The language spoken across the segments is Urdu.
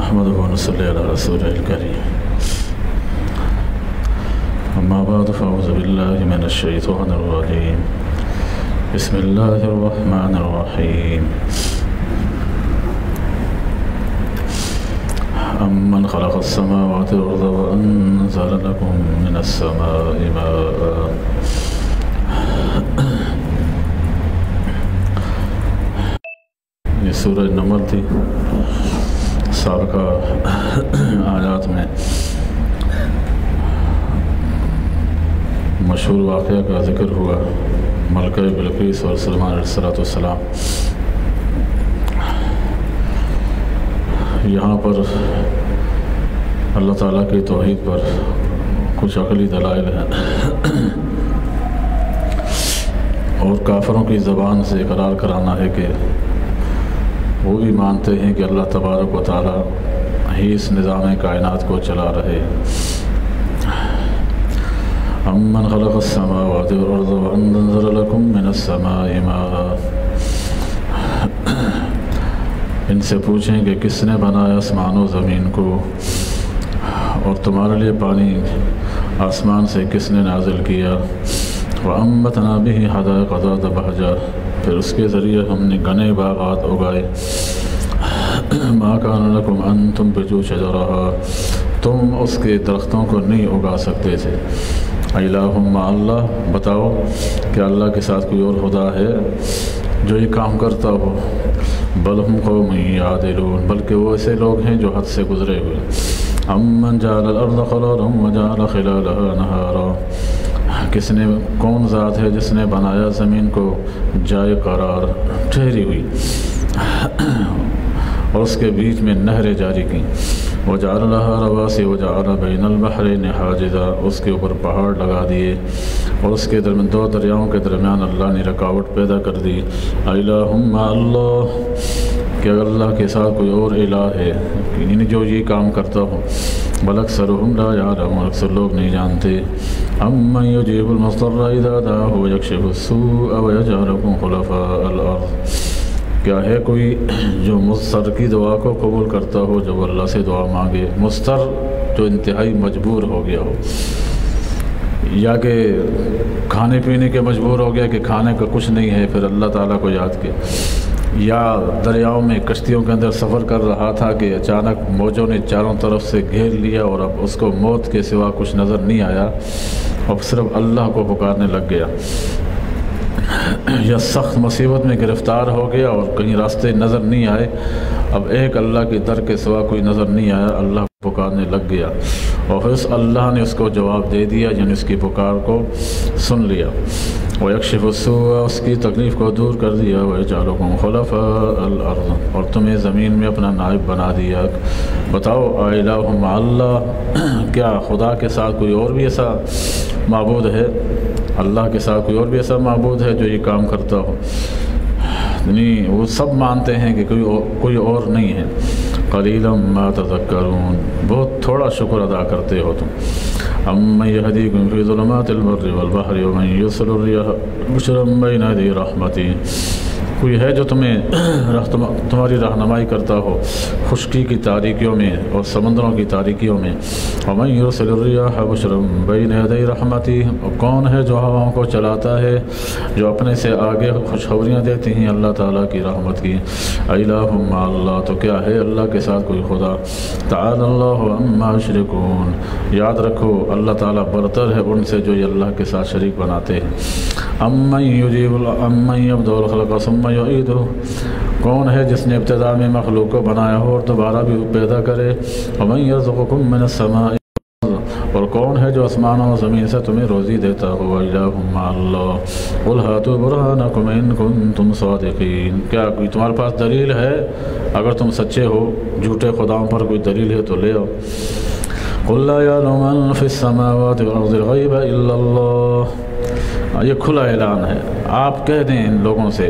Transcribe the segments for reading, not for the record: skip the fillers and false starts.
نحمده ونصلي على رسوله الكريم أما بعد فأعوذ بالله من الشيطان الرجيم بسم الله الرحمن الرحيم أمن خلق السماوات والأرض وأنزل لكم من السماء ماء یہ سورہ نمل تھی۔ سابقہ آیات میں مشہور واقعہ کا ذکر ہوا، ملکہ بلقیس اور سلیمان علیہ السلام۔ یہاں پر اللہ تعالیٰ کی توحید پر کچھ عقلی دلائل ہیں اور کافروں کی زبان سے اقرار کرانا ہے کہ وہ بھی مانتے ہیں کہ اللہ تبارک و تعالیٰ ہی اس نظام کائنات کو چلا رہے۔ امن خلق السماوات والارض وانزل لكم من السماء ماء، ان سے پوچھیں کہ کس نے بنایا آسمان و زمین کو، اور تمہارے لیے پانی آسمان سے کس نے نازل کیا۔ وَأَنبَتْنَا بِهِ حَدَائِقَ ذَاتَ بَهْجَةٍ، پھر اس کے ذریعے ہم نے گھنے باغات اگائے۔ مَا كَانَ لَكُمْ أَن تُنبِتُوا شَجَرَهَا، تم اس کے درختوں کو نہیں اگا سکتے تھے۔ الہ مع اللہ، بتاؤ کہ اللہ کے ساتھ کوئی اور خدا ہے جو یہ کام کرتا ہو۔ بل ہم قوم یعدلون، بلکہ وہ ایسے لوگ ہیں جو حد سے گزرے ہوئے۔ امن جعل الارض قرارا وجعل خلالها نہارا، کون ذات ہے جس نے بنایا زمین کو جائے قرار، ٹھہری ہوئی، اور اس کے بیچ میں نہریں جاری کی۔ وجعل لها رواسي وجعل بين البحرين حاجزا، اس کے اوپر پہاڑ لگا دیے اور اس کے درمیان دو دریاؤں کے درمیان اللہ نے رکاوٹ پیدا کر دی۔ الہ مع اللہ، کہ اللہ کے ساتھ کوئی اور الہ ہے یعنی جو یہ کام کرتا ہو۔ بل اکثرهم لا يعلمون، اکثر لوگ نہیں جانتے۔ امن یجیب المضطر اذا دعاه ویکشف السوء ویجعلکم خلفاء الارض، کیا ہے کوئی جو مضطر کی دعا کو قبول کرتا ہو جب اللہ سے دعا مانگے؟ مضطر جو انتہائی مجبور ہو گیا ہو، یا کہ کھانے پینے کے مجبور ہو گیا کہ کھانے کا کچھ نہیں ہے، پھر اللہ تعالیٰ کو یاد کے، یا دریاؤں میں کشتیوں کے اندر سفر کر رہا تھا کہ اچانک موجوں نے چاروں طرف سے گھیر لیا اور اب اس کو موت کے سوا کچھ نظر نہیں آیا، اب صرف اللہ کو پکارنے لگ گیا، یا سخت مصیبت میں گرفتار ہو گیا اور کہیں راستے نظر نہیں آئے، اب ایک اللہ کی در کے سوا کوئی نظر نہیں آیا، اللہ پکارنے لگ گیا، اور پھر اللہ نے اس کو جواب دے دیا، یعنی اس کی پکار کو سن لیا۔ وَيَكْشِفُ السُّوءَ، اس کی تکلیف کو دور کر دیا۔ وَيَجْعَلُكُمْ خُلَفَاءَ الْأَرْضِ، اور تمہیں زمین میں اپنا نائب بنا دیا۔ بتاؤ الہ مع اللہ، کیا خدا کے ساتھ کوئی اور بھی ایسا معبود ہے؟ اللہ کے ساتھ کوئی اور بھی ایسا معبود ہے جو یہ کام کرتا ہو؟ نہیں، وہ سب مانتے ہیں کہ کوئی اور نہیں ہے۔ قلیلا ما تذکرون، بہت تھوڑا شکر ادا کرتے ہو تم۔ امن یہدیکم فی ظلمات البر والبحر ومن یرسل الرياح بشرا بین یدی رحمتہ، کوئی ہے جو تمہاری رہنمائی کرتا ہو خشکی کی تاریکیوں میں اور سمندروں کی تاریکیوں میں۔ ومن یرسل الرياح بشرا بین یدی رحمتہ، کون ہے جو ہواؤں کو چلاتا ہے جو اپنے سے آگے خوشخبریاں دیتی ہیں اللہ تعالیٰ کی رحمت کی۔ الہ مع اللہ، تو کیا ہے اللہ کے ساتھ کوئی خدا؟ تعالی اللہ عما یشرکون، یاد رکھو اللہ تعالیٰ برتر ہے ان سے جو یہ اللہ کے ساتھ شریک بناتے ہیں۔ امن یبدأ الخلق ثم یعیدہ، کون ہے جس نے ابتدا میں مخلوق کو بنایا ہو اور دوبارہ بھی پیدا کرے؟ ومن یرزقکم من السماء، اور کون ہے جو آسمانوں و زمین سے تمہیں روزی دیتا ہو؟ الہ مع اللہ قل ہاتوا برہانکم ان کنتم صادقین، کیا کوئی تمہارے پاس دلیل ہے؟ اگر تم سچے ہو، جھوٹے خداؤں پر کوئی دلیل ہے تو لے آؤ۔ قل لا یعلم من فی السماوات والارض الغیب الا اللہ، یہ کھلا اعلان ہے، آپ کہہ دیں ان لوگوں سے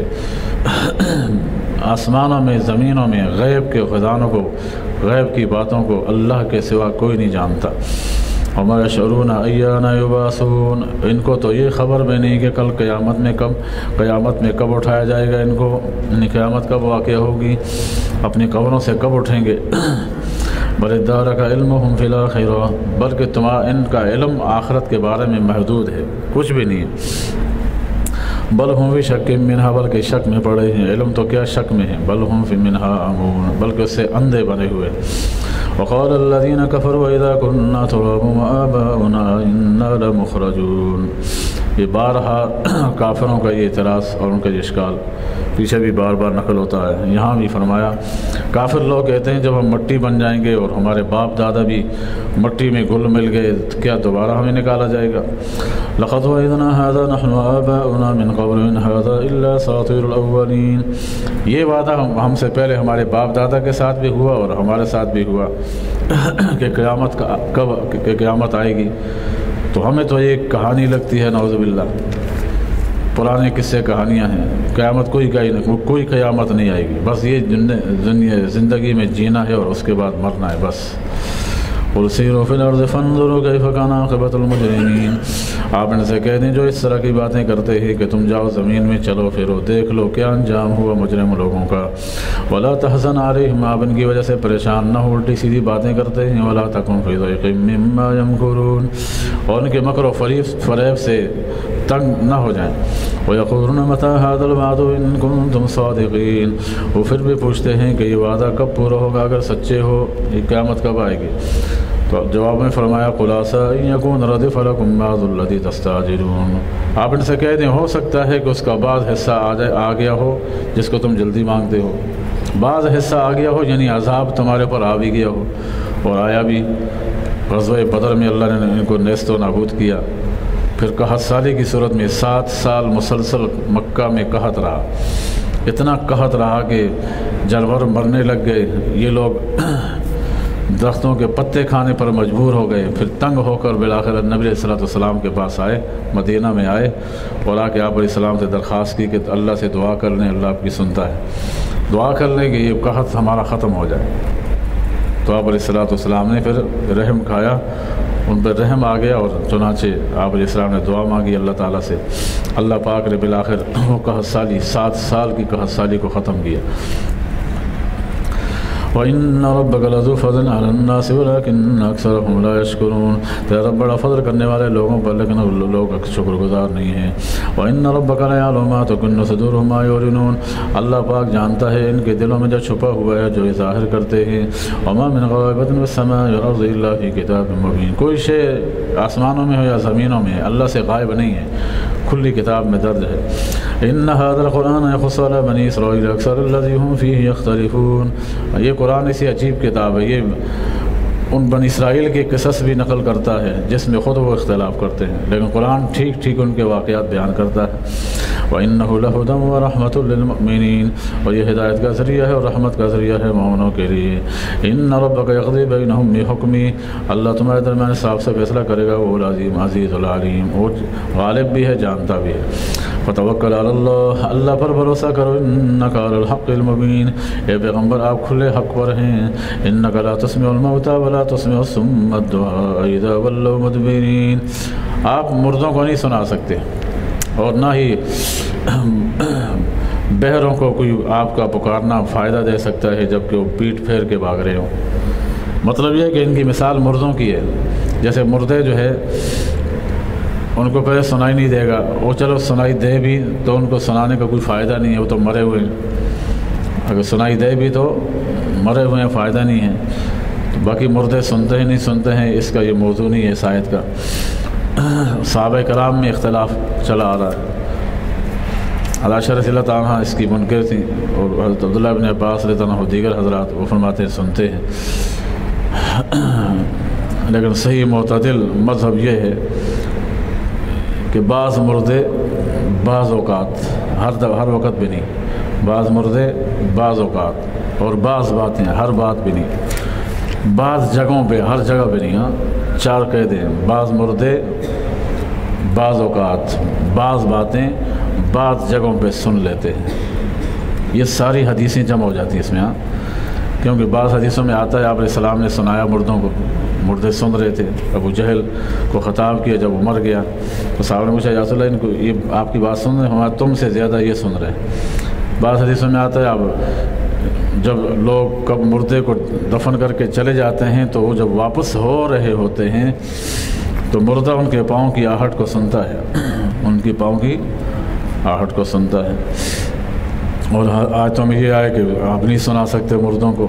آسمانوں میں زمینوں میں غیب کے خزانوں کو، غیب کی باتوں کو اللہ کے سوا کوئی نہیں جانتا۔ وما یشعرون ایان یبعثون، ان کو تو یہ خبر بھی نہیں کہ کل قیامت میں کب اٹھایا جائے گا، ان کو قیامت کب واقع ہوگی، اپنی قبروں سے کب اٹھیں گے۔ بل ادارک علمہم فی الآخرہ، بلکہ ان کا علم آخرت کے بارے میں محدود ہے، کچھ بھی نہیں ہے۔ بل ہم فی شک منہا، بلکہ شک میں پڑے ہیں، علم تو کیا شک میں ہے، بل ہم فی منہا عمون، بلکہ اس سے اندھے بنے ہوئے۔ وقال الذین کفروا اذا کنا ترابا وآباؤنا انا لمخرجون، یہ بارہا کافروں کا یہ اعتراض اور ان کا یہ اشکال پیچھے بھی بار بار نقل ہوتا ہے، یہاں بھی فرمایا کافر لوگ کہتے ہیں جب ہم مٹی بن جائیں گے اور ہمارے باپ دادا بھی مٹی میں گل مل گئے تو کیا دوبارہ ہمیں نکالا جائے گا؟ لقد وعدنا هذا نحن وآباؤنا من قبل ان هذا الا اساطير الاولین، یہ وعدہ ہم سے پہلے ہمارے باپ دادا کے ساتھ بھی ہوا اور ہمارے ساتھ بھی ہوا کہ قیامت کب قیامت آئے گی، تو ہمیں تو یہ کہانی لگتی ہے، نعوذ باللہ، پرانے قصے کہانیاں ہیں، قیامت کوئی قیامت نہیں آئے گی، بس یہ زندگی میں جینا ہے اور اس کے بعد مرنا ہے بس۔ قل سیروا فی الارض فانظروا کیف کان عاقبۃ المجرمین، آپ ان سے کہہ دیں جو اس طرح کی باتیں کرتے ہیں کہ تم جاؤ زمین میں چلو پھرو دیکھ لو کیا انجام ہوا مجرم لوگوں کا۔ ولا تحزن علیہم، آپ ان کی وجہ سے پریشان نہ ہو، الٹی سیدھی باتیں کرتے ہیں۔ ولا تکن فی ضیق مما یمکرون، اور ان کے مکر و فریب سے تنگ نہ ہو جائیں۔ وَيَقُولُونَ مَتَىٰ هَٰذَا الْوَعْدُ إِن كُنتُمْ صَادِقِينَ، وہ پھر بھی پوچھتے ہیں کہ یہ وعدہ کب پورا ہوگا اگر سچے ہو، یہ قیامت کب آئے گی؟ تو جواب میں فرمایا قُلْ عَسَىٰ أَن يَكُونَ رَدِفَ لَكُم بَعْضُ الَّذِي تَسْتَعْجِلُونَ، آپ ان سے کہہ دیں ہو سکتا ہے کہ اس کا بعض حصہ آ گیا ہو جس کو تم جلدی مانگتے ہو، بعض حصہ آ گیا ہو یعنی عذاب تمہارے پر آ بھی گیا ہو اور آیا بھی۔ غزوہ بدر میں اللہ نے ان کو نیست و نابود کیا، پھر قحط سالی کی صورت میں 7 سال مسلسل مکہ میں قحط رہا، اتنا قحط رہا کہ جانور مرنے لگ گئے، یہ لوگ درختوں کے پتے کھانے پر مجبور ہو گئے، پھر تنگ ہو کر بالآخر نبی علیہ الصلوۃ والسلام کے پاس آئے، مدینہ میں آئے اور آ کے آپ علیہ السلام سے درخواست کی کہ اللہ سے دعا کر لیں، اللہ آپ کی سنتا ہے، دعا کر لیں کہ یہ قحط ہمارا ختم ہو جائے۔ تو آپ علیہ الصلوۃ والسلام نے پھر رحم کھایا، ان پر رحم آ گیا اور چنانچہ آپ علیہ السلام نے دعا مانگی اللہ تعالیٰ سے، اللہ پاک نے بالآخر وہ قحط سالی 7 سال کی قحط سالی کو ختم کیا۔ وَإِنَّ رَبَّكَ لَذُو فَضْلٍ عَلَى النَّاسِ وَلَكِنَّ أَكْثَرَهُمْ لَا يَشْكُرُونَ، تیرا رب بڑا فضل کرنے والے لوگوں پر لیکن لوگ شکر گزار نہیں ہیں۔ وَإِنَّ رَبَّكَ لَيَعْلَمُ مَا تُكِنُّ صُدُورُهُمْ وَمَا يُعْلِنُونَ، اللہ پاک جانتا ہے ان کے دلوں میں جو چھپا ہوا ہے جو یہ ظاہر کرتے ہیں۔ وَمَا مِنْ غَائِبَةٍ فِي السَّمَاءِ وَالْأَرْضِ إِلَّا فِي كِتَابٍ مُبِينٍ، کوئی شے آسمانوں میں ہو یا زمینوں میں اللہ سے غائب نہیں ہے، کھلی کتاب میں درج ہے۔ إِنَّ هَذَا الْقُرْآنَ يَقُصُّ عَلَىٰ بَنِي إِسْرَائِيلَ أَكْثَرَ الَّذِي هُمْ فِيهِ يَخْتَلِفُونَ، یہ قرآن اسی عجیب کتاب ہے، یہ ان بنی اسرائیل کے قصص بھی نقل کرتا ہے جس میں خود وہ اختلاف کرتے ہیں، لیکن قرآن ٹھیک ٹھیک ان کے واقعات بیان کرتا ہے۔ وَإِنَّهُ لَهُدًى وَرَحْمَةٌ لِّلْمُؤْمِنِينَ، اور یہ ہدایت کا ذریعہ ہے اور رحمت کا ذریعہ ہے مومنوں کے لیے۔ إِنَّ رَبَّكَ يَقْضِي بَيْنَهُم بِحُكْمِهِ، اللہ تمہارے درمیان صاف سے فیصلہ کرے گا، وہ العظیم عزیز العلیم، وہ غالب بھی ہے جانتا بھی ہے۔ فتوکل علی اللہ، اللہ پر بھروسہ کرو، انک علی الحق المبین، اے پیغمبر آپ کھلے حق پر ہیں۔ انک لا تسمع الموتى ولا تسمع الصم الدعاء اذا ولوا مدبرین، آپ مردوں کو نہیں سنا سکتے اور نہ ہی بہروں کو کوئی آپ کا پکارنا فائدہ دے سکتا ہے جب کہ وہ پیٹ پھیر کے بھاگ رہے ہوں۔ مطلب یہ کہ ان کی مثال مردوں کی ہے، جیسے مردے جو ہے ان کو پہلے سنائی نہیں دے گا، وہ چلو سنائی دے بھی تو ان کو سنانے کا کوئی فائدہ نہیں ہے، وہ تو مرے ہوئے ہیں، اگر سنائی دے بھی تو مرے ہوئے ہیں، فائدہ نہیں ہے۔ تو باقی مردے سنتے ہیں نہیں سنتے ہیں اس کا یہ موضوع نہیں ہے اس آیت کا۔ صحابہ کرام میں اختلاف چلا آ رہا ہے، عائشہ رضی اللہ تعالیٰ عنہ اس کی منکر تھیں اور حضرت عبداللہ بن عباس رضی اللہ عنہ دیگر حضرات وہ فرماتے ہیں سنتے ہیں، لیکن صحیح معتدل مذہب یہ ہے کہ بعض مردے بعض اوقات، ہر وقت بھی نہیں، بعض مردے بعض اوقات اور بعض باتیں ہر بات بھی نہیں، بعض جگہوں پہ ہر جگہ پہ نہیں، ہاں 4 قیدیں، بعض مردے بعض اوقات، بعض باتیں بعض جگہوں پہ سن لیتے ہیں، یہ ساری حدیثیں جمع ہو جاتی ہیں اس میں، ہاں کیونکہ بعض حدیثوں میں آتا ہے آپ علیہ السلام نے سنایا مردوں کو، مردے سن رہے تھے، ابو جہل کو خطاب کیا جب وہ مر گیا تو صحابہ نے پوچھا یا رسول اللہ ان کو یہ آپ کی بات سن رہے ہیں، ہمارا تم سے زیادہ یہ سن رہے ہیں۔ بعض حدیثوں میں آتا ہے اب جب لوگ کب مردے کو دفن کر کے چلے جاتے ہیں تو وہ جب واپس ہو رہے ہوتے ہیں تو مردہ ان کے پاؤں کی آہٹ کو سنتا ہے، ان کی پاؤں کی آہٹ کو سنتا ہے۔ اور آیتوں میں یہ آئے کہ آپ نہیں سنا سکتے مردوں کو،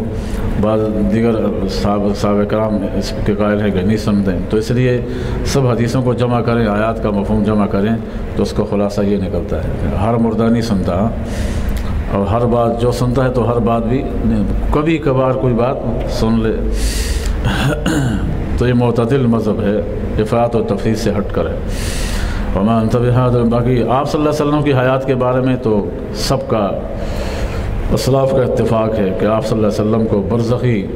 بعض دیگر صحابہ کرام اس کے قائل ہیں کہ نہیں سنتے ہیں۔ تو اس لیے سب حدیثوں کو جمع کریں، آیات کا مفہوم جمع کریں تو اس کا خلاصہ یہ نکلتا ہے، ہر مردہ نہیں سنتا، اور ہر بات جو سنتا ہے تو ہر بات بھی نہیں، کبھی کبھار کوئی بات سن لے۔ تو یہ معتدل مذہب ہے، افراط و تفریط سے ہٹ کر ہے۔ وما انت بہذا، باقی آپ صلی اللہ علیہ وسلم کی حیات کے بارے میں تو سب کا اسلاف کا اتفاق ہے کہ آپ صلی اللہ علیہ وسلم کو برزخی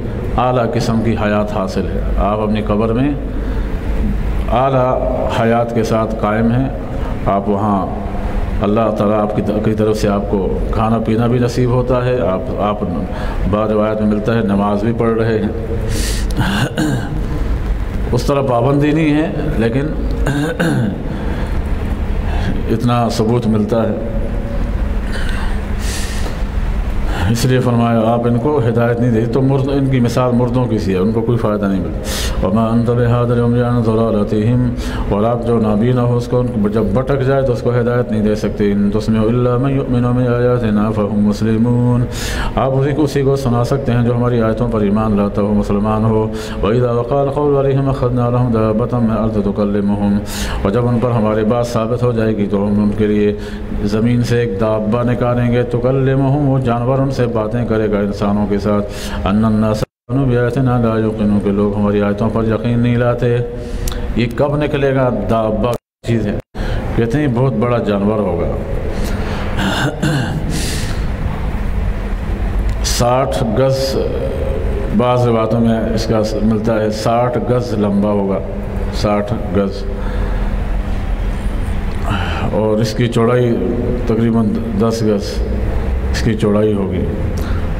اعلیٰ قسم کی حیات حاصل ہے، آپ اپنی قبر میں اعلیٰ حیات کے ساتھ قائم ہیں، آپ وہاں اللہ تعالیٰ آپ کی طرف سے آپ کو کھانا پینا بھی نصیب ہوتا ہے، آپ بعض روایت میں ملتا ہے نماز بھی پڑھ رہے ہیں، اس طرح پابندی نہیں ہے لیکن اتنا ثبوت ملتا ہے۔ اس لیے فرمایا آپ ان کو ہدایت نہیں دے تو ان کی مثال مردوں کی سی ہے، ان کو کوئی فائدہ نہیں ملتا۔ وما انت بہذا العمی عن ضلالتہم، اور آپ جو نابینا ہو اس کو جب بھٹک جائے تو اس کو ہدایت نہیں دے سکتے۔ ان تسمع الا من یؤمن بآیاتنا فهم مسلمون، آپ اسی کو سنا سکتے ہیں جو ہماری آیتوں پر ایمان لاتا ہو، مسلمان ہو۔ وإذا وقع القول عليهم أخذنا لهم دابة من الأرض تكلمهم، اور جب ان پر ہماری بات ثابت ہو جائے گی تو ہم ان کے لیے زمین سے ایک دابہ نکالیں گے، تکلمهم، وہ جانور ان سے باتیں کرے گا انسانوں کے ساتھ، ان الناس بآیاتنا لا یوقنون، کہ لوگ ہماری آیتوں پر یقین نہیں لاتے۔ یہ کب نکلے گا؟ دابہ چیز ہے، کہتے ہیں بہت بڑا جانور ہوگا، 60 گز، بعض باتوں میں اس کا ملتا ہے 60 گز لمبا ہوگا، 60 گز، اور اس کی چوڑائی تقریباً 10 گز اس کی چوڑائی ہوگی،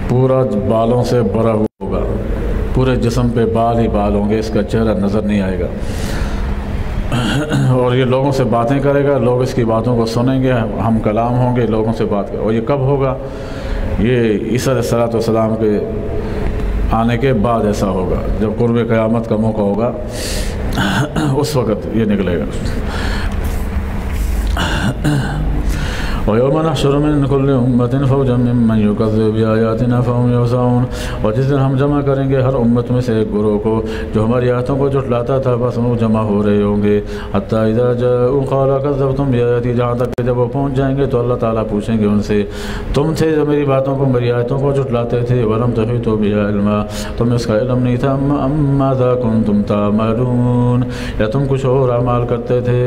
پورا بالوں سے بھرا ہوا ہوگا، پورے جسم پہ بال ہی بال ہوں گے، اس کا چہرہ نظر نہیں آئے گا، اور یہ لوگوں سے باتیں کرے گا، لوگ اس کی باتوں کو سنیں گے، ہم کلام ہوں گے، لوگوں سے بات کریں۔ اور یہ کب ہوگا؟ یہ عیسیٰ علیہ السلام کے آنے کے بعد ایسا ہوگا، جب قرب قیامت کا موقع ہوگا اس وقت یہ نکلے گا۔ وَيَوْمَ نَحْشُرُ مِنْ كُلِّ أُمَّةٍ فَوْجًا مِّمَّنْ يُكَذِّبُ بِآيَاتِنَا فَهُمْ يُوزَعُونَ، اور جس دن ہم جمع کریں گے ہر امت میں سے ایک گروہ کو جو ہماری آیاتوں کو جھٹلاتا تھا، بس وہ جمع ہو رہے ہوں گے۔ حَتَّى إِذَا جَاءُوا قَالُوا كَذَّبْتُمْ بِآيَاتِي، جہاں تک کہ جب وہ پہنچ جائیں گے تو اللہ تعالیٰ پوچھیں گے ان سے، تم تھے جو میری باتوں کو، میری آیتوں کو جھٹلاتے تھے، وَلَمْ تُحِيطُوا بِهَا عِلْمًا، تمہیں اس کا علم نہیں تھا، ماذا كنتم تعملون، یا تم کچھ اور اعمال کرتے تھے۔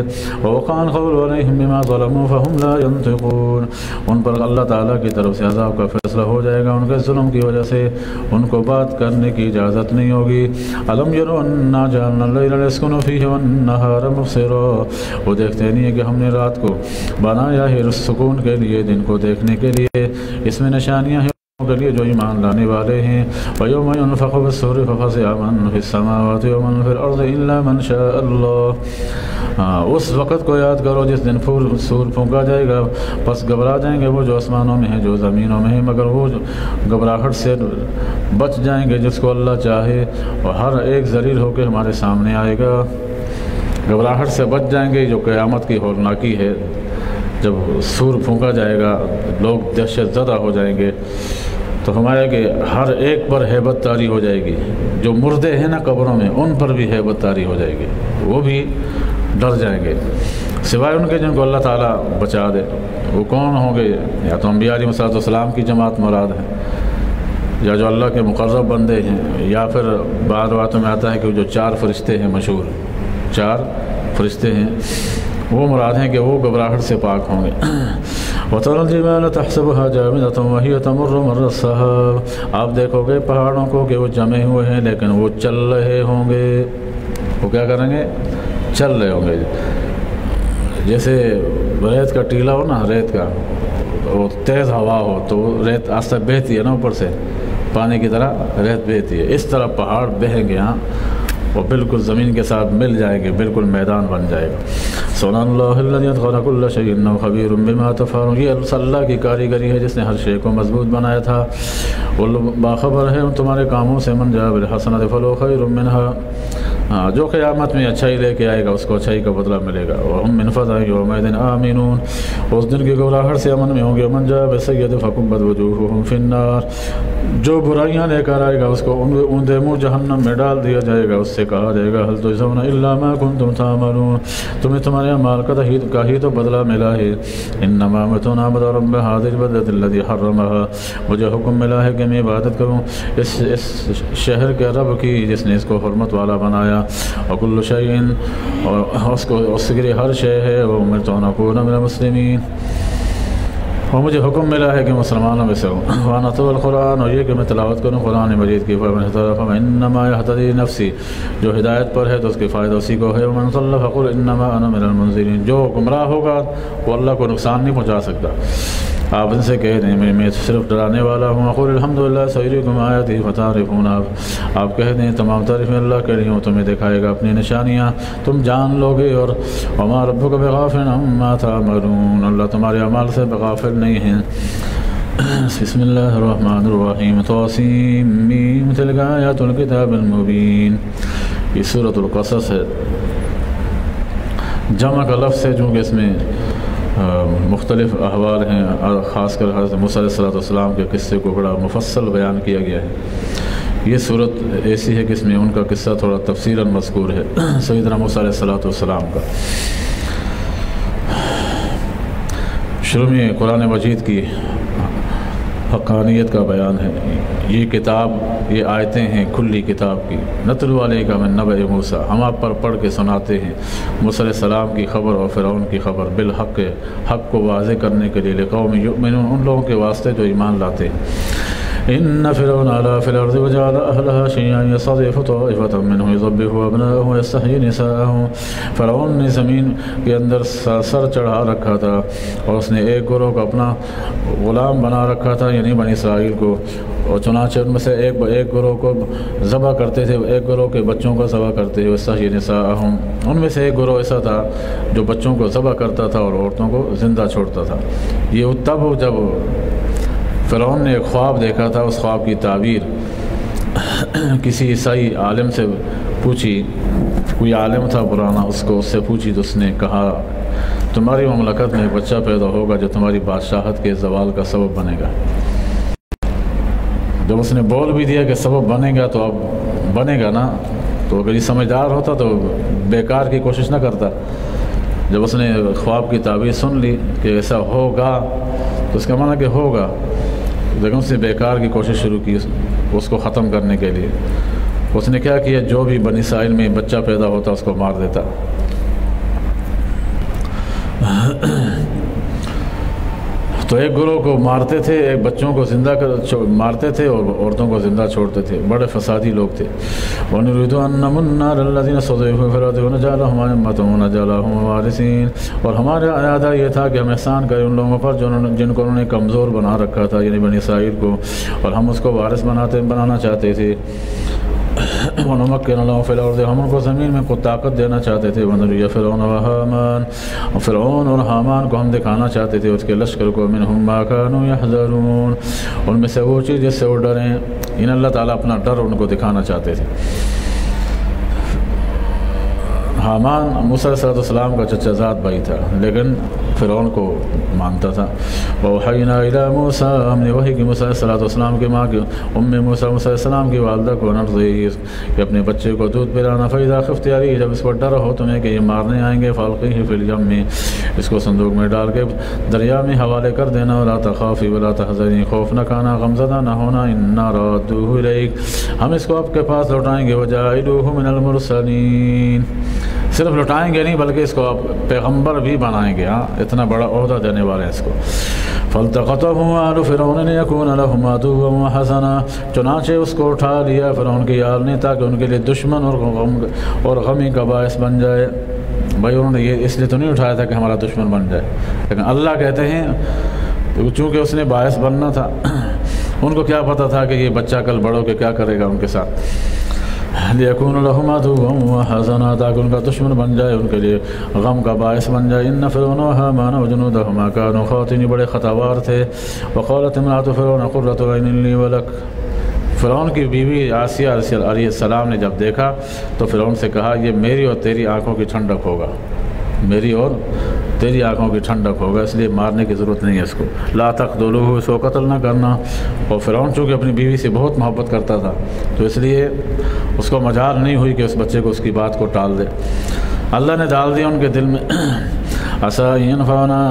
وَوَقَعَ الْقَوْلُ عَلَيْهِمْ بِمَا ظَلَمُوا فَهُمْ لَا يَنطِقُونَ، ان پر اللہ تعالیٰ کی طرف سے عذاب کا فیصلہ ہو جائے گا، ان کے ظلم کی وجہ سے ان کو بات کرنے کی اجازت نہیں ہوگی۔ أَلَمْ يَرَوْا أَنَّا جَعَلْنَا اللَّيْلَ لِيَسْكُنُوا فِيهِ وَالنَّهَارَ مُبْصِرًا، وہ دیکھتے نہیں ہے کہ ہم نے رات کو بنایا ہے سکون کے لیے، دن کو دیکھنے کے لیے، اس میں نشانیاں ہیں کے لیے جو ایمان لانے والے ہیں۔ وَيَوْمَ يُنفَخُ فِي الصُّورِ فَفَزِعَ مَن فِي السَّمَاوَاتِ وَمَن فِي الْأَرْضِ إِلَّا مَن شَاءَ اللَّهُ، اس وقت کو یاد کرو جس دن سور پھونکا جائے گا، پس گھبرا جائیں گے وہ جو آسمانوں میں ہیں جو زمینوں میں ہیں، مگر وہ گھبراہٹ سے بچ جائیں گے جس کو اللہ چاہے، اور ہر ایک ذلیل ہو کے ہمارے سامنے آئے گا۔ گھبراہٹ سے بچ جائیں گے جو قیامت کی ہولناکی ہے، جب سور پھونکا جائے گا لوگ دہشت زدہ ہو جائیں گے، تو ہمارے کہ ہر ایک پر ہیبت طاری ہو جائے گی، جو مردے ہیں نا قبروں میں ان پر بھی ہیبت طاری ہو جائے گی، وہ بھی ڈر جائیں گے، سوائے ان کے جن کو اللہ تعالیٰ بچا دے۔ وہ کون ہوں گے؟ یا تو انبیاء علیہ السلام کی جماعت مراد ہے، یا جو اللہ کے مقرب بندے ہیں، یا پھر بعض روایتوں میں آتا ہے کہ جو 4 فرشتے ہیں، مشہور 4 فرشتے ہیں، وہ مراد ہیں کہ وہ گھبراہٹ سے پاک ہوں گے۔ وَتَرَى الْجِبَالَ تَحْسَبُهَا جَامِدَةً وَهِيَ تَمُرُّ مَرَّ السَّحَابِ، آپ دیکھو گے پہاڑوں کو کہ وہ جمے ہوئے ہیں لیکن وہ چل رہے ہوں گے، وہ کیا کریں گے؟ چل رہے ہوں گے۔ جیسے ریت کا ٹیلا ہو نا، ریت کا وہ تیز ہوا ہو تو ریت آستہ بہتی ہے نا، اوپر سے پانی کی طرح ریت بہتی ہے، اس طرح پہاڑ بہیں گے ہاں، وہ بالکل زمین کے ساتھ مل جائیں گے، بالکل میدان بن جائے گا۔ سبحان اللہ الذی اتقن کل شیء انہ خبیر بما تفعلون، یہ اللہ کی کاریگری ہے جس نے ہر شے کو مضبوط بنایا تھا۔ وہ باخبر ہے تمہارے کاموں سے، من جاء بالحسنۃ فلہ خیر منها، جو قیامت میں اچھائی لے کے آئے گا اس کو اچھائی کا بدلہ ملے گا۔ وہم من فزع یومئذ آمنون، اس دن کی گھبراہٹ سے امن میں ہوں گے۔ من جاء بالسیئۃ فکبت وجوہہم فی النار، جو برائیاں لے کر آئے گا اس کو اوندے منہ جہنم میں ڈال دیا جائے گا۔ اس سے کہا جائے گا هل تجزون الا ما کنتم تعملون، تمہیں تمہارے اعمال کا ہی تو بدلہ ملا ہے۔ انما امرت ان اعبد رب هذه البلدة الذي حرمها، مجھے حکم ملا ہے کہ میں عبادت کروں اس شہر کے رب کی جس نے اس کو حرمت والا بنایا۔ وکل شیء، اور اس کے لیے ہر شے ہے۔ وامرت ان اکون من المسلمین، اور مجھے حکم ملا ہے کہ مسلمانوں میں سے ہوں۔ وانا اتلو القرآن، اور یہ کہ میں تلاوت کروں قرآن مجید کی۔ فمن اهتدى فانما يهتدي لنفسه، جو ہدایت پر ہے تو اس کی فائدہ اسی کو ہے۔ ومن ضل فقل انما انا من المنذرین، جو گمراہ ہوگا وہ اللہ کو نقصان نہیں پہنچا سکتا۔ آپ ان سے کہہ دیں میں صرف ڈرانے والا ہوں۔ اقول الحمدللہ سیریکم آیاتی فتعرفون، آپ کہہ دیں تمام تعریفیں اللہ کے لیے ہوں، تمہیں دکھائے گا اپنی نشانیاں، تم جان لو گے۔ اور وما ربک بغافل عما تعملون، اللہ تمہارے اعمال سے بغافل نہیں ہیں۔ بسم اللہ الرحمن الرحیم، طاسیم تلک آیات الکتاب المبین، یہ سورۃ القصص ہے۔ جمع کا لفظ ہے چونکہ اس میں مختلف احوال ہیں، خاص کر حضرت موسیٰ علیہ السلام کے قصے کو بڑا مفصل بیان کیا گیا ہے۔ یہ صورت ایسی ہے کہ اس میں ان کا قصہ تھوڑا تفصیلاً مذکور ہے، سیدنا موسیٰ علیہ السلام کا۔ شروع میں قرآن مجید کی حقانیت کا بیان ہے۔ یہ کتاب، یہ آیتیں ہیں کھلی کتاب کی۔ نتلو علیک من نبأ موسیٰ، ہم آپ پر پڑھ کے سناتے ہیں موسیٰ علیہ السلام کی خبر اور فرعون کی خبر، بالحق، حق کو واضح کرنے کے لیے، لقوم یؤمنون، ان لوگوں کے واسطے جو ایمان لاتے ہیں۔ ان فرعون علا فی الارض وجعل اہلها شیعا یستضعف طائفة منهم یذبح ابناءهم ویستحیی نساءهم، فرعون نے زمین کے اندر سر چڑھا رکھا تھا اور اس نے ایک گروہ کو اپنا غلام بنا رکھا تھا، یعنی بنی اسرائیل کو، اور چنانچہ ان میں سے ایک گروہ کو ذبح کرتے تھے، ایک گروہ کے بچوں کو ذبح کرتے تھے۔ ویستحیی نساءهم، ان میں سے ایک گروہ ایسا تھا جو بچوں کو ذبح کرتا تھا اور عورتوں کو زندہ چھوڑتا تھا۔ یہ تب جب فرعون نے ایک خواب دیکھا تھا، اس خواب کی تعبیر کسی عیسائی عالم سے پوچھی، کوئی عالم تھا پرانا، اس سے پوچھی تو اس نے کہا تمہاری مملکت میں ایک بچہ پیدا ہوگا جو تمہاری بادشاہت کے زوال کا سبب بنے گا۔ جب اس نے بول بھی دیا کہ سبب بنے گا تو اب بنے گا نا، تو اگر یہ سمجھدار ہوتا تو بیکار کی کوشش نہ کرتا۔ جب اس نے خواب کی تعبیر سن لی کہ ایسا ہوگا تو اس کا معنی کہ ہوگا، لیکن اس نے بیکار کی کوشش شروع کی اس کو ختم کرنے کے لیے۔ اس نے کیا کیا، جو بھی بنی اسرائیل میں بچہ پیدا ہوتا اس کو مار دیتا۔ تو ایک گروہ کو مارتے تھے، ایک بچوں کو زندہ مارتے تھے اور عورتوں کو زندہ چھوڑتے تھے، بڑے فسادی لوگ تھے۔ وَنُرِيدُ أَن نَّمُنَّ عَلَى الَّذِينَ اسْتُضْعِفُوا فِي الْأَرْضِ وَنَجْعَلَهُمْ أَئِمَّةً وَنَجْعَلَهُمْ وَارِثِينَ، اور ہمارا ارادہ یہ تھا کہ ہم احسان کریں ان لوگوں پر جن کو انہوں نے کمزور بنا رکھا تھا، یعنی بنی اسرائیل کو، اور ہم اس کو وارث بنانا چاہتے تھے۔ وَنُمَكِّنَ لَهُمْ فِي الْأَرْضِ، ہم ان کو زمین میں کو طاقت دینا چاہتے تھے۔ وَنُرِيَ فِرْعَوْنَ وَهَامَانَ، فرعون اور حامان کو ہم دکھانا چاہتے تھے، اس کے لشکر کو، مِنْهُمْ مَا كَانُوا يَحْذَرُونَ، ان میں سے وہ چیز جس سے وہ ڈریں، ان اللہ تعالیٰ اپنا ڈر ان کو دکھانا چاہتے تھے۔ حامان موسیٰ علیہ السلام کا چچا زاد بھائی تھا، لیکن فرعون کو مانتا تھا۔ وَأَوْحَيْنَا إِلَىٰ مُوسَىٰ، ہم نے وحی کی موسیٰ علیہ السلام کی ماں کی موسیٰ علیہ السلام کی والدہ کو، نرضعه، کہ اپنے بچے کو دودھ پلانا۔ فَإِذَا خِفْتِ عَلَيْهِ، جب اس پر ڈر ہو تمہیں کہ یہ مارنے آئیں گے، فَأَلْقِيهِ فِي الْيَمِّ، اس کو صندوق میں ڈال کے دریا میں حوالے کر دینا۔ وَلَا تَخَافِي وَلَا تَحْزَنِي، خوف نہ کھانا، غمزدہ نہ ہونا، إِنَّا رَادُّوهُ إِلَيْكَ، ہم اس کو آپ کے پاس لوٹائیں گے۔ وَجَاعِلُوهُ مِنَ الْمُرْسَلِينَ، صرف لوٹائیں گے نہیں بلکہ اس کو آپ پیغمبر بھی بنائیں گے، ہاں اتنا بڑا عہدہ دینے والے ہیں اس کو۔ فَالْتَقَطَهُ آلُ فِرْعَوْنَ لِيَكُونَ لَهُمْ عَدُوًّا وَحَزَنًا، چنانچہ اس کو اٹھا لیا فرعون کی آل نے تاکہ ان کے لیے دشمن اور غمی کا باعث بن جائے۔ بھائی انہوں نے یہ اس لیے تو نہیں اٹھایا تھا کہ ہمارا دشمن بن جائے، لیکن اللہ کہتے ہیں چونکہ اس نے باعث بننا تھا، ان کو کیا پتہ تھا کہ یہ بچہ کل بڑوں کے کیا کرے گا ان کے ساتھ۔ لیکون لہم عدوا وحزنا، تاکہ ان کا دشمن بن جائے، ان کے لیے غم کا باعث بن جائے۔ ان فرعون وہامان وجنودہما کانوا خاطئین، بڑے خطاوار تھے۔ وقالت امرأۃ فرعون قرۃ عین لی ولک، فرعون کی بیوی آسیہ علیہ السلام نے جب دیکھا تو فرعون سے کہا یہ میری اور تیری آنکھوں کی ٹھنڈک ہوگا، میری اور تیری آنکھوں کی ٹھنڈک ہوگا، اس لیے مارنے کی ضرورت نہیں ہے اس کو۔ لا تقتلوہ، اس کو قتل نہ کرنا۔ اور فرعون چونکہ اپنی بیوی سے بہت محبت کرتا تھا تو اس لیے اس کو مجال نہیں ہوئی کہ اس بچے کو اس کی بات کو ٹال دے۔ اللہ نے ڈال دیا ان کے دل میں عسیٰ ینفعنا،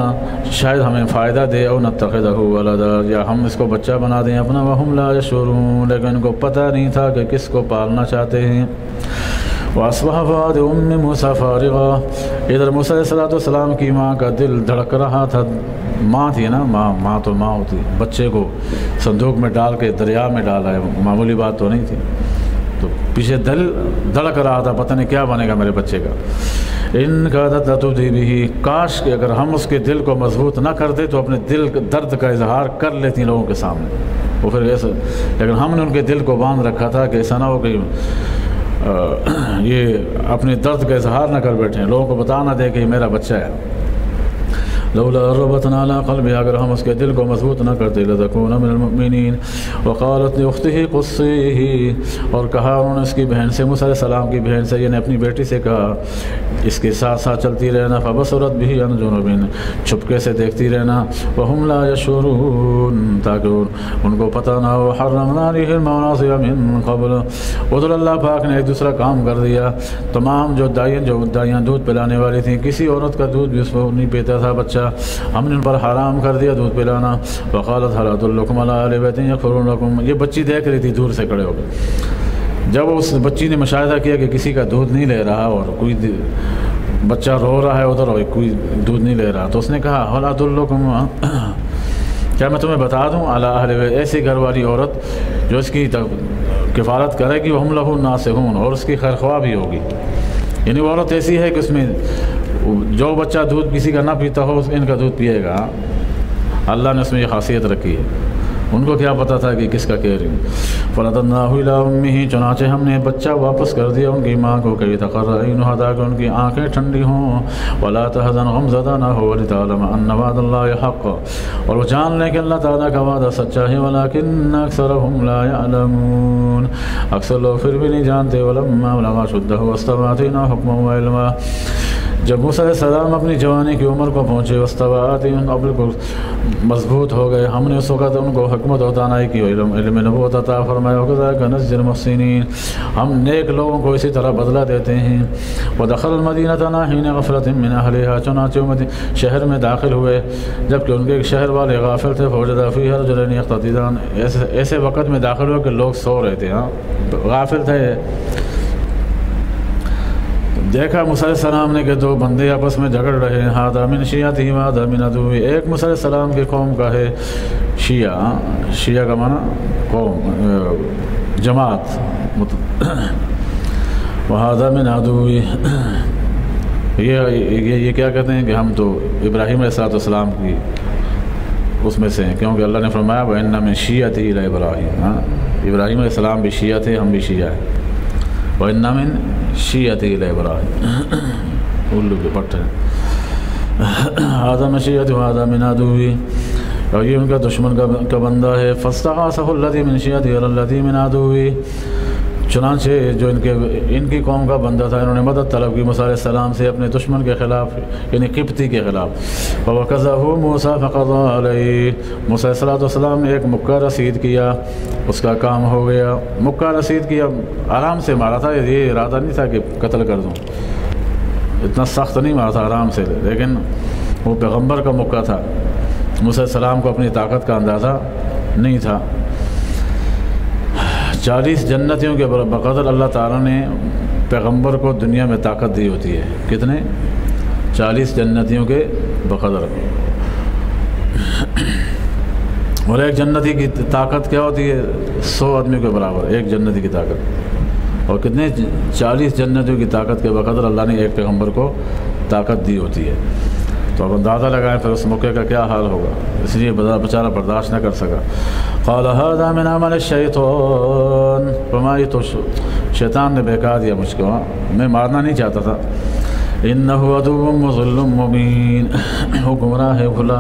شاید ہمیں فائدہ دے، او نتخذہ ولدا، یا ہم اس کو بچہ بنا دیں اپنا۔ وہم لا یشعرون، لیکن ان کو پتہ نہیں تھا کہ کس کو پالنا چاہتے ہیں۔ وَأَصْبَحَ فُؤَادُ أُمِّ مُوسَىٰ فَارِغًا، ادھر موسیٰ علیہ السلام کی ماں کا دل دھڑک رہا تھا۔ ماں تھی نا، ماں تو ماں ہوتی، بچے کو صندوق میں ڈال کے دریا میں ڈالا ہے، معمولی بات تو نہیں تھی، تو پیچھے دل دھڑک رہا تھا، پتہ نہیں کیا بنے گا میرے بچے کا۔ ان کادت لتبدی بہ، کاش کہ اگر ہم اس کے دل کو مضبوط نہ کرتے تو اپنے دل درد کا اظہار کر لیتی لوگوں کے سامنے، وہ پھر ایسا، لیکن ہم نے ان کے دل کو باندھ رکھا تھا کہ ایسا نہ ہو کہ یہ اپنے درد کا اظہار نہ کر بیٹھیں، لوگوں کو بتا نہ دے کہ یہ میرا بچہ ہے۔ لولا ربطنا على قلبه، اگر ہم اس کے دل کو مضبوط نہ کرتے، لتكون من المؤمنین۔ وقالت لاخته قصیه، اور کہا انہوں نے اس کی بہن سے، موسیٰ علیہ السلام کی بہن سے، یعنی اپنی بیٹی سے کہا اس کے ساتھ ساتھ چلتی رہنا۔ فبصرت به عن جنوب، چھپکے سے دیکھتی رہنا۔ وهم لا يشعرون، تاکہ ان کو پتہ نہ ہو۔ حرمنا عليه المناصب من قبل، ادھر اللہ پاک نے ایک دوسرا کام کر دیا، تمام جو دائیاں دودھ پلانے والی تھیں، کسی عورت کا دودھ بھی اس کو نہیں پیتا تھا بچہ، ہم نے ان پر حرام کر دیا دودھ پلانا۔ وقالت هل ادلکم علی اہل بیت یکفرون لکم، یہ بچی دیکھ رہی تھی دور سے کھڑے ہو کے، جب اس بچی نے مشاہدہ کیا کہ کسی کا دودھ نہیں لے رہا اور کوئی بچہ رو رہا ہے ادھر اور کوئی دودھ نہیں لے رہا، تو اس نے کہا هل ادلکم، کیا میں تمہیں بتا دوں، علی اہل بیت، ایسی گھر والی عورت جو اس کی کفالت کرے گی، وہم لہ ناصحون، اور اس کی خیر خواہ بھی ہوگی، یعنی وہ عورت ایسی ہے کہ اس میں جو بچہ دودھ کسی کا نہ پیتا ہو ان کا دودھ پیے گا، اللہ نے اس میں یہ خاصیت رکھی ہے۔ ان کو کیا پتہ تھا کہ کس کا کہہ رہی ہوں۔ فرددناہ الی امہ، چنانچہ ہم نے بچہ واپس کر دیا ان کی ماں کو، کہ تقر عینہا، تاکہ ان کی آنکھیں ٹھنڈی ہوں، ولا تحزن، غمزدہ نہ ہو، ولتعلم ان وعد اللہ حق، اور وہ جان لیں کہ اللہ تعالیٰ کا وعدہ سچا ہے، ولکن اکثرہم لا یعلمون، اکثر لوگ پھر بھی نہیں جانتے۔ ولما بلغ اشدہ واستوى آتیناہ حکما وعلما، جب موسیٰ علیہ السلام اپنی جوانی کی عمر کو پہنچے، واستوى آتیناہ، بالکل مضبوط ہو گئے، ہم نے اس وقت ان کو حکمت و دانائی کی، علم نبوت عطا فرمایا، وکذلک نجزی المحسنین، ہم نیک لوگوں کو اسی طرح بدلہ دیتے ہیں۔ ودخل المدینۃ حین غفلۃ من اہلہا، چنانچہ شہر میں داخل ہوئے جبکہ ان کے ایک شہر والے غافل تھے۔ فوجد فیہا رجلین یقتتلان، ایسے وقت میں داخل ہوئے کہ لوگ سو رہے تھے، غافل تھے۔ دیکھا موسیٰ علیہ السلام نے کہ دو بندے آپس میں جھگڑ رہے ہیں، ھذا من شیعتہ وھذا من عدوہ، ایک موسیٰ علیہ السلام کی قوم کا ہے شیعہ کا معنی قوم، جماعت، وھذا من عدوہ، یہ کیا کہتے ہیں کہ ہم تو ابراہیم علیہ السلام کی اس میں سے ہیں، کیونکہ اللہ نے فرمایا وَإِنَّ مِن شِيَّتِهِ لَإِبْرَاهِيمَ، ابراہیم علیہ السلام بھی شیعہ تھے، ہم بھی شیعہ ہیں۔ وَإِنَّ مِن شِيَّتِهِ لَإِبْرَاهِيمَ، اردو کے پٹھ ہے، هذا من شیعتہ وهذا من عدوہ، اور یہ ان کا دشمن کا بندہ ہے۔ فاستغاثہ الذی من شیعتہ علی الذی من عدوہ، چنانچہ جو ان کی قوم کا بندہ تھا، انہوں نے مدد طلب کی موسیٰ علیہ السلام سے اپنے دشمن کے خلاف، یعنی قبطی کے خلاف۔ فوکزہ موسیٰ فقضى علیہ، موسیٰ علیہ السلام نے ایک مکہ رسید کیا، اس کا کام ہو گیا۔ مکہ رسید کیا، آرام سے مارا تھا، یہ ارادہ نہیں تھا کہ قتل کر دوں، اتنا سخت نہیں مارا تھا، آرام سے، لیکن وہ پیغمبر کا مکہ تھا، موسیٰ علیہ السلام کو اپنی طاقت کا اندازہ نہیں تھا۔ 40 جنتیوں کے بقدر اللہ تعالیٰ نے پیغمبر کو دنیا میں طاقت دی ہوتی ہے، کتنے؟ 40 جنتیوں کے بقدر، اور ایک جنتی کی طاقت کیا ہوتی ہے؟ 100 آدمیوں کے برابر ایک جنتی کی طاقت، اور کتنے؟ 40 جنتیوں کی طاقت کے بقدر اللہ نے ایک پیغمبر کو طاقت دی ہوتی ہے۔ تو اب اندازہ لگائیں پھر اس موقع کا کیا حال ہوگا، اس لیے بیچارہ برداشت نہ کر سکا۔ قال هذا من عمل الشیطان، فرمایا تو شیطان نے بہکا دیا مجھ کو، میں مارنا نہیں چاہتا تھا۔ انه عدو مضل مبین، وہ گمراہ ہے کھلا۔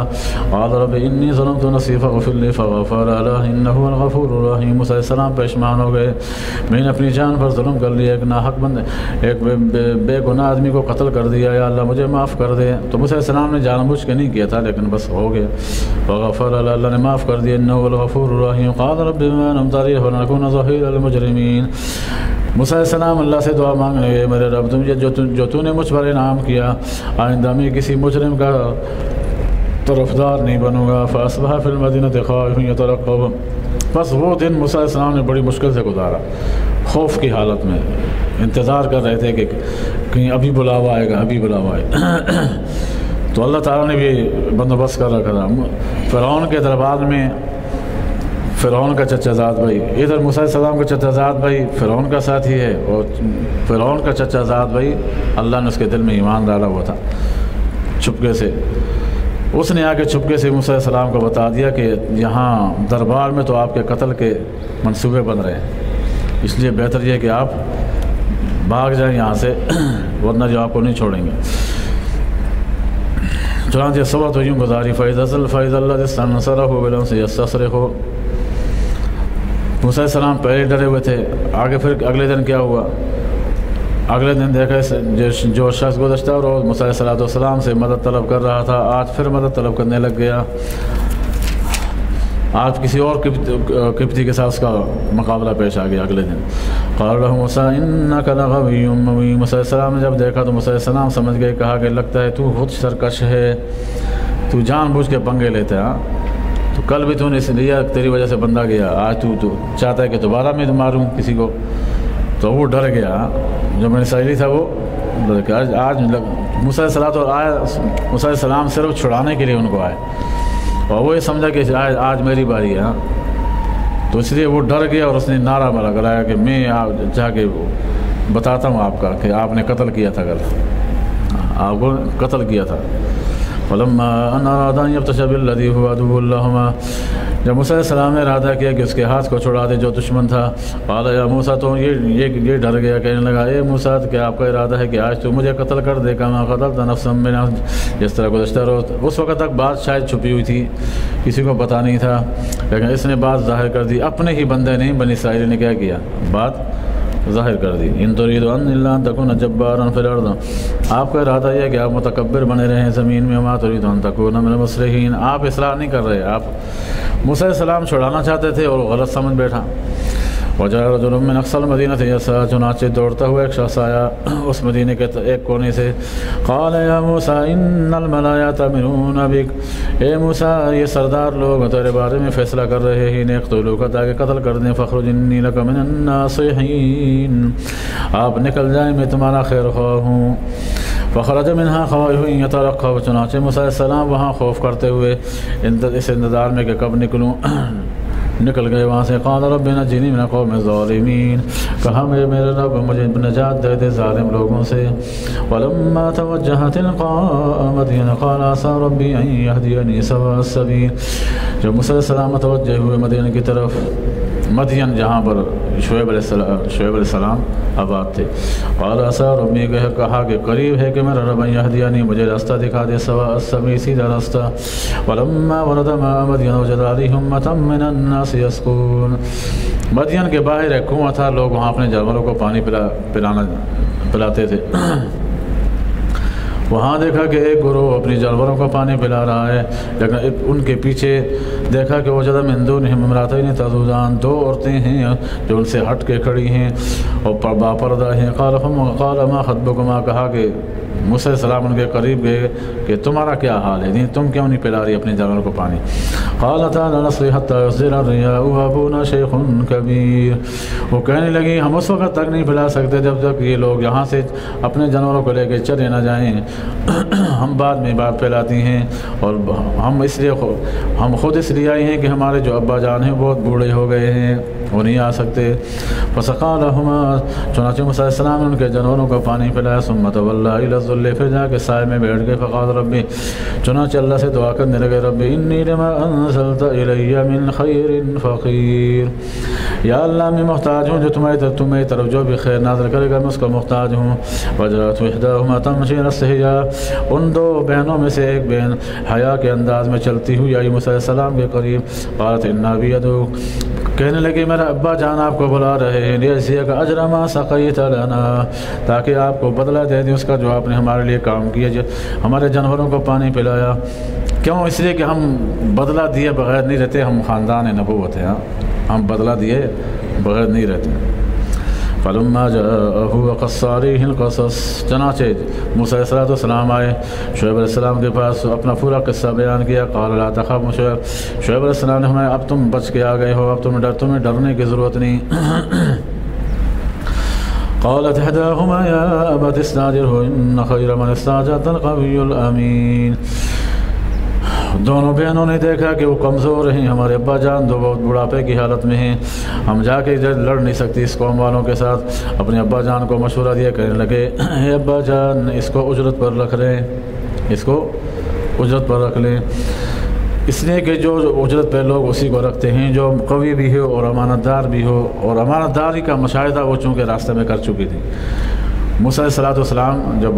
قال رب انی ظلمت نفسی فاغفر لی فغفر له انه هو الغفور الرحیم۔ موسیٰ علیہ السلام پشیمان ہو گئے، میں نے اپنی جان پر ظلم کر لیا، ایک ناحق بندے، ایک بے گناہ آدمی کو قتل کر دیا، یا اللہ مجھے معاف کر دے۔ تو موسیٰ علیہ السلام نے جان بوجھ کے نہیں کیا تھا، لیکن بس ہو گیا۔ فغفر له، اللہ نے معاف کر دیا، انه هو الغفور الرحیم۔ قال رب بما انعمت علی فلنکون ظہیرا للمجرمین۔ موسیٰ علیہ السلام اللہ سے دعا مانگنے گئے، میرے رب جو تو نے مجھ پر انعام کیا، آئندہ میں کسی مجرم کا طرفدار نہیں بنوں گا۔ فاصبح فی المدینۃ خائفا یترقب، بس وہ دن موسیٰ علیہ السلام نے بڑی مشکل سے گزارا، خوف کی حالت میں انتظار کر رہے تھے کہ کہیں ابھی بلاوا آئے گا، ابھی بلاوا آئے گا۔ تو اللہ تعالیٰ نے بھی بندوبست کر رکھا تھا۔ فرعون کے دربار میں فرعون کا چچا زاد بھائی، ادھر موسیٰ علیہ السلام کا چچا زاد بھائی فرعون کا ساتھی ہے، اور فرعون کا چچا زاد بھائی اللہ نے اس کے دل میں ایمان ڈالا ہوا تھا چھپکے سے۔ اس نے آ کے چھپکے سے موسیٰ علیہ السلام کو بتا دیا کہ یہاں دربار میں تو آپ کے قتل کے منصوبے بن رہے ہیں، اس لیے بہتر یہ کہ آپ بھاگ جائیں یہاں سے، ورنہ جو آپ کو نہیں چھوڑیں گے۔ چنانچہ صبح تو یوں گزاری، فَإِذَا الَّذِي اسْتَنصَرَهُ بِالْأَمْسِ يَسْتَصْرِخُ۔ موسیٰ علیہ السلام پہلے ڈرے ہوئے تھے، آگے پھر اگلے دن کیا ہوا؟ اگلے دن دیکھا جو شخص گزشتہ روز موسیٰ علیہ السلام سے مدد طلب کر رہا تھا، آج پھر مدد طلب کرنے لگ گیا۔ آج کسی اور قبطی کے ساتھ اس کا مقابلہ پیش آ گیا اگلے دن۔ قال له موسیٰ انک لغوی مبین، موسیٰ علیہ السلام نے جب دیکھا تو موسیٰ علیہ السلام سمجھ گئے، کہا کہ لگتا ہے تو خود سرکش ہے، تو جان بوجھ کے پنگے لیتے ہاں، تو کل بھی تو نے اس لیا، تیری وجہ سے بندہ گیا، آج تو چاہتا ہے کہ دوبارہ میں ماروں کسی کو۔ تو وہ ڈر گیا، جو میں نے اسرائیلی تھا وہ ڈر گیا۔ آج موسیٰ علیہ السلام صرف چھڑانے کے لیے ان کو آئے، اور وہ یہ سمجھا کہ آج میری باری ہے، تو اس لیے وہ ڈر گیا اور اس نے نعرہ لگایا کہ میں جا کے بتاتا ہوں آپ کا کہ آپ نے قتل کیا تھا، کل آپ کو قتل کیا تھا۔ فلما ان اراد ان یبطش بالذی هو عدو لهما، جب موسیٰ علیہ السلام نے ارادہ کیا کہ اس کے ہاتھ کو چھڑا دے جو دشمن تھا، قال یا موسیٰ، تو یہ ڈر گیا، کہنے لگا اے موسیٰ کیا آپ کا ارادہ ہے کہ آج تو مجھے قتل کر دے، کما قتلت نفسا بالنفس، جس طرح گزشتہ روز۔ اس وقت تک بات شاید چھپی ہوئی تھی، کسی کو پتہ نہیں تھا، لیکن اس نے بات ظاہر کر دی، اپنے ہی بندے نے، بنی اسرائیل نے کیا کیا، بات ظاہر کر دی۔ ان تريد الا ان تكون جبارا في الارض، آپ کا ارادہ یہ ہے کہ آپ متکبر بنے رہیں زمین میں، وما تريد ان تكون من المصلحين، آپ اصلاح نہیں کر رہے، آپ موسیٰ علیہ السلام چھڑانا چاہتے تھے اور غلط سمجھ بیٹھا۔ وجاء رجل من اقصى المدينة يسعى، چنانچہ دوڑتا ہوا ایک شخص آیا اس مدینے کے ایک کونے سے، قال یا موسیٰ ان الملا یأتمرون بک، اے موسیٰ یہ سردار لوگ تیرے بارے میں فیصلہ کر رہے ہیں، لیقتلوک، تاکہ قتل کر دیں، فاخرج انی لک من الناصحین، آپ نکل جائیں میں تمہارا خیر خواہ ہوں۔ فخرج منها خائفا یترقب، چنانچہ موسیٰ علیہ السلام وہاں خوف کرتے ہوئے اس انتظار میں کہ کب نکلوں، نکل گئے وہاں سے۔ قال رب نجنی من القوم الظالمین، کہا میرے رب مجھے نجات دے دے ظالم لوگوں سے۔ ولما توجہ تلقاء مدین قال عسى ربی ان یہدینی سواء السبیل، جب موسیٰ علیہ السلام متوجہ ہوئے مدین کی طرف، مدین جہاں پر شعیب علیہ السلام آباد تھے، قال عسى ربی، کہا کہ قریب ہے کہ میرا رب یہدینی مجھے راستہ دکھا دے، سواء السبیل، سیدھا راستہ۔ ولما ورد ماء مدین وجد علیہ امة من الناس یسقون، مدین کے باہر ایک کنواں تھا، لوگ وہاں اپنے جانوروں کو پانی پلاتے تھے۔ وہاں دیکھا کہ ایک گروہ اپنی جانوروں کو پانی پلا رہا ہے، لیکن ان کے پیچھے دیکھا کہ وجد من دونہم امرأتین تذودان، دو عورتیں ہیں جو ان سے ہٹ کے کھڑی ہیں اور باپردہ ہیں۔ قال ما خطبکما، کہا کہ موسیٰ علیہ السلام ان کے قریب گئے کہ تمہارا کیا حال ہے، تم کیوں نہیں پلا رہی اپنے جانوروں کو پانی؟ قالتا لا نسقي حتى يصدر الرعاء وابونا شيخ كبير، وہ کہنے لگی ہم اس وقت تک نہیں پلا سکتے جب تک یہ لوگ یہاں سے اپنے جانوروں کو لے کے چلے نہ جائیں، ہم بعد میں بات پھیلاتی ہیں، اور ہم خود اس لیے آئے ہیں کہ ہمارے جو ابا جان ہیں بہت بوڑھے ہو گئے ہیں، وہ نہیں آ سکتے۔ فسقا لہما، چنانچہ موسیٰ علیہ السلام نے ان کے جانوروں کو پانی پلایا، ثم تولی الی الظل، پھر جا کے سائے میں بیٹھ گئے۔ فقال ربی، چنانچہ اللہ سے دعا کرنے لگے، ربی انی لما انزلت الی من خیر فقیر، یا اللہ میں محتاج ہوں جو تمہاری طرف جو بھی خیر نازل کرے گا میں اس کا محتاج ہوں۔ وجرت احداہما تمشی علی الصحیہ، ان دو بہنوں میں سے ایک بہن حیا کے انداز میں چلتی ہوئی آئی موسیٰ علیہ السلام کے قریب۔ قالت ان ابی یدعوک، کہنے لگے میرا ابا جان آپ کو بلا رہے ہیں، لیجزیک اجر ما سقیت لنا، تاکہ آپ کو بدلہ دے دیں اس کا جو آپ نے ہمارے لیے کام کیا، جو ہمارے جانوروں کو پانی پلایا۔ کیوں؟ اس لیے کہ ہم بدلہ دیے بغیر نہیں رہتے، ہم خاندان نبوت ہیں، ہم بدلہ دیے بغیر نہیں رہتے۔ فلما جاءه وقص عليه القصص، چنانچہ موسیٰ علیہ السلام آئے شعیب علیہ السلام کے پاس، اپنا پورا قصہ بیان کیا۔ قال لا تخف، شعیب علیہ السلام نے ہمیں اب تم بچ کے آ گئے ہو، اب تمہیں ڈرنے کی ضرورت نہیں۔ قالت احداهما يا ابت استاجره ان خير من استاجرت القوي الامين، دونوں بہنوں نے دیکھا کہ وہ کمزور ہیں، ہمارے ابا جان دو بہت بڑھاپے کی حالت میں ہیں، ہم جا کے لڑ نہیں سکتی اس قوم والوں کے ساتھ۔ اپنے ابا جان کو مشورہ دیا، کہنے لگے اے ابا جان اس کو اجرت پر رکھ لیں، اس کو اجرت پر رکھ لیں، اس لیے کہ جو اجرت پہ لوگ اسی کو رکھتے ہیں جو قوی بھی ہو اور امانت دار بھی ہو، اور امانت داری کا مشاہدہ وہ چونکہ راستے میں کر چکی تھی۔ موسیٰ علیہ السلام جب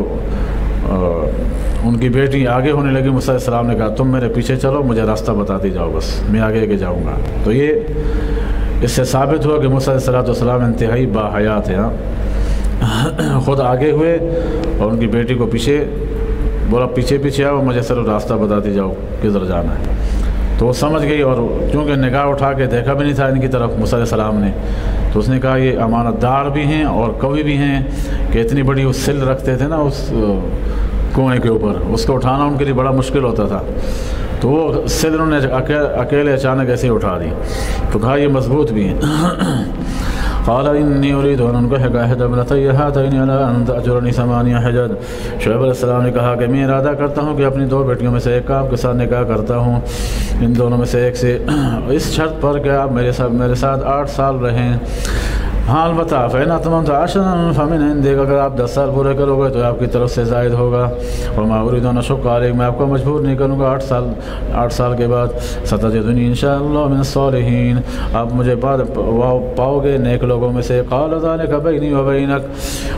ان کی بیٹی آگے ہونے لگی، موسیٰ علیہ السلام نے کہا تم میرے پیچھے چلو، مجھے راستہ بتاتی جاؤ، بس میں آگے کے جاؤں گا۔ تو یہ اس سے ثابت ہوا کہ موسیٰ علیہ السلام انتہائی باحیات ہیں، خود آگے ہوئے اور ان کی بیٹی کو پیچھے بولا پیچھے پیچھے آؤ، مجھے صرف راستہ بتاتی جاؤ کدھر جانا ہے۔ تو وہ سمجھ گئی، اور چونکہ نگاہ اٹھا کے دیکھا بھی نہیں تھا ان کی طرف موسیٰ علیہ السلام نے، تو اس نے کہا یہ امانت دار بھی ہیں اور قوی بھی ہیں کہ اتنی بڑی وہ سل رکھتے تھے نا اس کنویں کے اوپر، اس کو اٹھانا ان کے لیے بڑا مشکل ہوتا تھا، تو وہ سل انہوں نے اکیلے اچانک ایسے ہی اٹھا دی، تو کہا یہ مضبوط بھی ہیں۔ قال انی اريد ان انكح احدى ابنتي هاتين على ان تاجرني 8 حجج، شعیب علیہ السلام نے کہا کہ میں ارادہ کرتا ہوں کہ اپنی دو بیٹیوں میں سے ایک آپ کے ساتھ نکاح کرتا ہوں، ان دونوں میں سے ایک سے، اس شرط پر کہ آپ میرے ساتھ 8 سال رہیں۔ ہاں البتہ فإن أتممت 10 فمن عندك، اگر آپ 10 سال پورے کرو گے تو آپ کی طرف سے زائد ہوگا۔ وما أريد أن أشق عليك، میں آپ کو مجبور نہیں کروں گا۔ 8 سال کے بعد ستجدنی إن شاء الله من الصالحين، آپ مجھے پاؤ گے نیک لوگوں میں سے۔ قال ذلك بيني وبينك،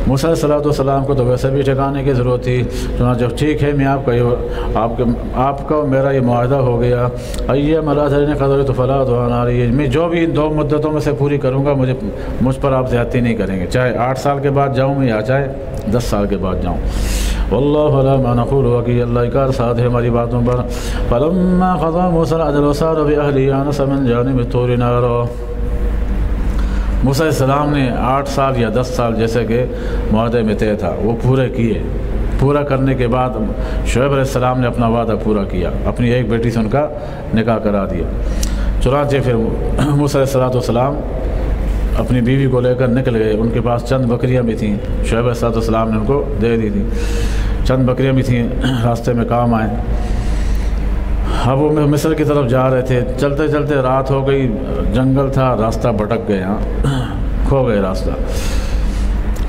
موسیٰ علیہ السلام کو تو ویسے بھی ٹھکانے کی ضرورت تھی، چنانچہ ٹھیک ہے میں آپ کا میرا یہ معاہدہ ہو گیا۔ أيما الأجلين قضيت فلا عدوان علي، میں جو بھی 2 مدتوں میں سے پوری کروں گا مجھ پر آپ زیادتی نہیں کریں گے، چاہے 8 سال کے بعد جاؤں میں یا چاہے 10 سال کے بعد جاؤں۔ واللہ علی ما نقول وکیل، اللہ کار ساتھ ہے ہماری باتوں پر۔ فلما قضى موسى الأجل وسار بأهله آنس من جانب الطور نارا، موسیٰ علیہ السلام نے 8 سال یا 10 سال جیسے کہ معاہدے میں طے تھا وہ پورے کیے۔ پورا کرنے کے بعد شعیب علیہ السلام نے اپنا وعدہ پورا کیا، اپنی ایک بیٹی سے ان کا نکاح کرا دیا۔ چنانچہ پھر موسیٰ علیہ السلام اپنی بیوی کو لے کر نکل گئے، ان کے پاس چند بکریاں بھی تھیں، شعیب علیہ السلام نے ان کو دے دی تھی، چند بکریاں بھی تھیں، راستے میں کام آئیں۔ اب وہ مصر کی طرف جا رہے تھے، چلتے چلتے رات ہو گئی، جنگل تھا، راستہ بھٹک گئے، کھو گئے راستہ۔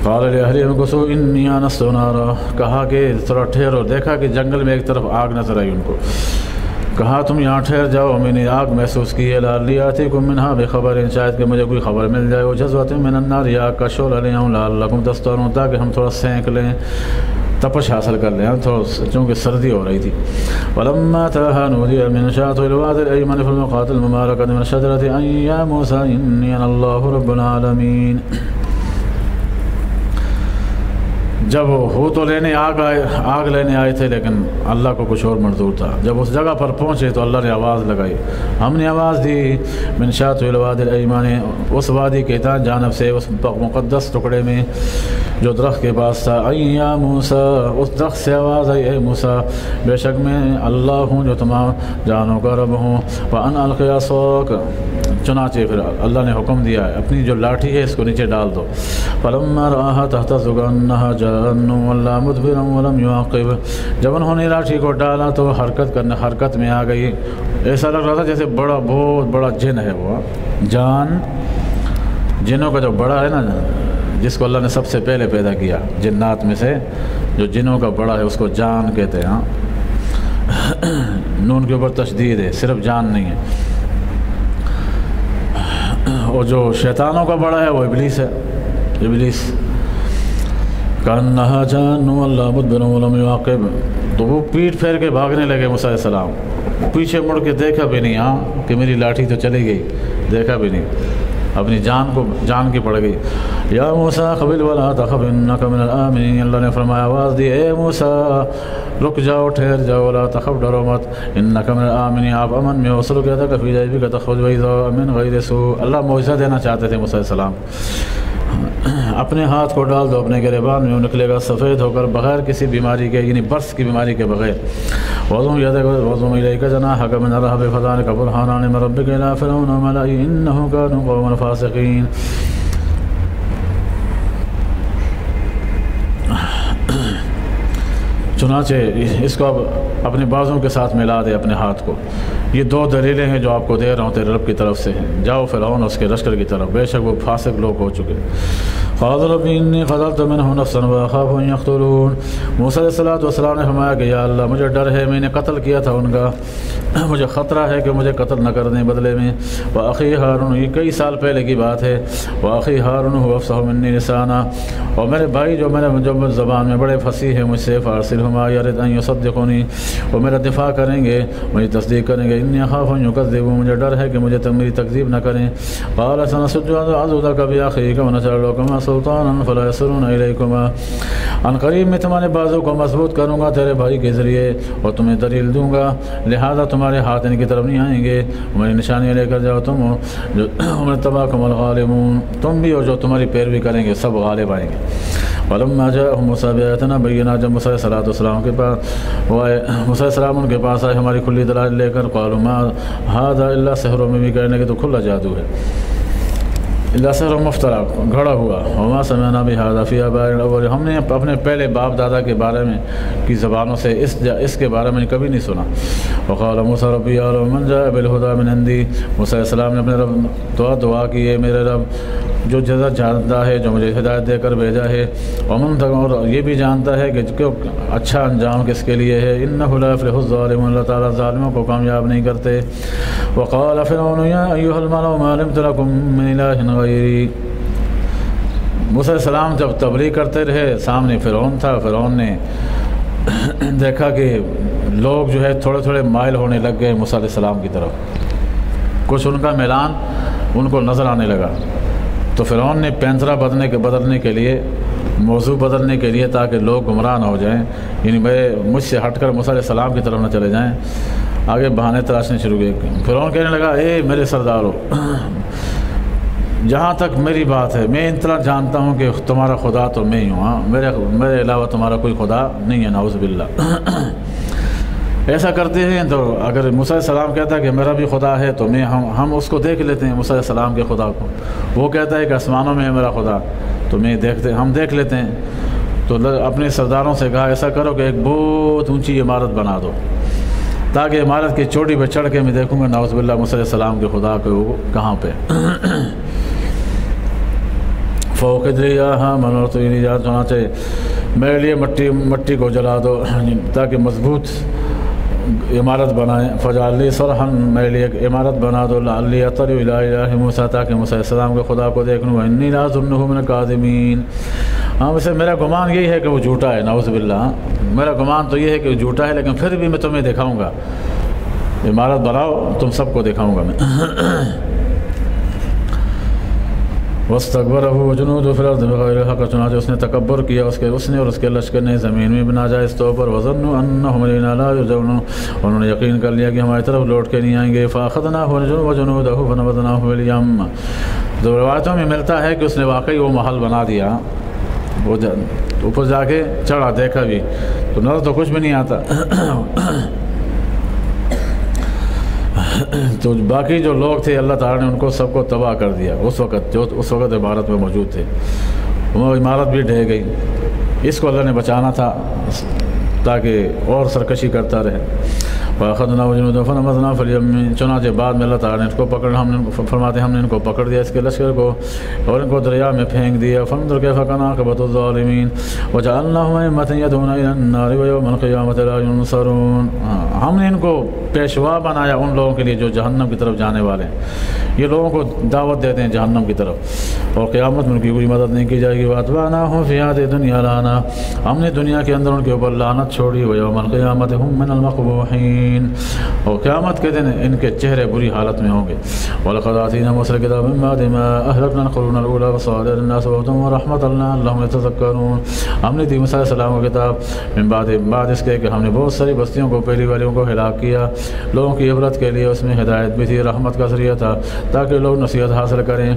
قال لأهلهم كثوا إني آنست نارا، کہا کہ تھوڑا ٹھہرو، دیکھا کہ جنگل میں ایک طرف آگ نظر آئی ان کو، کہا تم یہاں ٹھہر جاؤ، میں نے آگ محسوس کی ہے، لعلی آتیکم منہا بخبر، شاید کہ مجھے کوئی خبر مل جائے، وجزوۃ من النار، یا آگ کا شعلہ لے آؤں، لعلکم تسترون، تاکہ ہم تھوڑا سینک لیں، تپش حاصل کر لیں، تھوڑا چونکہ سردی ہو رہی تھی۔ ولما تاها نودي من شاطئ الوادي الأيمن في المقاط المباركة من الشجرة أن يا موسى إني أنا الله رب العالمين، جب وہ تو آگ لینے آئے تھے، لیکن اللہ کو کچھ اور منظور تھا۔ جب اس جگہ پر پہنچے تو اللہ نے آواز لگائی، ہم نے آواز دی، من شاطئ الوادی الأيمن، اس وادی کے دائیں جانب سے اس مقدس ٹکڑے میں جو درخت کے پاس تھا، اَيْ يَا مُوسَىٰ، اس درخت سے آواز آئی، اے موسیٰ بے شک میں اللہ ہوں جو تمام جانوں کا رب ہوں، وَأَنْ أَلْقِ عَصَاكَ، چنانچہ پھر اللہ نے حکم دیا ہے اپنی جو لاٹھی ہے اس کو نیچے ڈال دو. فلما رآها تهتز كأنها جان ولا مدبرا ولم يعقب. جب انہوں نے لاٹھی کو ڈالا تو حرکت میں آ گئی. ایسا لگ رہا تھا جیسے بہت بڑا جن ہے. وہ جان جنوں کا جو بڑا ہے نا، جس کو اللہ نے سب سے پہلے پیدا کیا جنات میں سے، جو جنوں کا بڑا ہے اس کو جان کہتے ہیں. نون کے اوپر تشدید ہے، صرف جان نہیں ہے. اور جو شیطانوں کا بڑا ہے وہ ابلیس ہے. ابلیس کانہا جان واللہ مدبر ولم یعقب. تو وہ پیٹ پھیر کے بھاگنے لگے موسیٰ علیہ السلام. پیچھے مڑ کے دیکھا بھی نہیں کہ میری لاٹھی تو چلی گئی، دیکھا بھی نہیں. اپنی جان کی پڑ گئی. یا موسیٰ قبل ولا تخف انک من الآمنین. اللہ نے فرمایا، آواز دی، اے موسیٰ رک جاؤ، ٹھہر جاؤ، ولا تخف، ڈرو مت، انک من الآمنین، آپ امن میں ہو. سلو کہتا کہ فی جیبک تخرج بیضاء من غیر سوء. اللہ معجزہ دینا چاہتے تھے موسیٰ علیہ السلام. اپنے ہاتھ کو ڈال دو اپنے گریبان میں، وہ نکلے گا سفید ہو کر، بغیر کسی بیماری کے، یعنی برس کی بیماری کے بغیر. وضم یدک وضم الیک جناحک من الرہب فذلک برہانان من ربک الی فرعون وملئہ انہم کانوا قوما فاسقین. چنانچہ اس کو اب اپنے بازوں کے ساتھ ملا دے اپنے ہاتھ کو. یہ دو دلیلیں ہیں جو آپ کو دے رہا ہوں تیرے رب کی طرف سے. جاؤ فرعون اس کے لشکر کی طرف، بے شک وہ فاسق لوگ ہو چکے. قال رب انی قتلت منهم نفسا واخاف ان یقتلون. موسیٰ علیہ السلام نے فرمایا کہ یا اللہ مجھے ڈر ہے، میں نے قتل کیا تھا ان کا، مجھے خطرہ ہے کہ مجھے قتل نہ کر دیں بدلے میں. واخی ہارون، یہ کئی سال پہلے کی بات ہے. واخی ہارون هو افصح منی لسانا. اور میرے بھائی جو زبان میں بڑے فصیح ہیں مجھ سے، فارسلهما يرد ان يصدقوني، وہ میرا دفاع کریں گے، مجھے تصدیق کریں گے. انی اخاف ان يكذبون، مجھے ڈر ہے کہ مجھے میری تکذیب نہ کریں. قال سنشد عضدك باخيك ونجعل لكما سلطانا فلا يصلون اليكما. ان قریب میں تمہارے بازو کو مضبوط کروں گا تیرے بھائی کے ذریعے اور تمہیں دلیل دوں گا، لہذا تمہارے ہاتھ ان کی طرف نہیں آئیں گے. میری نشانیاں لے کر جاؤ تم، جو تبعكم الغالبون، تم بھی اور جو تمہاری پیروی کریں گے سب غالب آئیں گے. ولما جاءهم موسیٰ بآیاتنا بینات، جب موسیٰ علیہ السلام کے پاس وہ آئے، موسیٰ علیہ السلام ان کے پاس آئے ہماری کھلی دلائل لے کر. قالوا ما هذا الا سحر، میں بھی کہنے کہ تو کھلا جادو ہے، الا سحر مفترا، گھڑا ہوا. وما سمعنا بهذا في آبائنا الاولین، ہم نے اپنے پہلے باپ دادا کے بارے میں کی زبانوں سے اس کے بارے میں کبھی نہیں سنا. وقال موسیٰ ربی اعلم من جاء بالهدى من عندی. موسیٰ علیہ السلام نے اپنے رب دعا کی، ہے میرے رب جو جزا جانتا ہے، جو مجھے ہدایت دے کر بھیجا ہے، اور یہ بھی جانتا ہے کہ اچھا انجام کس کے لیے ہے. انہ لا یفلح الظالمون، اللہ تعالیٰ ظالموں کو کامیاب نہیں کرتے. وقال فرعون یا ایھا الملأ ما علمت لکم من الہ غیری. موسیٰ علیہ السلام جب تبلیغ کرتے رہے، سامنے فرعون تھا. فرعون نے دیکھا کہ لوگ جو ہے تھوڑے تھوڑے مائل ہونے لگ گئے موسیٰ علیہ السلام کی طرف، کچھ ان کا میلان ان کو نظر آنے لگا. تو فرعون نے پینترا بدلنے کے لیے، موضوع بدلنے کے لیے، تاکہ لوگ گمراہ نہ ہو جائیں، یعنی مجھ سے ہٹ کر موسیٰ علیہ السلام کی طرف نہ چلے جائیں، آگے بہانے تراشنے شروع کیے. فرعون کہنے لگا، اے میرے سردارو، جہاں تک میری بات ہے میں اتنا جانتا ہوں کہ تمہارا خدا تو میں ہی ہوں، میرے علاوہ تمہارا کوئی خدا نہیں ہے، نعوذ باللہ. ایسا کرتے ہیں تو اگر موسیٰ علیہ السلام کہتا ہے کہ میرا بھی خدا ہے تو ہم اس کو دیکھ لیتے ہیں، موسیٰ علیہ السلام کے خدا کو. وہ کہتا ہے کہ آسمانوں میں ہے میرا خدا، تو ہم دیکھ لیتے ہیں. تو اپنے سرداروں سے کہا، ایسا کرو کہ ایک بہت اونچی عمارت بنا دو، تاکہ عمارت کی چوٹی پہ چڑھ کے میں دیکھوں گا نعوذ باللہ موسیٰ علیہ السلام کے خدا کو وہ کہاں پہ. فوقد ریاحا منورت ایجاد، ہونا چاہیے میرے لیے مٹی کو جلا دو تاکہ مضبوط عمارت بنائیں. فجعل لی صرحا، میرے لیے ایک عمارت بنا دو. لعلی اطلع الی الہ موسیٰ، تاکہ موسیٰ علیہ السلام کے خدا کو دیکھ لوں. انی لاظنہ من الکاذبین، ویسے میرا گمان یہی ہے کہ وہ جھوٹا ہے، نعوذ باللہ. میرا گمان تو یہ ہے کہ وہ جھوٹا ہے، لیکن پھر بھی میں تمہیں دکھاؤں گا. عمارت بناؤ، تم سب کو دکھاؤں گا میں. واستكبر هو وجنوده في الارض بغير الحق، چنانچہ اس نے تکبر کیا اس نے اور اس کے لشکر نے زمین میں ناجائز طور پر. وظنوا انهم الينا لا يرجعون، انہوں نے یقین کر لیا کہ ہماری طرف لوٹ کے نہیں آئیں گے. فاخذناه وجنوده فنبذناه في اليم. تو روایتوں میں ملتا ہے کہ اس نے واقعی وہ محل بنا دیا، وہ اوپر جا کے چڑھا، دیکھا بھی تو نظر تو کچھ بھی نہیں آتا. تو باقی جو لوگ تھے اللہ تعالیٰ نے ان کو سب کو تباہ کر دیا اس وقت، جو اس وقت عمارت میں موجود تھے، وہ عمارت بھی ڈھہ گئی۔ اس کو اللہ نے بچانا تھا تاکہ اور سرکشی کرتا رہے۔ وَأَخَذْنَا وَجُنُودَهُ فَنَبَذْنَاهُمْ فِي الْيَمِّ، چنانچہ بعد میں اللہ تعالیٰ نے ان کو پکڑ، فرماتے ہم نے ان کو پکڑ دیا اس کے لشکر کو اور ان کو دریا میں پھینک دیا۔ فَانظُرْ كَيْفَ كَانَ عَاقِبَةُ الظَّالِمِينَ وَجَعَلْنَاهُمْ أَئِمَّةً يَدْعُونَ إِلَى النَّارِ وَيَوْمَ الْقِيَامَةِ لَا يُنصَرُونَ، ہم نے ان کو پیشوا بنایا ان لوگوں کے لیے جو جہنم کی طرف جانے والے ہیں، یہ لوگوں کو دعوت دیتے ہیں جہنم کی طرف، اور قیامت میں ان کی کوئی مدد نہیں کی جائے گی۔ وَأَتْبَعْنَاهُمْ فِي هَذِهِ الدُّنْيَا لَعْنَةً، ہم نے دنیا کے اندر ان کے اوپر لعنت چھوڑی۔ وَيَوْمَ الْقِيَامَةِ هُمْ مِنَ الْمَقْبُوحِينَ، اور قیامت کے دن ان کے چہرے بری حالت میں ہوں گے۔ وَلَقَدْ آتَيْنَا مُوسَى الْكِتَابَ مِن بَعْدِ مَا أَهْلَكْنَا الْقُرُونَ الْأُولَىٰ وَصَالِحًا لِلنَّاسِ وَهُدًى وَرَحْمَةً لَعَلَّهُمْ يَتَذَكَّرُونَ، ہم نے دی موسیٰ علیہ السلام کو کتاب من بعد اس کے کہ ہم نے بہت ساری بستیوں کو، پہلی والیوں کو ہلاک کیا، لوگوں کی عبرت کے لیے اس میں ہدایت بھی تھی، رحمت کا ذریعہ تھا تاکہ لوگ نصیحت حاصل کریں۔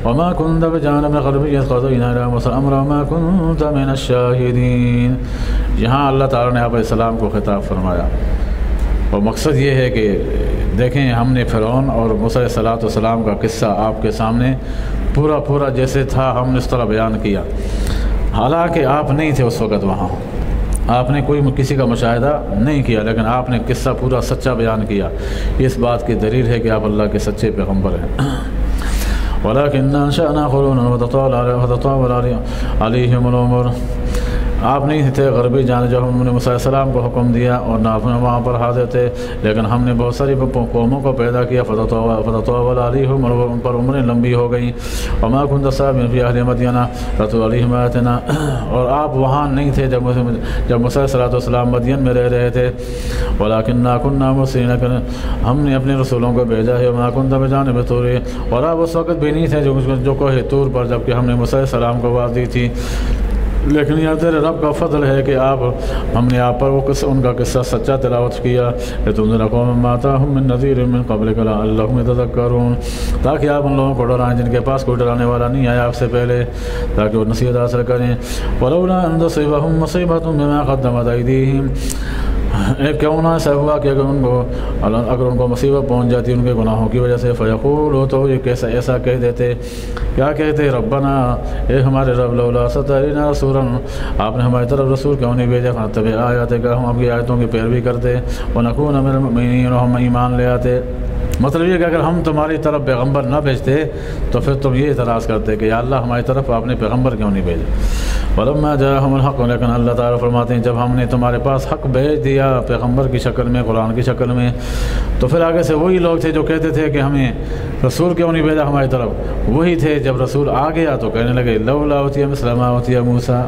وَمَا كُنتَ بِجَانِبِ الْغَرْبِيِّ إِذْ قَضَيْنَا إِلَىٰ مُوسَى الْأَمْرَ وَمَا كُنتَ مِنَ الشَّاهِدِينَ، یہاں اللہ تعالیٰ نے آپ علیہ السلام کو خطاب فرمایا، اور مقصد یہ ہے کہ دیکھیں ہم نے فرعون اور موسیٰ علیہ السلام کا قصہ آپ کے سامنے پورا جیسے تھا ہم نے اس طرح بیان کیا، حالانکہ آپ نہیں تھے اس وقت وہاں، آپ نے کوئی کسی کا مشاہدہ نہیں کیا، لیکن آپ نے قصہ پورا سچا بیان کیا، اس بات کی دلیل ہے کہ آپ اللہ کے سچے پیغمبر ہیں۔ وَلَكِنَّ أَنشَأْنَا قُرُونًا وَتَطَاوَلَ عَلَيْهِمُ الْأُمُورُ، آپ نہیں تھے غربی جانے جب ہم نے موسیٰ علیہ السلام کو حکم دیا اور نہ وہاں پر حاضر تھے، لیکن ہم نے بہت ساری قوموں کو پیدا کیا، فَتَطَاوَلَ عَلَيْهِمْ، اور ان پر عمریں لمبی ہو گئیں۔ وَمَا كُنتَ ثَاوِيًا فِي أَهْلِ مَدْيَنَ تَتْلُو عَلَيْهِمْ آيَاتِنَا، اور آپ وہاں نہیں تھے جب موسیٰ علیہ السلام مدین میں رہ رہے تھے۔ وَلَكِنَّا كُنَّا مُرْسِلِينَ، لیکن ہم نے اپنے رسولوں کو بھیجا ہے۔ وَمَا كُنتَ بِجَانِبِ الطُّورِ، اور آپ اس وقت بھی نہیں تھے جو کوہ طور پر جبکہ ہم نے موسیٰ علیہ السلام کو آواز دی تھی، لیکن یہ تیرے رب کا فضل ہے کہ ہم نے آپ پر وہ قصہ، ان کا قصہ سچا تلاوت کیا، لِتُنذِرَ قَوْمًا مَّا أَتَاهُم مِّن نَّذِيرٍ مِّن قَبْلِكَ لَعَلَّهُمْ يَتَذَكَّرُونَ، تاکہ آپ ان لوگوں کو ڈرائیں جن کے پاس کوئی ڈرانے والا نہیں آیا آپ سے پہلے، تاکہ وہ نصیحت حاصل کریں۔ وَلَوْلَا أَن تُصِيبَهُم مُّصِيبَةٌ بِمَا قَدَّمَتْ أَيْدِيهِمْ، کیوں نہ ایسا ہوا کہ اگر ان کو مصیبت پہنچ جاتی ان کے گناہوں کی وجہ سے، فَيَقُولُوا، تو یہ ایسا کہہ دیتے، کیا کہتے، ربنا، اے ہمارے رب، لولا ارسلتنا رسولا، آپ نے ہماری طرف رسول کیوں نہیں بھیجا، فنتبع آیاتک، ہم آپ کی آیتوں کی پیروی کرتے، ونکون من المؤمنین، اور ہم ایمان لے آتے۔ مطلب یہ کہ اگر ہم تمہاری طرف پیغمبر نہ بھیجتے تو پھر تم یہ اعتراض کرتے کہ یا اللہ ہماری طرف آپ نے پیغمبر کیوں نہیں بھیجا۔ ولما جاءهم الحق، لیکن اللہ تعالیٰ فرماتے ہیں جب ہم نے تمہارے پاس حق بھیج دیا پیغمبر کی شکل میں، قرآن کی شکل میں، تو پھر آگے سے وہی لوگ تھے جو کہتے تھے کہ ہمیں رسول کیوں نہیں بھیجا ہماری طرف، وہی تھے جب رسول آ گیا تو کہنے لگے لولا اوتی مثل ما اوتی موسیٰ،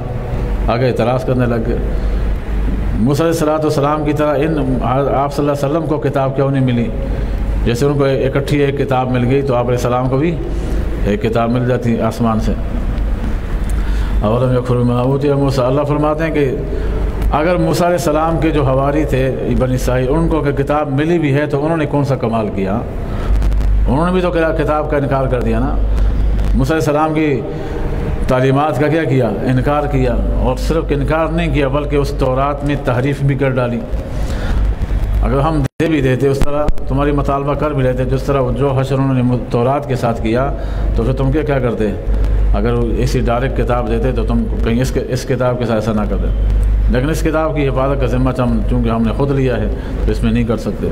آگے اعتراض کرنے لگ گئے، موسیٰ علیہ السلام کی طرح آپ صلی اللہ علیہ وسلم کو کتاب کیوں نہیں ملی، جیسے ان کو اکٹھی ایک کتاب مل گئی تو آپ علیہ السلام کو بھی ایک کتاب مل جاتی آسمان سے۔ اولم یکفروا بما اوتی موسیٰ، اللہ فرماتے ہیں کہ اگر موسیٰ علیہ السلام کے جو حواری تھے بنی اسرائیل، ان کو کہ کتاب ملی بھی ہے تو انہوں نے کون سا کمال کیا، انہوں نے بھی تو کتاب کا انکار کر دیا نا، موسیٰ علیہ السلام کی تعلیمات کا کیا کیا، انکار کیا، اور صرف انکار نہیں کیا بلکہ اس تورات میں تحریف بھی کر ڈالی۔ اگر ہم دے بھی دیتے اس طرح تمہاری مطالبہ کر بھی لیتے جس طرح جو حشر انہوں نے تورات کے ساتھ کیا، تو پھر تم کیا کرتے، اگر اسی ڈائریکٹ کتاب دیتے تو تم کہیں اس کتاب کے ساتھ ایسا نہ کرتے، لیکن اس کتاب کی حفاظت کا ذمہ چونکہ ہم نے خود لیا ہے تو اس میں نہیں کر سکتے۔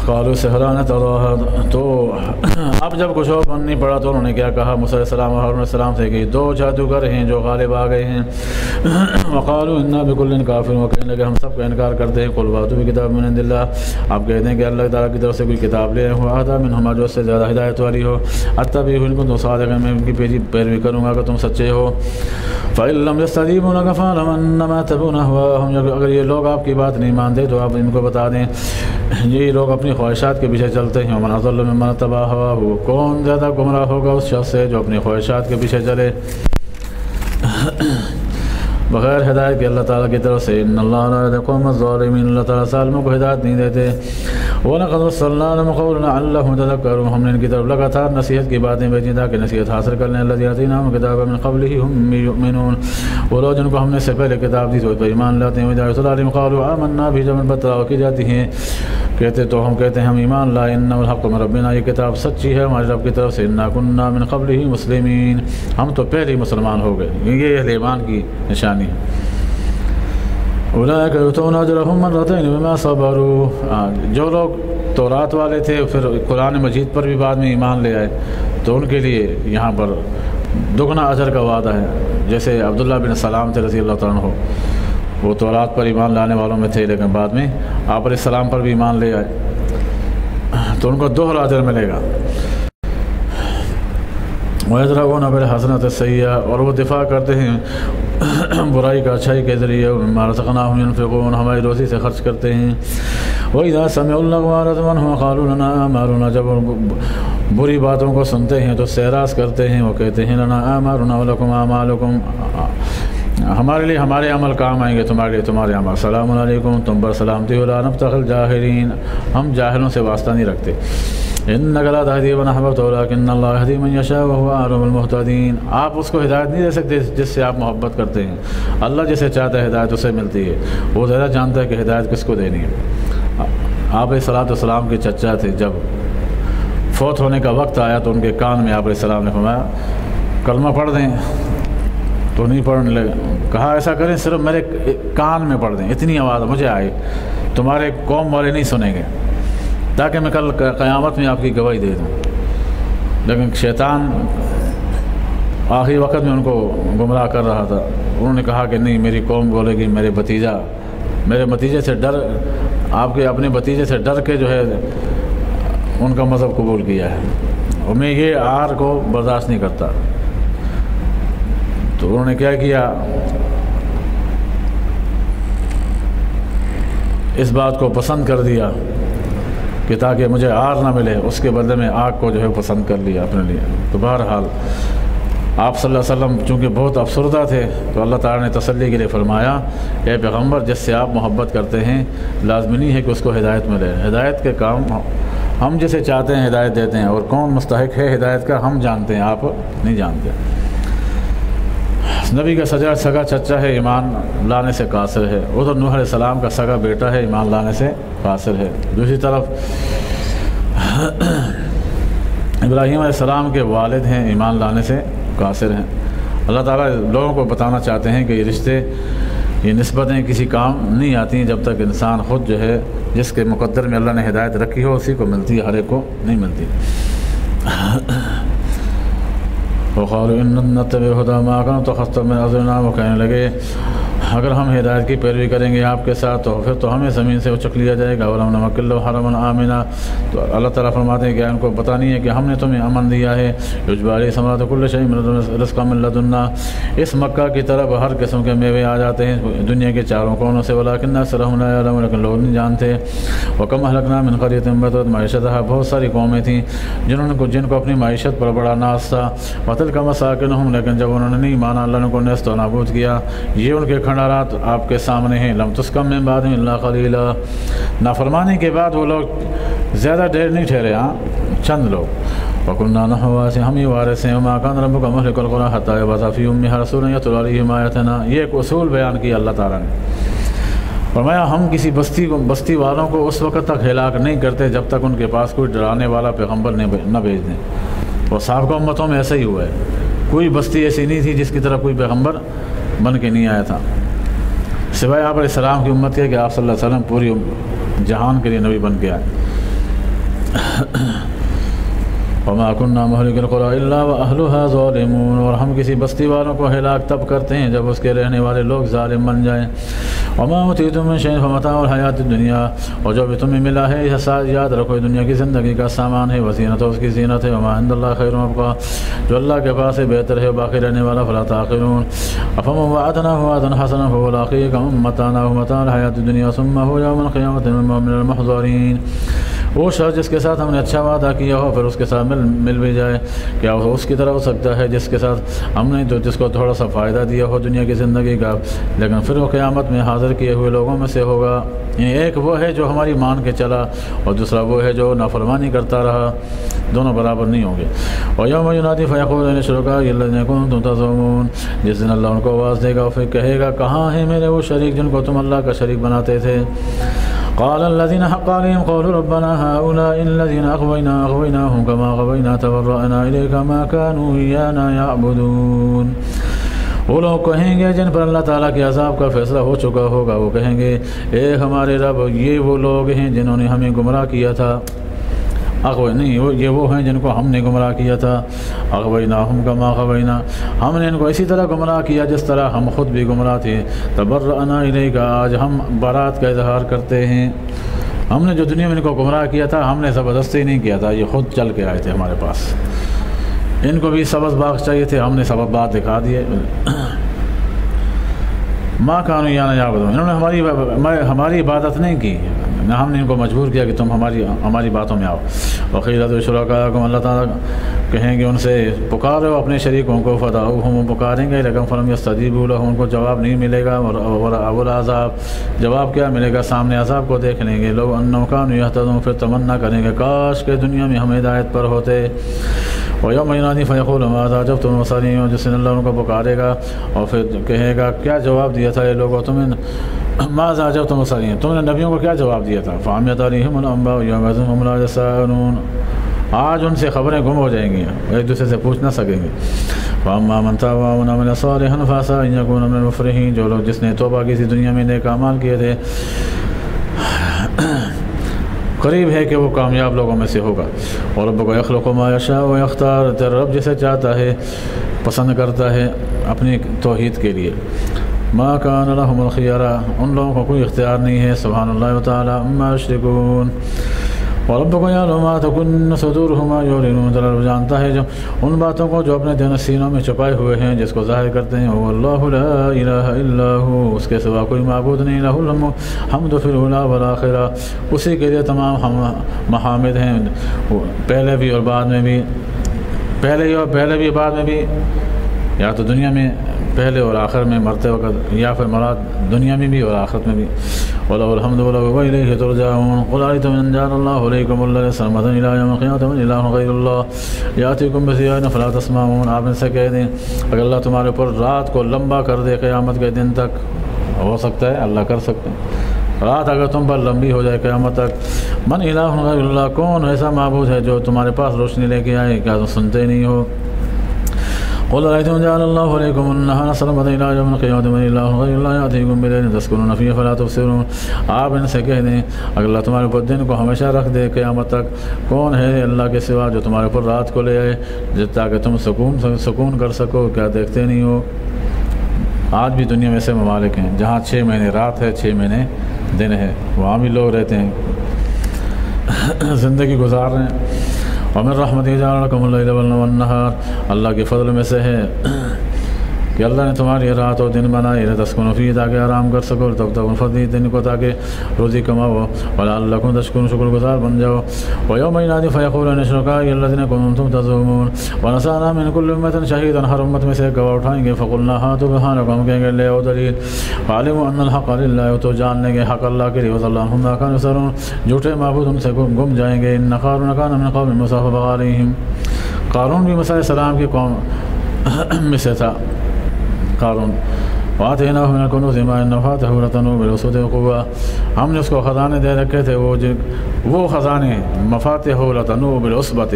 قالوا سحران تظاہرا، تو اب جب کچھ اور بن نہیں پڑا تو انہوں نے کیا کہا موسیٰ علیہ السلام اور ہارون علیہ السلام سے کہ دو جادوگر ہیں جو غالب آ گئے ہیں۔ وقالوا انا بکل کافرون، وہ کہنے لگے ہم سب کا انکار کرتے ہیں۔ قل فاتوا بکتاب من عند اللہ، آپ کہتے ہیں کہ اللہ تعالیٰ کی طرف سے کوئی کتاب لے ہو، اہدی منہما، جو اس سے زیادہ ہدایت والی ہو، اتبعہ ان کنتم صادقین، میں ان کی پیروی کروں گا اگر تم سچے ہو۔ فإن لم يستجیبوا لک فاعلم انما يتبعون اهواءهم، اگر یہ لوگ آپ کی بات نہیں مانتے تو آپ ان کو بتا دیں یہ لوگ اپنی خواہشات کے پیچھے چلتے ہیں۔ ومن اضل ممن اتبع هواه، کون زیادہ گمراہ ہوگا اس شخص سے جو اپنی خواہشات کے پیچھے چلے بغیر ہدایت کے اللہ تعالیٰ کی طرف سے۔ ان اللہ لا یهدی القوم الظالمین، اللہ تعالیٰ ظالموں کو ہدایت نہیں دیتے۔ وَلَقَدْ وَصَّلْنَا لَهُمْ قَوْلًا لَعَلَّهُمْ يَتَذَكَّرُونَ، ہم نے ان کی طرف لگاتار نصیحت کی باتیں بھیجی تاکہ نصیحت حاصل کر لیں۔ الَّذِينَ آتَيْنَاهُمُ الْكِتَابَ مِنْ قَبْلِهِ هُمْ يُؤْمِنُونَ، وہ لوگ جن کو ہم نے سے پہلے کتاب دی تو ایمان لاتے ہیں۔ وَإِذَا يُتْلَىٰ عَلَيْهِمْ قَالُوا آمَنَّا بِهِ، جب ان پر تلاوت کی جاتی ہیں تو ہم کہتے ہیں ہم ایمان لائے انہ الحق من ربنا، یہ کتاب سچی ہے ہمارے رب کی طرف سے، انا کننا من قبلہ مسلمین، ہم تو پہلے ہی مسلمان ہو گئے۔ یہ اہل ایمان کی نشانی ہے۔ اولئک یؤتون اجرهم مرتین بما صبروا، جو لوگ تورات والے تھے پھر قرآن مجید پر بھی بعد میں ایمان لے آئے تو ان کے لیے یہاں پر دگنا اجر کا وعدہ ہے۔ جیسے عبداللہ بن سلام تھے رضی اللہ تعالیٰ عنہ، وہ تورات پر ایمان لانے والوں میں تھے لیکن بعد میں آپ علیہ السلام پر بھی ایمان لے آئے تو ان کو دوہرا اجر ملے گا۔ وَيَدْرَؤُونَ بِالْحَسَنَةِ السَّيِّئَةَ، اور وہ دفاع کرتے ہیں برائی کا اچھائی کے ذریعے، مِمَّا رَزَقْنَاهُمْ يُنْفِقُونَ، ہماری روزی سے خرچ کرتے ہیں۔ وَإِذَا سَمِعُوا اللَّغْوَ أَعْرَضُوا عَنْهُ وَقَالُوا لَنَا أَعْمَالُنَا، جب بری باتوں کو سنتے ہیں تو اعراض کرتے ہیں، وہ کہتے ہیں لَنَا أَعْمَالُنَا وَلَكُمْ أَعْمَالُكُمْ، ہمارے لیے ہمارے عمل کام آئیں گے، تمہارے لیے تمہارے عمل۔ سلام علیکم، تم پر سلامتی ہو، لا نبتغي الجاہلین، ہم جاہلوں سے واسطہ نہیں رکھتے۔ انک لا تہدی من احببت ولکن اللہ یہدی من یشاء وہو اعلم بالمہتدین، آپ اس کو ہدایت نہیں دے سکتے جس سے آپ محبت کرتے ہیں، اللہ جسے چاہتا ہے ہدایت اسے ملتی ہے، وہ زیادہ جانتا ہے کہ ہدایت کس کو دینی ہے۔ آپ علیہ السلام کے چچا تھے، جب فوت ہونے کا وقت آیا تو ان کے کان میں آپ علیہ السلام نے فرمایا کلمہ پڑھ دیں، تو نہیں پڑھنے لگے، کہا ایسا کریں صرف میرے کان میں پڑھ دیں، اتنی آواز مجھے آئے، تمہارے قوم والے نہیں سنیں گے، تاکہ میں کل قیامت میں آپ کی گواہی دے دوں۔ لیکن شیطان آخری وقت میں ان کو گمراہ کر رہا تھا، انہوں نے کہا کہ نہیں، میری قوم بولے گی میرے بھتیجے سے ڈر، آپ کے اپنے بھتیجے سے ڈر کے جو ہے ان کا مذہب قبول کیا ہے، اور میں یہ آر کو برداشت نہیں کرتا۔ تو انہوں نے کیا کیا، اس بات کو پسند کر دیا کہ تاکہ مجھے آر نہ ملے، اس کے بدلے میں آگ کو جو ہے پسند کر لیا اپنے لیے۔ تو بہرحال آپ صلی اللہ علیہ وسلم چونکہ بہت افسردہ تھے تو اللہ تعالیٰ نے تسلی کے لیے فرمایا اے پیغمبر، جس سے آپ محبت کرتے ہیں لازمی نہیں ہے کہ اس کو ہدایت ملے، ہدایت کے کام ہم جسے چاہتے ہیں ہدایت دیتے ہیں، اور کون مستحق ہے ہدایت کا ہم جانتے ہیں، آپ نہیں جانتے۔ نبی کا سگا چچا ہے، ایمان لانے سے قاصر ہے، ادھر نوح علیہ السلام کا سگا بیٹا ہے، ایمان لانے سے قاصر ہے۔ دوسری طرف ابراہیم علیہ السلام کے والد ہیں، ایمان لانے سے قاصر ہیں۔ اللہ تعالیٰ لوگوں کو بتانا چاہتے ہیں کہ یہ رشتے، یہ نسبتیں کسی کام نہیں آتی ہیں جب تک انسان خود جو ہے جس کے مقدر میں اللہ نے ہدایت رکھی ہو اسی کو ملتی ہے، ہر ایک کو نہیں ملتی۔ وقالوا ان نتبع هدى ما كانوا تخطوا من ارضنا، وہ کہنے لگے اگر ہم ہدایت کی پیروی کریں گے آپ کے ساتھ تو پھر تو ہمیں زمین سے اچک لیا جائے گا۔ ولم نمکن له حرما آمنا، تو اللہ تعالیٰ فرماتے ہیں کہ ان کو پتہ نہیں ہے کہ ہم نے تمہیں امن دیا ہے۔ یجبی علیہ ثمرات کل شیء رزقا من لدنا، اس مکہ کی طرف ہر قسم کے میوے آ جاتے ہیں دنیا کے چاروں کونوں سے، ولکن اکثرهم لا يعلمون، لیکن لوگ نہیں جانتے۔ وکم اہلکنا من قریۃ بطرت معیشتها، بہت ساری قومیں تھیں جن کو اپنی معیشت پر بڑا ناز تھا۔ وتلک مساکنهم، لیکن جب انہوں نے نہیں مانا اللہ نے ان کو نیست و نابود کیا۔ یہ ان کے کھنڈارات آپ کے سامنے ہیں۔ لم تسکم من بعدهم الا قلیلا، نافرمانی کے بعد وہ لوگ زیادہ دیر نہیں ٹھہرے، ہاں چند لوگ۔ وَكُنَّا نَحْنُ الْوَارِثُونَ، ہم ہی وارث ہیں۔ وَمَا كَانَ رَبُّكَ مُهْلِكَ الْقُرَىٰ حَتَّىٰ يَبْعَثَ فِي أُمِّهَا رَسُولًا يَتْلُو عَلَيْهِمْ آيَاتِنَا، یہ ایک اصول بیان کیا اللہ تعالیٰ نے، فرمایا ہم کسی بستی والوں کو اس وقت تک ہلاک نہیں کرتے جب تک ان کے پاس کوئی ڈرانے والا پیغمبر نہ بھیج دیں۔ اور سابقہ امتوں میں ایسا ہی ہوا ہے، کوئی بستی ایسی نہیں تھی جس کی طرف کوئی پیغمبر بن کے نہیں آیا تھا، سوائے آپ علیہ السلام کی امت کے کہ آپ صلی اللہ علیہ وسلم پوری جہان کے لیے نبی بن کے آئے۔ وما كنا مهلك القرى الا واهلها ظالمون، اور ہم کسی بستی والوں کو ہلاک تب کرتے ہیں جب اس کے رہنے والے لوگ ظالم بن جائیں۔ وما اوتیتم من شیء فمتاع الحیات الدنیا، اور جو بھی تمہیں ملا ہے یہ ساتھ یاد رکھو دنیا کی زندگی کا سامان ہے، وزینت اس کی زینت ہے۔ وما عند اللہ خیر وابقى، جو اللہ کے پاس ہے بہتر ہے باقی رہنے والا، فلا تعقلون۔ افمن وعدناه وعدا حسنا فهو لاقيه كمن متعناه متاع الحیات الدنیا ثم هو يوم القیامة من المحضرین، وہ شخص جس کے ساتھ ہم نے اچھا وعدہ کیا ہو پھر اس کے ساتھ مل بھی جائے، کیا وہ اس کی طرح ہو سکتا ہے جس کے ساتھ ہم نے تو جس کو تھوڑا سا فائدہ دیا ہو دنیا کی زندگی کا، لیکن پھر وہ قیامت میں حاضر کیے ہوئے لوگوں میں سے ہوگا۔ یعنی ایک وہ ہے جو ہماری مان کے چلا اور دوسرا وہ ہے جو نافرمانی کرتا رہا، دونوں برابر نہیں ہوں گے۔ اور یوم ینادی فیقول ان شرکائی الذین کنتم تزعمون، جس دن اللہ ان کو آواز دے گا اور پھر کہے گا کہاں ہیں میرے وہ شریک جن کو تم اللہ کا شریک بناتے تھے۔ قال الذين حق عليهم قولوا ربنا هؤلاء الذين أغويناهم كما غوينا تبرأنا إليك ما كانوا إيانا يعبدون۔ وہ لوگ کہیں گے جن پر اللہ تعالیٰ کے عذاب کا فیصلہ ہو چکا ہوگا، وہ کہیں گے اے ہمارے رب، یہ وہ لوگ ہیں جنہوں نے ہمیں گمراہ کیا تھا۔ یہ وہ ہیں جن کو ہم نے گمراہ کیا تھا۔ اغویناہم کما غوینا، ہم نے ان کو اسی طرح گمراہ کیا جس طرح ہم خود بھی گمراہ تھے۔ تبرأنا الیک، آج ہم برات کا اظہار کرتے ہیں۔ ہم نے جو دنیا میں ان کو گمراہ کیا تھا، ہم نے زبردستی نہیں کیا تھا، یہ خود چل کے آئے تھے ہمارے پاس۔ ان کو بھی سبز باغ چاہیے تھے، ہم نے سبز باغ دکھا دیے۔ ما کانوا یانا یعبدون، انہوں نے ہماری عبادت نہیں کی، نہ ہم نے ان کو مجبور کیا کہ تم ہماری باتوں میں آؤ۔ وقیل ادعوا شرکاءکم، اللہ تعالیٰ کہیں گے ان سے پکارو اپنے شریکوں کو، فدعوہم، پکاریں گے، لیکن فلم یستجیبوا لہم، ان کو جواب نہیں ملے گا۔ اور عذاب، جواب کیا ملے گا؟ سامنے عذاب کو دیکھ لیں گے۔ لو انہم کانوا یہتدون، پھر تمنا کریں گے کاش کہ دنیا میں ہم ہدایت پر ہوتے۔ وَيَوْمَ يُنَادِي فَيَقُولُ مَاذَا أَجَبْتُمُ الْمُرْسَلِينَ، جس دن اللہ ان کو پکارے گا اور پھر کہے گا کیا جواب دیا تھا یہ لوگوں تمہیں، مَاذَا أَجَبْتُمُ الْمُرْسَلِينَ، تم نے نبیوں کو کیا جواب دیا تھا؟ فَعَمِيَتْ عَلَيْهِمُ الْأَنْبَاءُ يَوْمَئِذٍ هُمْ لَا يَتَسَاءَلُونَ، آج ان سے خبریں گم ہو جائیں گی، ایک دوسرے سے پوچھ نہ سکیں گے۔ وَأَمَّا مَنْ تَابَ وَآمَنَ صَالِحًا فَعَسَىٰ أَن يَكُونَ مِنَ الْمُفْلِحِينَ، جو لوگ جس نے توبہ کی تھی دنیا میں، نیک اعمال کیے تھے، قریب ہے کہ وہ کامیاب لوگوں میں سے ہوگا۔ اور رب کو یخلق ما یشاء و یختار، تیرا رب جسے چاہتا ہے پسند کرتا ہے اپنی توحید کے لیے۔ ما کان لهم الخیارہ، ان لوگوں کو کوئی اختیار نہیں ہے، سبحان اللہ تعالی عما یشرکون۔ وَرَبُّكَ يَعْلَمُ مَا تَكُنُّ صُدُورُهُمْ وَمَا يُعْلِنُونَ، تیرا رب جانتا ہے جو ان باتوں کو جو اپنے دل سینوں میں چھپائے ہوئے ہیں، جس کو ظاہر کرتے ہیں۔ وَاللَّهُ لَا إِلَٰهَ إِلَّا هُوَ، اس کے سوا کوئی معبود نہیں، لَهُ الْحَمْدُ فِي الْأُولَىٰ وَالْآخِرَةِ، اسی کے لیے تمام محامد ہیں، پہلے بھی اور بعد میں بھی، پہلے بھی بعد میں بھی، یا تو دنیا میں پہلے اور آخر میں مرتے وقت، یا پھر مراد دنیا میں بھی اور آخرت میں بھی۔ وَلَهُ الْحَمْدُ وَإِلَيْهِ تُرْجَعُونَ قُلْ أَرَأَيْتُمْ إِنْ جَعَلَ اللَّهُ عَلَيْكُمُ اللَّيْلَ سَرْمَدًا إِلَىٰ يَوْمِ الْقِيَامَةِ مَنْ إِلَٰهٌ غَيْرُ اللَّهِ يَأْتِيكُمْ بِضِيَاءٍ فَلَا تَسْمَعُونَ، آپ ان سے کہہ دیں اگر اللہ تمہارے اوپر رات کو لمبا کر دے قیامت کے دن تک، ہو سکتا ہے اللہ کر سکتے ہیں، رات اگر تم پر لمبی ہو جائے قیامت تک، من الہ غیر اللہ، کون ایسا معبود ہے جو تمہارے پاس روشنی لے کے آئے، کیا تم سنتے نہیں ہو؟ قل أرأيتم جعل الله عليكم النهار سرمدا إلى يوم القيامة من إله غير الله يأتيكم بليل تسكنون فيه فلا تبصرون، آپ ان سے کہہ دیں اگر اللہ تمہارے اوپر دن کو ہمیشہ رکھ دے قیامت تک، کون ہے اللہ کے سوا جو تمہارے اوپر رات کو لے آئے تاکہ تم سکون کر سکو، کیا دیکھتے نہیں ہو؟ آج بھی دنیا میں ایسے ممالک ہیں جہاں 6 مہینے رات ہے، 6 مہینے دن ہے، وہاں بھی لوگ رہتے ہیں، زندگی گزار رہے ہیں۔ وَمِن رَحْمَتِهِ جَعَلَ لَكُمُ اللَّيْلَ وَالنَّهَارَ، اللہ کے فضل میں سے ہے کہ اللہ نے تمہاری رات اور دن بنائے، لِتَسْكُنُوا فِيهِ تاکہ آرام کر سکو، تبتغوا من فضلہ، دن کو تاکہ روزی کماؤ، وَلَعَلَّكُمْ تَشْكُرُونَ، شکر گزار بن جاؤ۔ وَيَوْمَ يُنَادِي فَيَقُولُ أَيْنَ شُرَكَائِيَ الَّذِينَ كُنتُمْ تَزْعُمُونَ وَنَزَعْنَا مِن كُلِّ أُمَّةٍ شَهِيدًا، ہر امت میں سے ایک گواہ اٹھائیں گے، فَقُلْنَا هَاتُوا بُرْهَانَكُمْ، ہم کہیں گے لے آؤ دلیل، فَعَلِمُوا أَنَّ الْحَقَّ لِلَّهِ، تو جان لیں گے حق اللہ کے لیے، وَضَلَّ عَنْهُم مَا كَانُوا يَفْتَرُونَ، جھوٹے معبود ان سے گم جائیں گے۔ إِنَّ قَارُونَ كَانَ مِن قَوْمِ مُوسَىٰ فَبَغَىٰ عَلَيْهِمْ، قارون بھی موسیٰ علیہ السلام کی قوم میں سے تھا قارون۔ وَآتَيْنَاهُ مِنَ الْكُنُوزِ مَا إِنَّ مَفَاتِحَهُ لَتَنُوءُ بِالْعُصْبَةِ أُولِي الْقُوَّةِ، ہم نے اس کو خزانے دے رکھے تھے، وہ خزانے مفاتیح لتنوء بالعصبة،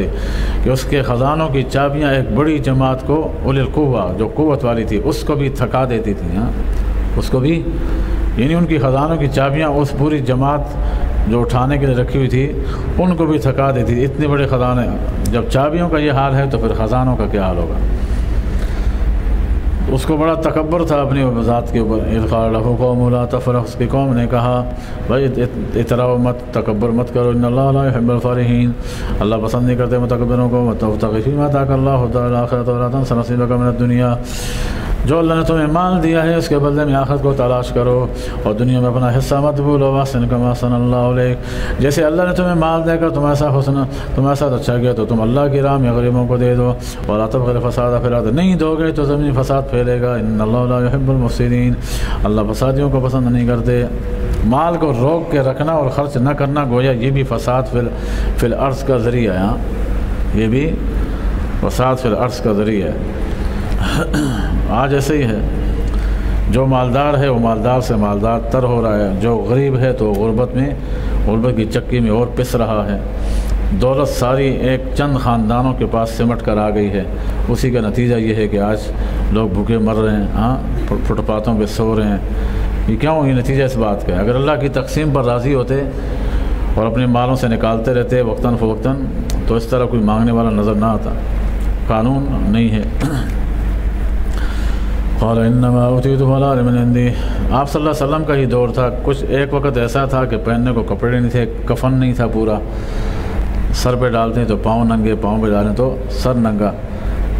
کہ اس کے خزانوں کی چابیاں ایک بڑی جماعت کو، اولی القوہ، جو قوت والی تھی، اس کو بھی تھکا دیتی تھی، اس کو بھی، یعنی ان کی خزانوں کی چابیاں اس پوری جماعت جو اٹھانے کے لیے رکھی ہوئی تھی ان کو بھی تھکا دیتی تھی، اتنے بڑے خزانے۔ جب چابیوں کا یہ حال ہے تو پھر خزانوں کا کیا حال ہوگا؟ اس کو بڑا تکبر تھا اپنی ذات کے اوپر۔ اذ قال له قومه لا تفرح، اس کی قوم نے کہا بھائی اطراء مت، تکبر مت کرو، ان اللہ لا يحب الفرحین، اللہ پسند نہیں کرتے متکبروں کو۔ وابتغ فیما آتاک اللہ الدار الآخرۃ ولا تنس نصیبک من الدنیا، جو اللہ نے تمہیں مال دیا ہے اس کے بدلے میں آخرت کو تلاش کرو، اور دنیا میں اپنا حصہ مت بھولو۔ واحسن کما احسن اللہ علیک، جیسے اللہ نے تمہیں مال دے کر تمہارے ساتھ اچھا کیا تو تم اللہ کی راہ میں غریبوں کو دے دو۔ ولا تبغ الفساد فی الارض، نہیں دو گے تو زمین فساد پھیلے گا۔ ان اللہ لا يحب المفسدین، اللہ فسادیوں کو پسند نہیں کرتے۔ مال کو روک کے رکھنا اور خرچ نہ کرنا گویا یہ بھی فساد فی الارض کا ذریعہ ہے، یہ بھی فساد فی الارض کا ذریعہ ہے۔ آج ایسے ہی ہے، جو مالدار ہے وہ مالدار سے مالدار تر ہو رہا ہے، جو غریب ہے تو غربت کی چکی میں اور پس رہا ہے۔ دولت ساری ایک چند خاندانوں کے پاس سمٹ کر آ گئی ہے، اسی کا نتیجہ یہ ہے کہ آج لوگ بھوکے مر رہے ہیں، فٹ پاتھوں پہ سو رہے ہیں۔ یہ کیوں؟ یہ نتیجہ اس بات کا ہے۔ اگر اللہ کی تقسیم پر راضی ہوتے اور اپنے مالوں سے نکالتے رہتے وقتاً فوقتاً تو اس طرح کوئی مانگنے والا نظر نہ آتا، قانون نہیں ہے۔ قال انما اوتیتہ علی علم عندی، آپ صلی اللہ علیہ وسلم کا ہی دور تھا، کچھ ایک وقت ایسا تھا کہ پہننے کو کپڑے نہیں تھے، کفن نہیں تھا پورا، سر پہ ڈالتے ہیں تو پاؤں ننگے، پاؤں پہ ڈالیں تو سر ننگا۔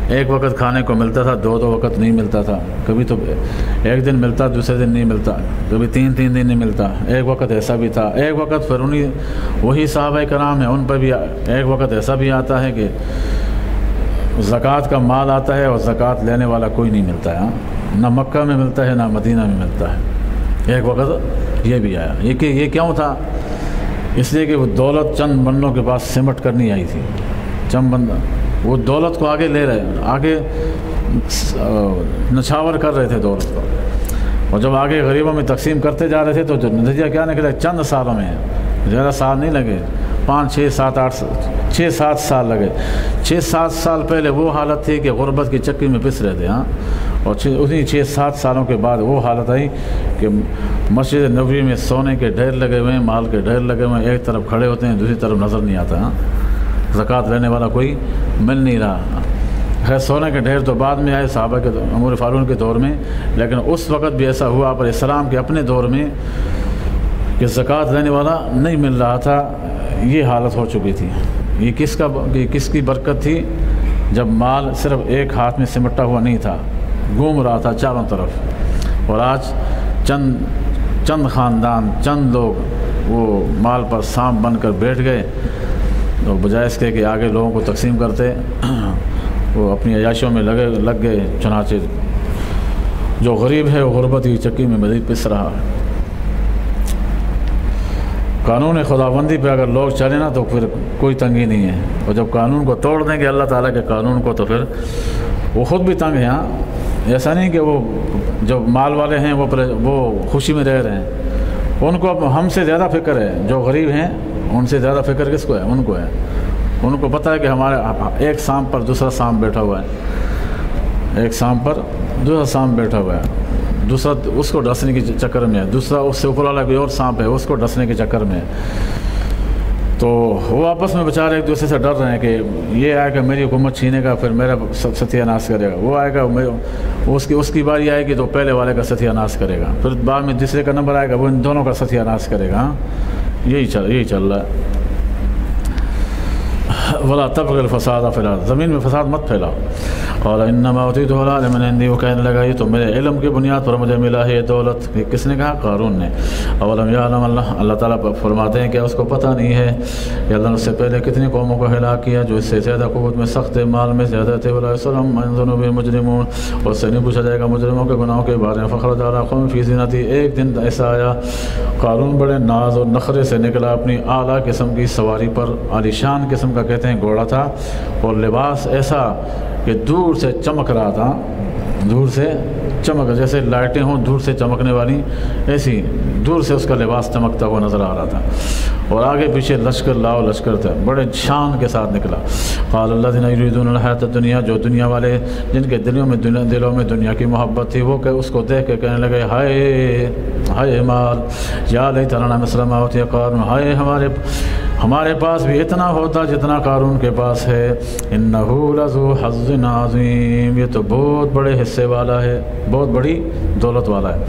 ایک وقت کھانے کو ملتا تھا، دو وقت نہیں ملتا تھا، کبھی تو ایک دن ملتا دوسرے دن نہیں ملتا، کبھی تین دن نہیں ملتا، ایک وقت ایسا بھی تھا۔ ایک وقت پھر وہی صحابہ کرام ہیں، ان پر بھی ایک وقت ایسا بھی آتا ہے کہ زکوٰۃ کا مال آتا ہے اور زکوٰۃ لینے والا کوئی نہیں ملتا ہے، نہ مکہ میں ملتا ہے نہ مدینہ میں ملتا ہے۔ ایک وقت یہ بھی آیا۔ یہ کیوں تھا؟ اس لیے کہ وہ دولت چند بندوں کے پاس سمٹ کر نہیں آئی تھی، چند بندہ وہ دولت کو آگے لے رہے، آگے نچھاور کر رہے تھے دولت کو، اور جب آگے غریبوں میں تقسیم کرتے جا رہے تھے تو نتیجہ کیا نکلا؟ چند سالوں میں، زیادہ سال نہیں لگے، 5 6 7 8 6 7 سال لگے۔ 6 7 سال پہلے وہ حالت تھی کہ غربت کی چکی میں پس رہے تھے، اور اسی 6 7 سالوں کے بعد وہ حالت آئی کہ مسجد نبوی میں سونے کے ڈھیر لگے ہوئے ہیں، مال کے ڈھیر لگے ہوئے ہیں، ایک طرف کھڑے ہوتے ہیں دوسری طرف نظر نہیں آتا، زکوٰۃ لینے والا کوئی مل نہیں رہا۔ خیر سونے کے ڈھیر تو بعد میں آئے صحابہ کے عمر فاروق کے دور میں، لیکن اس وقت بھی ایسا ہوا پر اسلام کے اپنے دور میں کہ زکوٰۃ لینے والا نہیں مل رہا تھا، یہ حالت ہو چکی تھی۔ یہ کس کی برکت تھی؟ جب مال صرف ایک ہاتھ میں سمٹا ہوا نہیں تھا، گھوم رہا تھا چاروں طرف، اور آج چند خاندان، چند لوگ وہ مال پر سانپ بن کر بیٹھ گئے، تو بجائے اس کے کہ آگے لوگوں کو تقسیم کرتے وہ اپنی عیاشیوں میں لگ گئے۔ چنانچہ جو غریب ہے وہ غربت کی چکی میں مزید پس رہا ہے۔ قانون خداوندی پہ اگر لوگ چلیں نا تو پھر کوئی تنگی نہیں ہے، اور جب قانون کو توڑ دیں گے اللہ تعالیٰ کے قانون کو تو پھر وہ خود بھی تنگ ہیں۔ ایسا نہیں کہ وہ جو مال والے ہیں وہ خوشی میں رہ رہے ہیں، ان کو اب ہم سے زیادہ فکر ہے۔ جو غریب ہیں ان سے زیادہ فکر کس کو ہے؟ ان کو ہے۔ ان کو پتہ ہے کہ ہمارے ایک سانپ پر دوسرا سانپ بیٹھا ہوا ہے، ایک سانپ پر دوسرا سانپ بیٹھا ہوا ہے، دوسرا اس کو ڈسنے کے چکر میں ہے، دوسرا اس سے اوپر والا کوئی اور سانپ ہے اس کو ڈسنے کے چکر میں ہے۔ تو وہ آپس میں بیچارے ایک دوسرے سے ڈر رہے ہیں کہ یہ آئے گا میری حکومت چھینے گا، پھر میرا ستیہ ناش کرے گا، وہ آئے گا اس کی باری آئے گی تو پہلے والے کا ستیہ ناش کرے گا، پھر بعد میں دوسرے کا نمبر آئے گا وہ ان دونوں کا ستیہ ناش کرے گا۔ یہی چل رہا ہے۔ ولا تبغ الفساد فی الارض، زمین میں فساد مت پھیلاؤ۔ قال انما اوتیتہ علی علم عندی، وہ کہنے لگا یہ تو میرے علم کی بنیاد پر مجھے ملا ہے یہ دولت۔ کس نے کہا؟ قارون نے۔ اولم یعلم، اللہ تعالیٰ فرماتے ہیں کہ اس کو پتہ نہیں ہے کہ اللہ نے اس سے پہلے کتنی قوموں کو ہلاک کیا جو اس سے زیادہ قوت میں سخت تھے، مال میں زیادہ تھے۔ ولا یسأل عن ذنوب المجرمون، اور سے نہیں پوچھا جائے گا مجرموں کے گناہوں کے بارے میں۔ فخرج علی قوم فی زینتہ، ایک دن ایسا آیا قارون بڑے ناز اور نخرے سے نکلا اپنی اعلیٰ قسم کی سواری پر، عالیشان قسم کا کہتے ہیں گھوڑا تھا، اور لباس ایسا کہ دور سے چمک رہا تھا، دور سے چمک، جیسے لائٹیں ہوں دور سے چمکنے والی، ایسی دور سے اس کا لباس چمکتا ہوا نظر آ رہا تھا، اور آگے پیچھے لشکر لاؤ لشکر تھا، بڑے شان کے ساتھ نکلا۔ قال الذین یریدون الحیاۃ الدنیا، جو دنیا والے جن کے دلوں میں دنیا کی محبت تھی، وہ کہ اس کو دیکھ کے کہنے لگے ہائے مال، یا لیتنا لنا مثل ما اوتی قارون، ہائے ہمارے پاس بھی اتنا ہوتا جتنا قارون کے پاس ہے۔ انہ لذو حظ عظیم، یہ تو بہت بڑے حصے والا ہے، بہت بڑی دولت والا ہے۔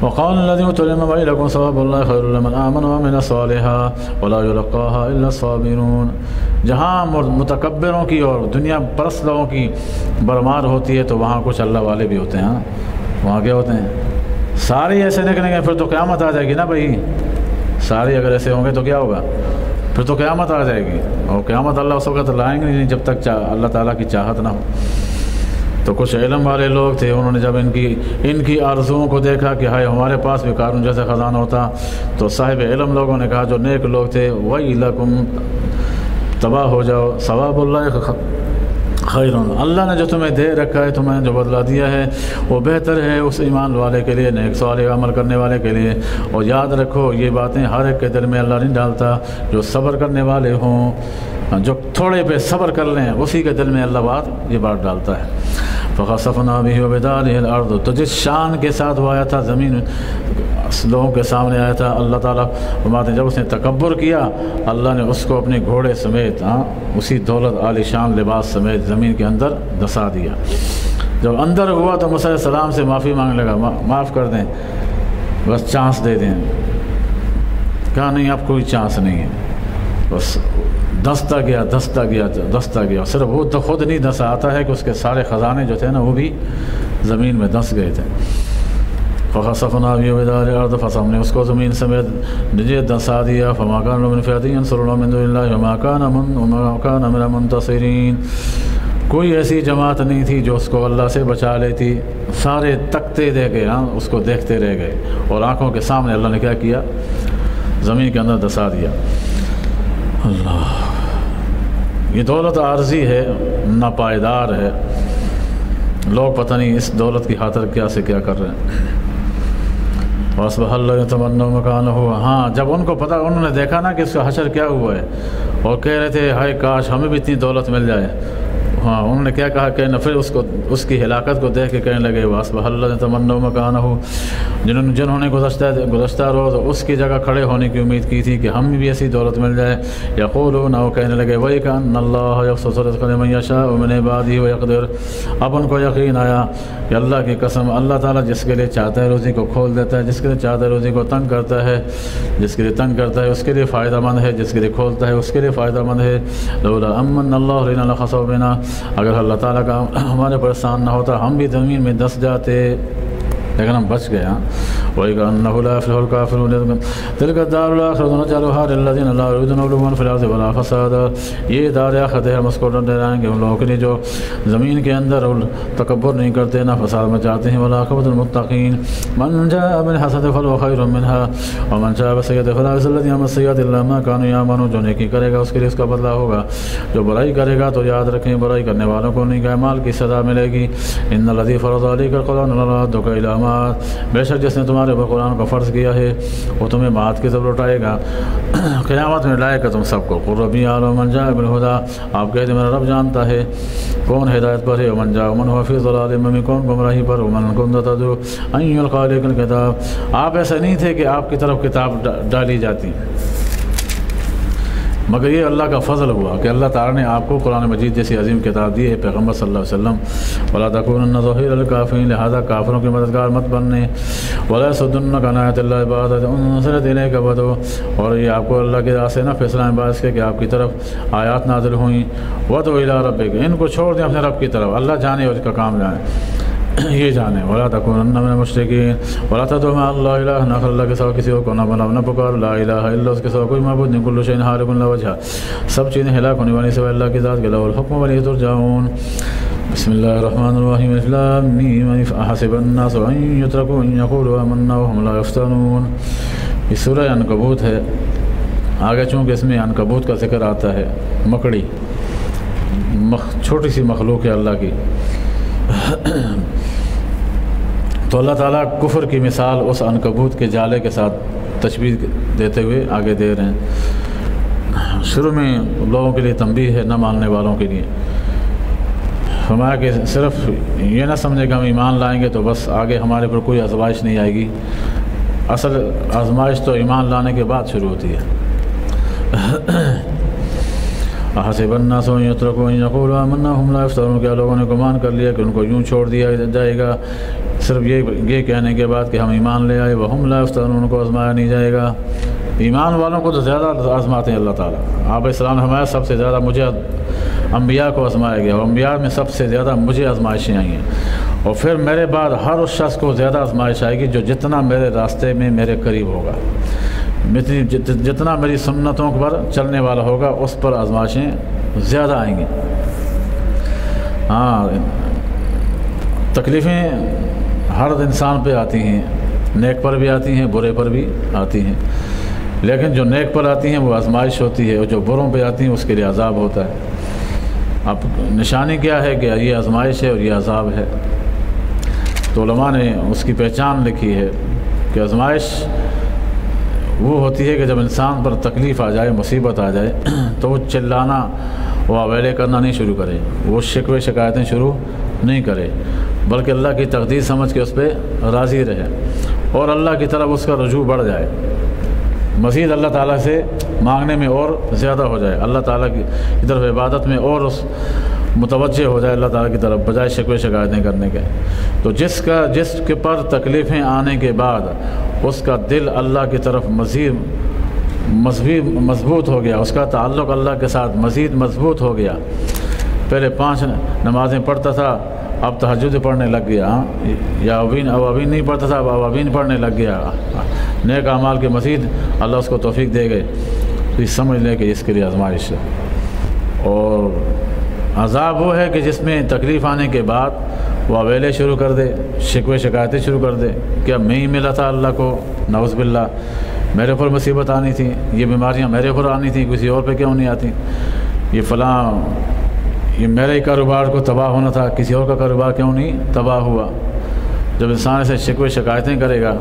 وقال الذين اوتوا العلم ويلكم ثواب الله خير لمن آمن وعمل صالحا ولا يلقاها الا الصابرون، جہاں متکبروں کی اور دنیا پرست لوگوں کی برمار ہوتی ہے تو وہاں کچھ اللہ والے بھی ہوتے ہیں۔ وہاں کیا ہوتے ہیں؟ سارے ایسے نکلیں گے پھر تو قیامت آ جائے گی نا بھائی، سارے اگر ایسے ہوں گے تو کیا ہوگا؟ پھر تو قیامت آ جائے گی، اور قیامت اللہ اس وقت لائیں گے نہیں جب تک اللہ تعالیٰ کی چاہت نہ ہو۔ تو کچھ علم والے لوگ تھے، انہوں نے جب ان کی آرزوؤں کو دیکھا کہ ہائے ہمارے پاس بھی قارون جیسا خزانہ ہوتا، تو صاحب علم لوگوں نے کہا، جو نیک لوگ تھے، وَيْلَكُمْ، تباہ ہو جاؤ، ثواب اللہ خیر، اللہ نے جو تمہیں دے رکھا ہے، تمہیں جو بدلہ دیا ہے وہ بہتر ہے اس ایمان والے کے لیے، نیک صالح عمل کرنے والے کے لیے۔ اور یاد رکھو یہ باتیں ہر ایک کے دل میں اللہ نہیں ڈالتا، جو صبر کرنے والے ہوں، جو تھوڑے پہ صبر کر لیں اسی کے دل میں اللہ یہ بات ڈالتا ہے۔ فخسفنا به وبداره الارض، تو جس شان کے ساتھ وہ آیا تھا زمین لوگوں کے سامنے آیا تھا، اللہ تعالیٰ فرماتے ہیں جب اس نے تکبر کیا اللہ نے اس کو اپنے گھوڑے سمیت اسی دولت عالی شان لباس سمیت زمین کے اندر دسا دیا۔ جب اندر ہوا تو موسیٰ علیہ السلام سے معافی مانگنے لگا، معاف کر دیں، بس چانس دے دیں۔ کہا نہیں اب کوئی چانس نہیں ہے، بس دستا گیا، صرف وہ تو خود نہیں دسا، آتا ہے کہ اس کے سارے خزانے جو تھے نا وہ بھی زمین میں دس گئے تھے۔ فخسفنا به وبداره الارض، پس ہم نے اس کو زمین سمیت نیچے دسا دیا۔ فما كان له من فئة ينصرونه من دون الله وما كان من المنتصرين، کوئی ایسی جماعت نہیں تھی جو اس کو اللہ سے بچا لیتی، سارے تکتے دے گئے، اس کو دیکھتے رہ گئے، اور آنکھوں کے سامنے اللہ نے کیا کیا، زمین کے اندر دسا دیا۔ اللہ، یہ دولت عارضی ہے، ناپائیدار ہے، لوگ پتہ نہیں اس دولت کی خاطر کیا سے کیا کر رہے ہیں۔ وَأَصْبَحَ الَّذِينَ تَمَنَّوْا مَكَانَهُ، ہاں جب ان کو پتہ، انہوں نے دیکھا نا کہ اس کا حشر کیا ہوا ہے، اور کہہ رہے تھے ہائے کاش ہمیں بھی اتنی دولت مل جائے، ہاں انہوں نے کیا کہا کہ پھر اس کی ہلاکت کو دیکھ کے کہنے لگے وَأَصْبَحَ الَّذِينَ تَمَنَّوْا مَكَانَهُ، جنہوں نے گزشتہ روز اس کی جگہ کھڑے ہونے کی امید کی تھی کہ ہم بھی ایسی دولت مل جائے، یقولون، وہ کہنے لگے وَيْكَأَنَّ اللَّهَ يَبْسُطُ الرِّزْقَ لِمَن يَشَاءُ مِنْ عِبَادِهِ وَيَقْدِرُ، اب ان کو یقین آیا کہ اللہ کی قسم، اللہ تعالیٰ جس کے لیے چاہتا ہے روزی کو کھول دیتا ہے، جس کے لیے چاہتا ہے روزی کو تنگ کرتا ہے، جس کے لیے تنگ کرتا ہے اس کے لیے فائدہ مند ہے، جس کے لیے کھولتا ہے اس کے لیے فائدہ مند ہے۔ لولا امن اللہ علینا لخسف بنا، اگر اللہ تعالیٰ کا ہمارے پر احسان نہ ہوتا ہم بھی زمین میں دس جاتے، لیکن ہم بچ گئے۔ وَإِنَّهُ لَا يُفْلِحُ الْكَافِرُونَ تِلْكَ الدَّارُ الْآخِرَةُ نَجْعَلُهَا لِلَّذِينَ لَا يُرِيدُونَ عُلُوًّا فِي الْأَرْضِ وَلَا فَسَادًا، یہ دار آخرت ہے، ہم اس کو ڈرائیں گے ان لوگوں کے لیے جو زمین کے اندر تکبر نہیں کرتے، نہ فساد مچاتے ہیں۔ وَالْعَاقِبَةُ لِلْمُتَّقِينَ مَنْ جَاءَ بِالْحَسَنَةِ فَلَهُ خَيْرٌ مِنْهَا وَمَنْ جَاءَ بِالسَّيِّئَةِ فَلَا يُجْزَى الَّذِينَ عَمِلُوا السَّيِّئَاتِ إِلَّا مَا كَانُوا يَعْمَلُونَ، جو نیکی کرے گا اس کے لیے اس کا بدلہ ہوگا، جو برائی کرے گا تو یاد رکھیں برائی کرنے والوں کو نہیں کا مال کی سزا ملے گی۔ إِنَّ الَّذِي فَرَضَ عَلَيْكَ الْقُرْآنَ لَرَادُّكَ إِلَىٰ مَعَادٍ، بے شک جس نے تمہارے پر قرآن کو فرض کیا ہے وہ تمہیں معاد کی طرف لوٹائے گا، قیامت میں لائے گا تم سب کو۔ قُلْ رَبِّي أَعْلَمُ مَنْ جَاءَ بِالْهُدَىٰ، آپ کہتے ہیں میرا رب جانتا ہے کون ہدایت پر ہے، ومن جاء من هو فی ضلال مبین، کون گمراہی پر، ومن كنت تدعو أن يلقى إليك الكتاب، آپ ایسا نہیں تھے کہ آپ کی طرف کتاب ڈالی جاتی، مگر یہ اللہ کا فضل ہوا کہ اللہ تعالیٰ نے آپ کو قرآن مجید جیسی عظیم کتاب دی ہے، پیغمبر صلی اللہ علیہ وسلم۔ وَلَا تَكُونَنَّ ظَهِيرًا لِلْكَافِرِينَ، لہذا کافروں کے مددگار مت بننے۔ وَلَا يَصُدُّنَّكَ عَنْ آيَاتِ اللَّهِ بَعْدَ إِذْ أُنزِلَتْ إِلَيْكَ وَادْعُ، اور یہ آپ کو اللہ کے راستے نہ پھسلائیں باعث کے کہ آپ کی طرف آیات نازل ہوئیں۔ وَادْعُ إِلَىٰ رَبِّكَ، ان کو چھوڑ دیں اپنے رب کی طرف، اللہ جانے اور اس کا کام جانے، یہ جانے۔ وَلَا تَكُونَنَّ مِنَ الْمُشْرِكِينَ، وَلَا تَدْعُ مَعَ اللَّهِ إِلَٰهًا آخَرَ، اللہ کے سوا کسی اور کو نہ پکار، لا الہ الا اس کے سوا کوئی معبود نہیں، کل شیء ہالک الا وجہہ، سب چیزیں ہلاک ہونے والی سوائے اللہ کی ذات کے، لہ الحکم وإلیہ ترجعون۔ بسم اللہ الرحمن الرحیم، الف لام میم، احسب الناس ان یترکوا ان یقولوا آمنا وهم لا یفتنون۔ یہ سورہ عنکبوت ہے، آگے چونکہ اس میں عنکبوت کا ذکر آتا ہے، مکڑی چھوٹی سی مخلوق ہے اللہ کی، تو اللہ تعالیٰ کفر کی مثال اس عنکبوت کے جالے کے ساتھ تشبیہ دیتے ہوئے آگے دے رہے ہیں۔ شروع میں لوگوں کے لیے تنبیہ ہے، نہ ماننے والوں کے لیے، فرمایا کہ صرف یہ نہ سمجھے کہ ہم ایمان لائیں گے تو بس آگے ہمارے پر کوئی آزمائش نہیں آئے گی، اصل آزمائش تو ایمان لانے کے بعد شروع ہوتی ہے۔ حسب الناس ان یترکوا ان یقولوا آمنا وهم لا یفتنون، کیا لوگوں نے گمان کر لیا کہ ان کو یوں چھوڑ دیا جائے گا صرف یہ کہنے کے بعد کہ ہم ایمان لے آئے، وهم لا یفتنون، ان کو آزمایا نہیں جائے گا۔ ایمان والوں کو تو زیادہ آزماتے ہیں اللہ تعالیٰ، آپ السلام ہمارا سب سے زیادہ مجھے انبیاء کو آزمایا گیا، اور انبیاء میں سب سے زیادہ مجھے آزمائشیں آئی ہیں، اور پھر میرے بعد ہر اس شخص کو زیادہ آزمائش آئے گی جو جتنا میرے راستے میں میرے قریب ہوگا، جتنا میری سنتوں پر چلنے والا ہوگا اس پر آزمائشیں زیادہ آئیں گی۔ ہاں، تکلیفیں ہر انسان پہ آتی ہیں، نیک پر بھی آتی ہیں، برے پر بھی آتی ہیں، لیکن جو نیک پر آتی ہیں وہ آزمائش ہوتی ہے، اور جو بروں پہ آتی ہیں اس کے لیے عذاب ہوتا ہے۔ اب نشانی کیا ہے کہ یہ آزمائش ہے اور یہ عذاب ہے۔ تو علماء نے اس کی پہچان لکھی ہے کہ آزمائش وہ ہوتی ہے کہ جب انسان پر تکلیف آ جائے، مصیبت آ جائے تو وہ چلانا، وہ اویلے کرنا نہیں شروع کرے، وہ شکوے شکایتیں شروع نہیں کرے، بلکہ اللہ کی تقدیر سمجھ کے اس پہ راضی رہے اور اللہ کی طرف اس کا رجوع بڑھ جائے، مزید اللہ تعالیٰ سے مانگنے میں اور زیادہ ہو جائے، اللہ تعالیٰ کی طرف عبادت میں اور اس متوجہ ہو جائے اللہ تعالیٰ کی طرف، بجائے شکوے شکایتیں کرنے کے۔ تو جس کے پر تکلیفیں آنے کے بعد اس کا دل اللہ کی طرف مزید مضبوط ہو گیا، اس کا تعلق اللہ کے ساتھ مزید مضبوط ہو گیا، پہلے 5 نمازیں پڑھتا تھا اب تہجد پڑھنے لگ گیا، یا اوابین نہیں پڑھتا تھا اب اوابین پڑھنے لگ گیا، نیک اعمال کے مزید اللہ اس کو توفیق دے گئے، تو یہ سمجھ لے کہ اس کے لیے آزمائش ہے۔ اور عذاب وہ ہے کہ جس میں تکلیف آنے کے بعد وہ اویلے شروع کر دے، شکوے شکایتیں شروع کر دے، کیا میں ہی ملا تھا اللہ کو، نعوذ باللہ، میرے اوپر مصیبت آنی تھی، یہ بیماریاں میرے اوپر آنی تھیں، کسی اور پہ کیوں نہیں آتی، یہ فلاں، یہ میرے کاروبار کو تباہ ہونا تھا، کسی اور کا کاروبار کیوں نہیں تباہ ہوا۔ جب انسان ایسے شکوے شکایتیں کرے گا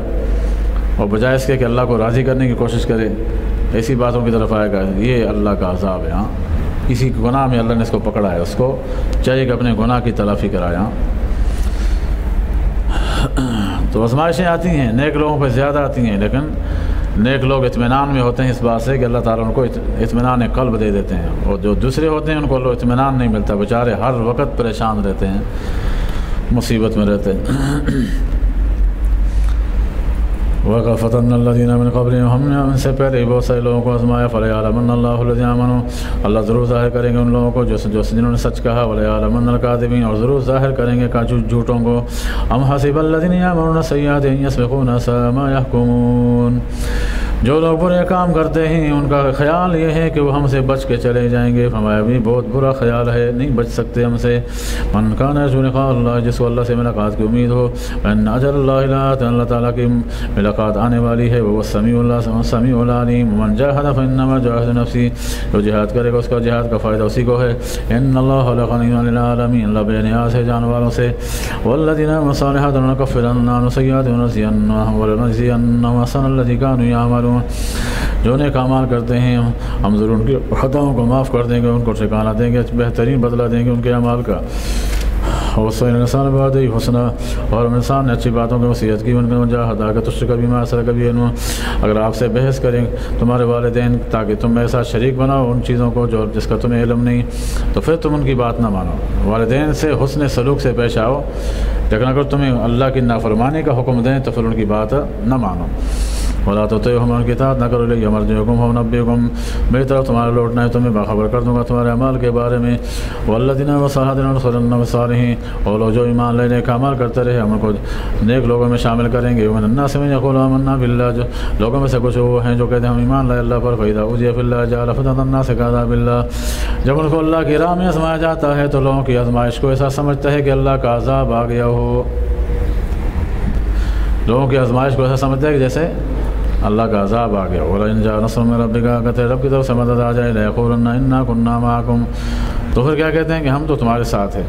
اور بجائے اس کے کہ اللہ کو راضی کرنے کی کوشش کرے، ایسی باتوں کی طرف آئے گا، یہ اللہ کا عذاب ہے۔ ہاں، کسی گناہ میں اللہ نے اس کو پکڑا ہے، اس کو چاہیے کہ اپنے گناہ کی تلافی کرائے۔ ہاں، تو آزمائشیں آتی ہیں، نیک لوگوں پہ زیادہ آتی ہیں، لیکن نیک لوگ اطمینان میں ہوتے ہیں اس بات سے کہ اللہ تعالیٰ ان کو اطمینان قلب دے دیتے ہیں، اور جو دوسرے ہوتے ہیں ان کو اطمینان نہیں ملتا، بیچارے ہر وقت پریشان رہتے ہیں، مصیبت میں رہتے ہیں۔ وَلَقَدْ فَتَنَّا الَّذِينَ مِن قَبْلِهِمْ، ہم نے ان سے پہلے بہت سارے لوگوں کو آزمایا، فَلَيَعْلَمَنَّ اللَّهُ الَّذِينَ آمَنُوا، اللہ ضرور ظاہر کریں گے ان لوگوں کو جنہوں نے سچ کہا، وَلَيَعْلَمَنَّ الْكَاذِبِينَ، اور ضرور ظاہر کریں گے جھوٹوں کو۔ أَمْ حَسِبَ الَّذِينَ يَعْمَلُونَ السَّيِّئَاتِ أَن يَسْبِقُونَا سَاءَ مَا يَحْكُمُونَ، جو لوگ برے کام کرتے ہیں ان کا خیال یہ ہے کہ وہ ہم سے بچ کے چلے جائیں گے، ہمارا بھی بہت برا خیال ہے، نہیں بچ سکتے ہم سے۔ من کان یرجو لقاء اللہ، جس کو اللہ سے ملاقات کی امید ہو، فإن أجل الله لآت، اللہ تعالیٰ کی ملاقات آنے والی ہے، وہ سمیع العلیم۔ من جاہد فإنما جاہد نفسی، جو جہاد کرے گا اس کا جہاد کا فائدہ اسی کو ہے۔ ان اللہ لغنی عن العالمین، اللہ بے نیاز ہے جان والوں سے۔ والذین عملوا الصالحات لنکفرن عنہم سیئاتہم ولنجزینہم احسن الذی کانوا یعملون، جو نیک اعمال کرتے ہیں ہم ضرور ان کی خطاؤں کو معاف کر دیں گے، ان کو ٹھکانہ دیں گے، بہترین بدلہ دیں گے ان کے اعمال کا۔ وصینا الانسان بوالدیہ حسنا، اور انسان نے اچھی باتوں کی وصیت کی، ان کا جاہداک تشرک بما اشرک به، اگر آپ سے بحث کریں تمہارے والدین تاکہ تم میرے ساتھ شریک بناؤ ان چیزوں کو جو جس کا تمہیں علم نہیں، تو پھر تم ان کی بات نہ مانو، والدین سے حسن سلوک سے پیش آؤ، لیکن اگر تمہیں اللہ کی نافرمانی کا حکم دیں تو پھر ان کی بات نہ مانو۔ وَلَا تُطِعْهُمْ اِلْتِفَاتَ، نہ کرو الیہ مرجعکم فَأُنَبِّئُکم، میری طرف تمہارا لوٹنا ہے تو میں باخبر کر دوں گا تمہارے اعمال کے بارے میں۔ وَالَّذِينَ وَصَلَّوْا بِالصَّالِحِينَ، اور لوگ جو ایمان لینے کا عمل کرتے رہے ہم ان کو نیک لوگوں میں شامل کریں گے۔ وَمِنَ النَّاسِ مَن يَقُولُ آمَنَّا بِاللَّهِ، جو لوگوں میں سے کچھ وہ ہیں جو کہتے ہیں ہم ایمان لائے اللہ پر، فَإِذَا أُوذِيَ فِي اللَّهِ جَعَلَ فِتْنَةَ النَّاسِ كَعَذَابِ اللَّهِ، جب ان کو اللہ کی راہ میں آزمایا جاتا ہے تو لوگوں کی آزمائش کو ایسا سمجھتا ہے کہ اللہ کا عذاب آ گیا ہو، لوگوں کی آزمائش کو ایسا سمجھتا ہے کہ جیسے اللہ کا عذاب آ گیا۔ وَلَئِن جَاءَ نَصْرٌ مِّن رَّبِّكَ، اگر رب کی طرف سے مدد آ جائے، لَيَقُولُنَّ إِنَّا كُنَّا مَعَكُمْ، تو پھر کیا کہتے ہیں کہ ہم تو تمہارے ساتھ ہیں،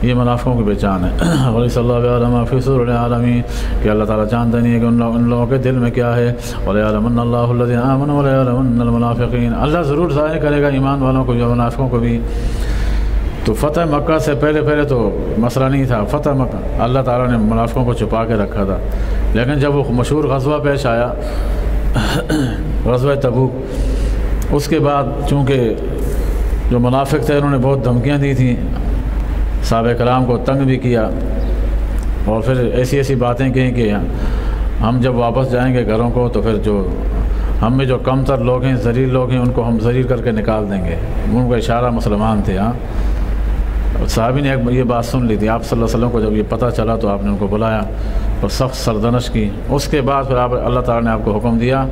یہ منافقوں کی پہچان ہے۔ وَلَيْسَ اللَّهُ بِأَعْلَمَ مَا فِي صُدُورِ الْعَالَمِينَ، کہ اللہ تعالیٰ جانتا نہیں ہے کہ ان لوگوں کے دل میں کیا ہے۔ وَلَيَعْلَمَنَّ اللَّهُ الَّذِينَ آمَنُوا وَلَيَعْلَمَنَّ الْمُنَافِقِينَ، اللہ ضرور ظاہر کرے گا ایمان والوں کو جو منافقوں کو بھی۔ تو فتح مکہ سے پہلے تو مسئلہ نہیں تھا، فتح مکہ اللہ تعالیٰ نے منافقوں کو چھپا کے رکھا تھا، لیکن جب وہ مشہور غزوہ پیش آیا، غزوہ تبوک، اس کے بعد چونکہ جو منافق تھے انہوں نے بہت دھمکیاں دی تھیں، صحابہ کرام کو تنگ بھی کیا، اور پھر ایسی باتیں کہیں کہ ہم جب واپس جائیں گے گھروں کو تو پھر جو ہم میں جو کم تر لوگ ہیں، ذلیل لوگ ہیں، ان کو ہم ذلیل کر کے نکال دیں گے، ان کا اشارہ مسلمان تھے۔ ہاں، صحابی نے یہ بات سن لی تھی، آپ صلی اللہ علیہ وسلم کو جب یہ پتہ چلا تو آپ نے ان کو بلایا اور سخت سرزنش کی۔ اس کے بعد پھر اللہ تعالیٰ نے آپ کو حکم دیا،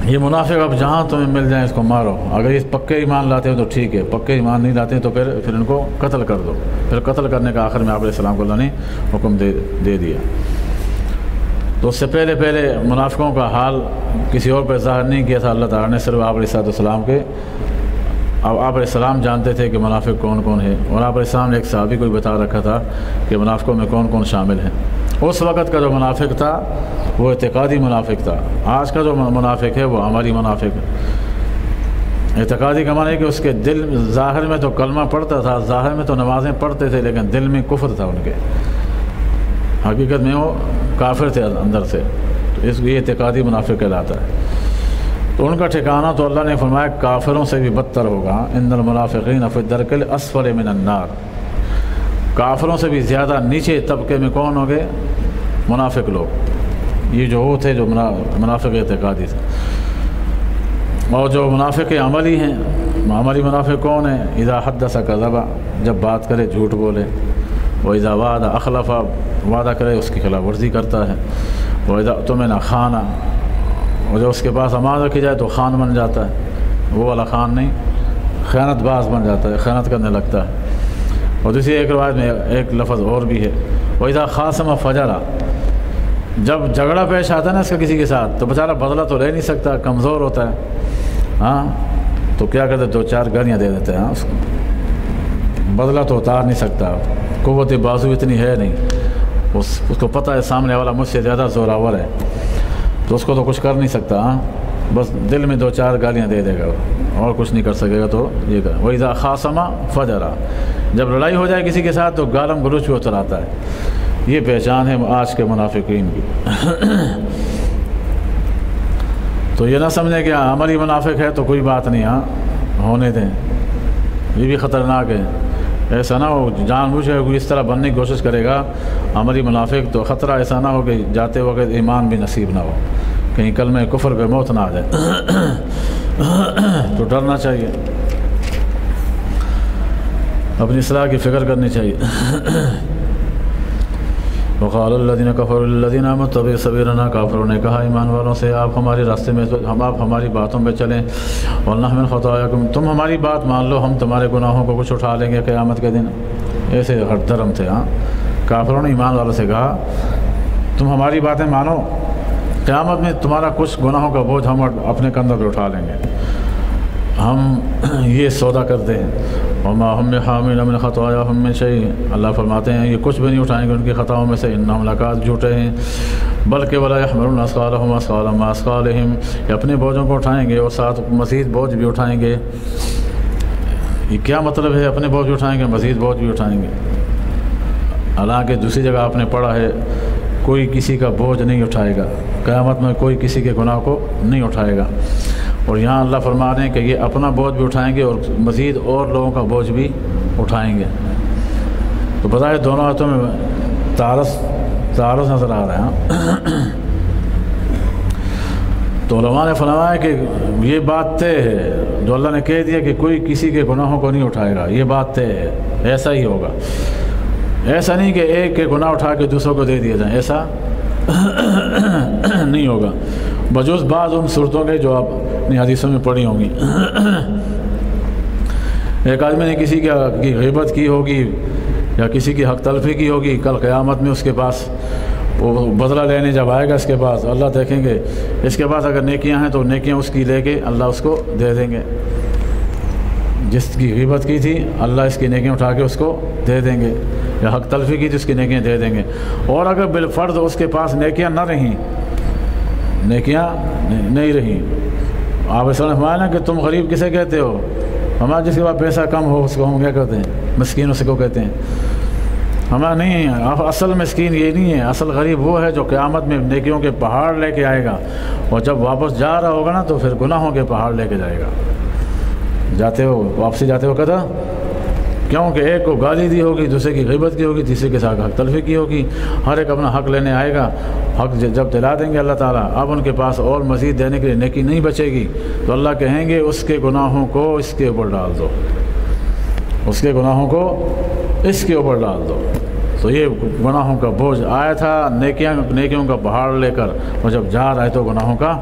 یہ منافق اب جہاں تمہیں مل جائیں اس کو مارو، اگر یہ پکے ایمان لاتے ہو تو ٹھیک ہے، پکے ایمان نہیں لاتے تو پھر ان کو قتل کر دو۔ پھر قتل کرنے کا آخر میں آپ علیہ السلام کو اللہ نے حکم دے دیا۔ تو اس سے پہلے منافقوں کا حال کسی اور پہ ظاہر نہیں کیا تھا اللہ تعالیٰ نے، صرف آپ علیہ السلام کے اب آپ علیہ السلام جانتے تھے کہ منافق کون کون ہے، اور آپ علیہ السلام نے ایک صحابی کو بھی بتا رکھا تھا کہ منافقوں میں کون کون شامل ہیں۔ اس وقت کا جو منافق تھا وہ اعتقادی منافق تھا، آج کا جو منافق ہے وہ عملی منافق ہے۔ اعتقادی کا معنی ہے کہ اس کے دل ظاہر میں تو کلمہ پڑھتا تھا، ظاہر میں تو نمازیں پڑھتے تھے، لیکن دل میں کفر تھا ان کے، حقیقت میں وہ کافر تھے اندر سے، تو اس لیے اعتقادی منافق کہلاتا ہے۔ تو ان کا ٹھکانہ تو اللہ نے فرمایا کافروں سے بھی بدتر ہوگا، ان المنافقین فی الدرک الاسفل من النار، کافروں سے بھی زیادہ نیچے طبقے میں کون ہو گئے؟ منافق لوگ، یہ جو وہ تھے جو منافق اعتقادی تھے۔ اور جو منافق عملی ہیں، عملی منافق کون ہیں؟ اذا حدث کذب، جب بات کرے جھوٹ بولے، واذا وعد اخلف، وعدہ کرے اس کی خلاف ورزی کرتا ہے، واذا اؤتمن خان، اور جب اس کے پاس امانت رکھی جائے تو خان بن جاتا ہے، وہ والا خان نہیں، خیانت باز بن جاتا ہے، خیانت کرنے لگتا ہے۔ اور دوسری ایک روایت میں ایک لفظ اور بھی ہے، وَإِذَا خَاصَمَ فَجَرَ، جب جھگڑا پیش آتا ہے نا اس کا کسی کے ساتھ تو بیچارہ بدلہ تو لے نہیں سکتا، کمزور ہوتا ہے، ہاں تو کیا کرتے؟ 2-4 گالیاں دے دیتے ہیں، ہاں اس کو بدلہ تو اتار نہیں سکتا، قوت بازو اتنی ہے نہیں، اس کو پتہ ہے سامنے والا مجھ سے زیادہ زوراور ہے، تو اس کو تو کچھ کر نہیں سکتا، ہاں بس دل میں 2-4 گالیاں دے دے گا اور کچھ نہیں کر سکے گا۔ تو یہ کہ وَإِذَا خَاصَمَ فَجَرَ، جب لڑائی ہو جائے کسی کے ساتھ تو گالم گلوچ پہ اتر آتا ہے۔ یہ پہچان ہے آج کے منافقین کی۔ تو یہ نہ سمجھیں کہ عملی منافق ہے تو کوئی بات نہیں، ہاں ہونے دیں، یہ بھی خطرناک ہے۔ ایسا نہ ہو جان بوجھ کے کوئی اس طرح بننے کی کوشش کرے گا عملی منافق، تو خطرہ ایسا نہ ہو کہ جاتے وقت ایمان بھی نصیب نہ ہو، کہیں کلمہ کفر پہ موت نہ آ جائے، تو ڈرنا چاہیے، اپنی اصلاح کی فکر کرنی چاہیے۔ وقال الذين كفروا للذين آمنوا اتبعوا سبيلنا، کافروں نے کہا ایمان والوں سے آپ ہمارے راستے میں، آپ ہماری باتوں پہ چلیں، ولنحمل خطاياكم، تم ہماری بات مان لو، ہم تمہارے گناہوں کو کچھ اٹھا لیں گے قیامت کے دن۔ ایسے ہر دھرم تھے، ہاں کافروں نے ایمان والوں سے کہا تم ہماری باتیں مانو، قیامت میں تمہارا کچھ گناہوں کا بوجھ ہم اپنے کندھوں پہ اٹھا لیں گے، ہم یہ سودا کرتے ہیں۔ وما هم بحاملين من خطاياهم من شيء، اللہ فرماتے ہیں یہ کچھ بھی نہیں اٹھائیں گے ان کی خطاؤں میں سے، انہم لکاذبون، جھوٹے ہیں، بلکہ ولا يحملون اثقالهم اثقالا مع اثقالهم، یہ اپنے بوجھوں کو اٹھائیں گے اور ساتھ مزید بوجھ بھی اٹھائیں گے۔ یہ کیا مطلب ہے اپنے بوجھ اٹھائیں گے، مزید بوجھ بھی اٹھائیں گے؟ حالانکہ دوسری جگہ آپ نے پڑھا ہے کوئی کسی کا بوجھ نہیں اٹھائے گا، قیامت میں کوئی کسی کے گناہ کو نہیں اٹھائے گا، اور یہاں اللہ فرما رہے ہیں کہ یہ اپنا بوجھ بھی اٹھائیں گے اور مزید اور لوگوں کا بوجھ بھی اٹھائیں گے۔ تو بظاہر دونوں آیتوں میں تعارض نظر آ رہا ہے۔ تو علماء نے فرمایا کہ یہ بات طے ہے، جو اللہ نے کہہ دیا کہ کوئی کسی کے گناہوں کو نہیں اٹھائے گا، یہ بات طے ہے، ایسا ہی ہوگا۔ ایسا نہیں کہ ایک کے گناہ اٹھا کے دوسروں کو دے دیا جائیں، ایسا نہیں ہوگا، بجوز بعض ان صورتوں کے جو آپ اپنی حدیثوں میں پڑھی ہوں گی۔ ایک آدمی نے کسی کی غیبت کی ہوگی یا کسی کی حق تلفی کی ہوگی، کل قیامت میں اس کے پاس وہ بدلہ لینے جب آئے گا اس کے پاس، اللہ دیکھیں گے اس کے پاس اگر نیکیاں ہیں تو نیکیاں اس کی لے کے اللہ اس کو دے دیں گے، جس کی غیبت کی تھی اللہ اس کی نیکیاں اٹھا کے اس کو دے دیں گے، یا حق تلفی کی تھی اس کی نیکیاں دے دیں گے۔ اور اگر بالفرض اس کے پاس نیکیاں نہ رہیں، نیکیاں نہیں رہیں، آپ ایسا فرمایا نا کہ تم غریب کسے کہتے ہو؟ ہمارا جس کے پاس پیسہ کم ہو اس کو ہم کیا کہتے ہیں؟ مسکین، اس کو کہتے ہیں۔ ہمارا نہیں ہے، اصل مسکین یہ نہیں ہے، اصل غریب وہ ہے جو قیامت میں نیکیوں کے پہاڑ لے کے آئے گا، اور جب واپس جا رہا ہوگا نا تو پھر گناہوں کے پہاڑ لے کے جائے گا۔ جاتے ہو واپسی جاتے ہو کہتا کیونکہ ایک کو گالی دی ہوگی، دوسرے کی غیبت کی ہوگی، تیسرے کے ساتھ حق تلفی کی ہوگی، ہر ایک اپنا حق لینے آئے گا۔ حق جب دلا دیں گے اللہ تعالیٰ، اب ان کے پاس اور مزید دینے کے لیے نیکی نہیں بچے گی، تو اللہ کہیں گے اس کے گناہوں کو اس کے اوپر ڈال دو، اس کے گناہوں کو اس کے اوپر ڈال دو۔ تو یہ گناہوں کا بوجھ آیا تھا نیکیوں کا پہاڑ لے کر، اور جب جا رہا ہے تو گناہوں کا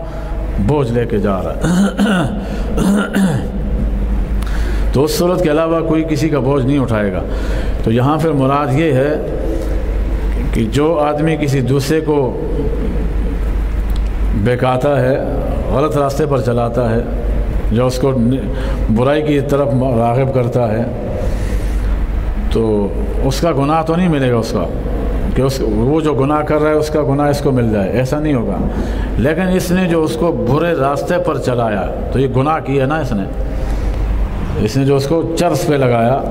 بوجھ لے کے جا رہا ہے۔ تو اس صورت کے علاوہ کوئی کسی کا بوجھ نہیں اٹھائے گا۔ تو یہاں پھر مراد یہ ہے کہ جو آدمی کسی دوسرے کو بہکاتا ہے، غلط راستے پر چلاتا ہے، جو اس کو برائی کی طرف راغب کرتا ہے تو اس کا گناہ تو نہیں ملے گا اس کا کہ وہ جو گناہ کر رہا ہے اس کا گناہ اس کو مل جائے، ایسا نہیں ہوگا۔ لیکن اس نے جو اس کو برے راستے پر چلایا تو یہ گناہ کیا نا، اس نے جو اس کو چرس پہ لگایا،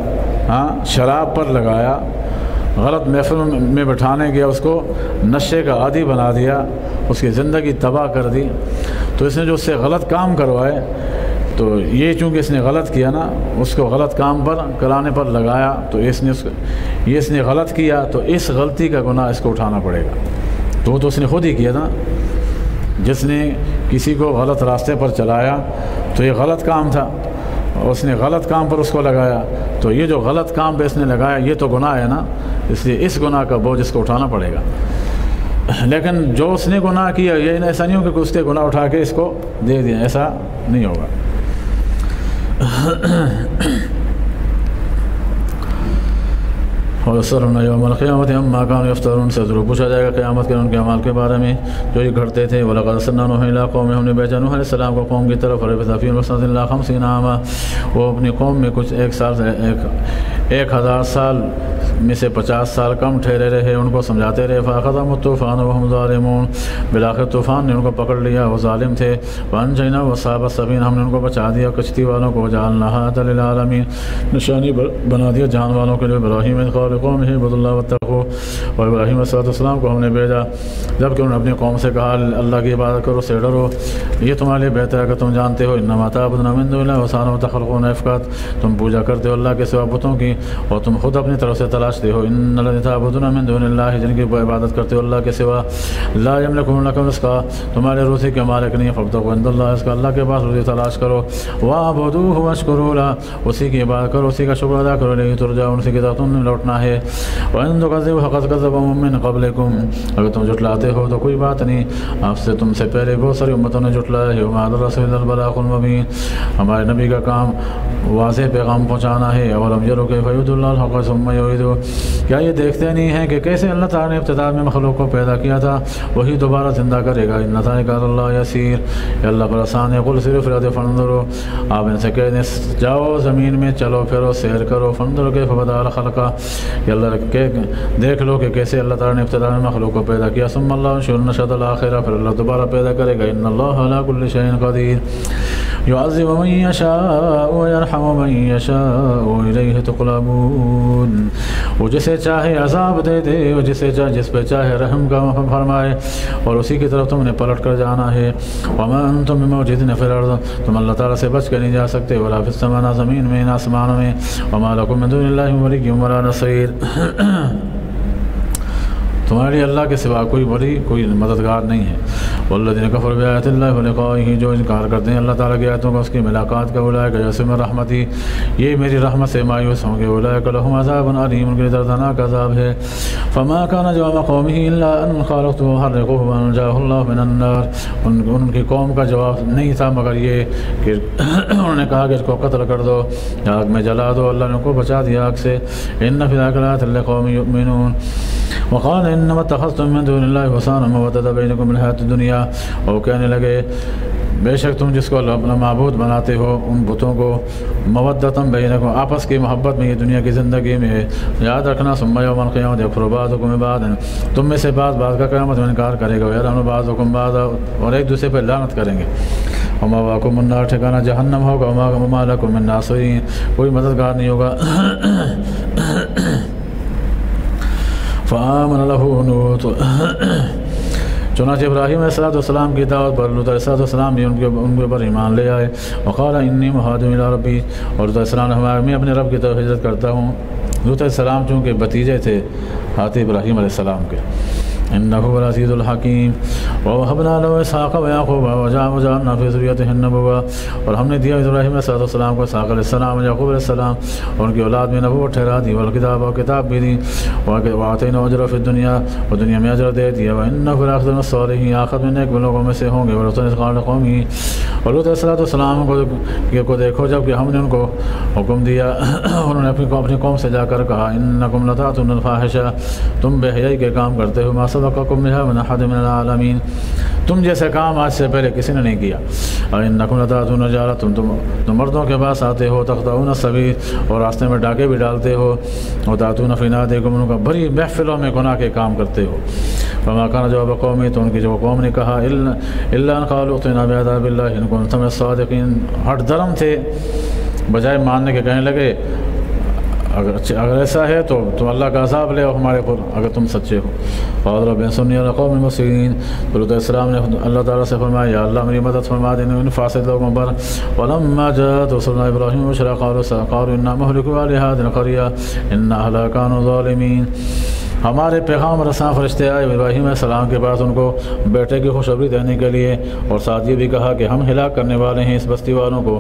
ہاں شراب پر لگایا، غلط محفل میں بٹھانے گیا، اس کو نشے کا عادی بنا دیا، اس کی زندگی تباہ کر دی، تو اس نے جو اس سے غلط کام کروائے تو یہ چونکہ اس نے غلط کیا نا، اس کو غلط کام پر کرانے پر لگایا تو اس نے غلط کیا تو اس غلطی کا گناہ اس کو اٹھانا پڑے گا۔ تو اس نے خود ہی کیا نا، جس نے کسی کو غلط راستے پر چلایا تو یہ غلط کام تھا، اس نے غلط کام پر اس کو لگایا، تو یہ جو غلط کام پہ اس نے لگایا یہ تو گناہ ہے نا، اس لیے اس گناہ کا بوجھ اس کو اٹھانا پڑے گا۔ لیکن جو اس نے گناہ کیا یہ ایسا نہیں ہوگا کہ اس کے گناہ اٹھا کے اس کو دے دیا، ایسا نہیں ہوگا۔ وَيُسْأَلُونَ يَوْمَ الْقِيَامَةِ عَمَّا كَانُوا يَفْتَرُونَ، سے ضرور پوچھا جائے گا قیامت کے ان کے اعمال کے بارے میں جو یہ گھڑتے تھے۔ وَلَقَدْ أَرْسَلْنَا نُوحًا إِلَىٰ قَوْمِهِ، ہم نے بھیجا نوح علیہ السلام کو قوم کی طرف، فَلَبِثَ فِيهِمْ إِلَّا 50 عَامًا، وہ اپنی قوم میں کچھ 1000 سال میں سے 50 سال کم ٹھہرے رہے، ان کو سمجھاتے رہے۔ فَأَخَذَهُمُ الطُّوفَانُ وَهُمْ ظَالِمُونَ، بالآخر طوفان نے ان کو پکڑ لیا، وہ ظالم تھے۔ وَأَنجَيْنَاهُ وَأَصْحَابَ السَّفِينَةِ، ہم نے ان کو بچا دیا کشتی والوں کو، وَجَعَلْنَاهَا آیَةً لِلْعَالَمِينَ، نشانی بنا دیا جہان والوں کے لیے۔ ابراہیم اذ قال لقومه اعبدوا الله واتقوه، اور ابراہیم علیہ السلام کو ہم نے بھیجا جب کہ انہوں نے اپنی قوم سے کہا اللہ کی عبادت کرو، سے ڈرو، یہ تمہارے لیے بہتر ہے کہ تم جانتے ہو انما تعبدون من دون الله اوثانا وتخلقون افکا، تم پوجا کرتے ہو اللہ کے سوا بتوں کی اور تم خود اپنی طرف سے تلاشتے ہو۔ ان الذين تعبدون من دون الله، جن کی عبادت کرتے ہو اللہ کے سوا، لا يملكون لكم رزقا، تمہارے روزی کے مالک نہیں، فابتغوا عند الله رزقا، اللہ کے پاس روزی تلاش کرو، واعبدوه واشكروا له، اسی کی عبادت کرو، اسی کا شکر ادا کرو، الیہ ترجعون، اسی کی طرف تم نے لوٹنا ہے۔ وان تكذبوا فقد كذب من قبلكم، اگر تم جھٹلاتے ہو تو کوئی بات نہیں، آپ سے تم سے پہلے بہت ساری امتوں نے جھٹلایا ہے۔ وما الرسول البلاغ المبین، ہمارے نبی کا کام واضح پیغام پہنچانا ہے۔ اولم یروا کیف یحیی اللہ الحق ثم یعیدہ، کیا یہ دیکھتے نہیں ہیں کہ کیسے اللہ تعالیٰ نے ابتدا میں مخلوق کو پیدا کیا تھا وہی دوبارہ زندہ کرے گا۔ ان ذلک علی اللہ یسیر، یہ اللہ پر آسان ہے۔ قل سیروا فی الارض فانظروا، آپ ان سے کہہ دیں جاؤ زمین میں چلو پھرو سیر کرو، فانظروا کیف بدأ الخلق، کہ اللہ دیکھ لو کہ کیسے اللہ تعالیٰ نے ابتدا میں مخلوق کو پیدا کیا۔ ثم اللہ ينشر النشأة الآخرة، پھر اللہ دوبارہ پیدا کرے گا۔ ان اللہ علی کل شیء قدیر، يعذب من يشاء ويرحم من يشاء وإليه تقلبون، وہ جسے چاہے عذاب دے دے اور جس پہ چاہے رحم کا فرمائے، اور اسی کی طرف تم نے پلٹ کر جانا ہے۔ وما انتم بمعجزین فی الارض، تم اللہ تعالیٰ سے بچ کر نہیں جا سکتے، ولا فی السماء، زمین میں، آسمانوں میں۔ وما لکم من دون اللہ ولی ولا نصیر، تمہارے لیے اللہ کے سوا کوئی ولی کوئی مددگار نہیں ہے۔ والذین کفروا بآیات اللہ ولقائہ، جو انکار کرتے ہیں اللہ تعالیٰ کی آیتوں کا، اس کی ملاقات کا، اولئک یئسوا من رحمتی، یہ میری رحمت سے مایوس ہوں گے۔ اولئک لہم عذاب علیم، ان کے لیے دردناک عذاب ہے۔ فما کان جواب قومہ الا ان قالوا اقتلوه وحرقوه فانجاه اللہ من النار، ان کی قوم کا جواب نہیں تھا مگر یہ کہ انہوں نے کہا کہ اس کو قتل کر دو، آگ میں جلا دو، اللہ نے ان کو بچا دیا آگ سے۔ ان فی ذلک لآیات لقوم یؤمنون۔ وقال انما اتخذتم من دون اللہ اوثانا مودۃ بینکم فی الحیاۃ الدنیا، اور کہنے لگے بے شک تم جس کو اپنا معبود بناتے ہو ان بتوں کو، مودۃ بینکم، آپس کی محبت میں یہ دنیا کی زندگی میں، یاد رکھنا، ثم یوم القیامۃ یکفر بعضکم ببعض، تم میں سے بعض کا قیامت میں انکار کرے گا، ویلعن بعضکم بعضا، اور ایک دوسرے پہ لعنت کریں گے۔ ومأواکم النار، ٹھکانہ جہنم ہوگا، وما لکم من ناصرین، کوئی مددگار نہیں ہوگا۔ فآمن له لوط، چنانچہ ابراہیم علیہ السلام کی دعوت پر لوط علیہ السلام بھی ان کے اوپر ایمان لے آئے۔ وقال انی مہاجر الی ربی، اور لوط علیہ السلام نے میں اپنے رب کی طرف ہجرت کرتا ہوں۔ لوط علیہ السلام چونکہ بھتیجے تھے ہاتھی ابراہیم علیہ السلام کے۔ انه العزیز الحکیم، ووهبنا له اسحاق ویعقوب وجعلنا فی ذریته النبوۃ، اور ہم نے دیا ابراہیم علیہ السلام کو اسحاق علیہ السلام اور یعقوب علیہ السلام اور ان کی اولاد میں نبوت ٹھہرا دی، والکتاب، اور کتاب بھی دی، وآتیناہ اجرہ فی الدنیا، اور دنیا میں اجر دے دیا، وانہ فی الآخرۃ من الصالحین، آخرت میں نیک لوگوں میں سے ہوں گے۔ ولوطا اذ قال لقومہ، اور لوط علیہ السلام کو دیکھو جب کہ ہم نے ان کو حکم دیا، انہوں نے اپنی قوم سے جا کر کہا انکم لتأتون الفاحشہ، تم بے حیائی کے کام کرتے ہو، ما سبقكم بها من أحد من العالمين، تم جیسے کام آج سے پہلے کسی نے نہیں کیا۔ وإنكم لتأتون الرجال، تم مردوں کے پاس آتے ہو، تقطعون السبيل، اور راستے میں ڈاکے بھی ڈالتے ہو، وتأتون في ناديكم، ان کا بڑی محفلوں میں گناہ کے کام کرتے ہو۔ فما كان جواب قومي، تو ان کی جو قوم نے کہا إلا أن قالوا ائتنا بعذاب الله إن كنتم من الصادقين، ہٹ درم تھے، بجائے ماننے کے کہنے لگے اگر ایسا ہے تو تم اللہ کا عذاب لے آؤ ہمارے پر اگر تم سچے ہو۔ قال رب انصرني على القوم المفسدين، لوط علیہ السلام نے اللہ تعالیٰ سے فرمایا یا اللہ میری مدد فرما دے ان فاسد لوگوں پر۔ ولما جاءت رسلنا ابراہیم بشرا قالوا انا مهلكوا هذه القرية ان اهلها كانوا ظالمين، ہمارے پیغام رساں فرشتے آئے ابراہیم علیہ السلام کے پاس ان کو بیٹے کی خوشخبری دینے کے لیے، اور ساتھ یہ بھی کہا کہ ہم ہلاک کرنے والے ہیں اس بستی والوں کو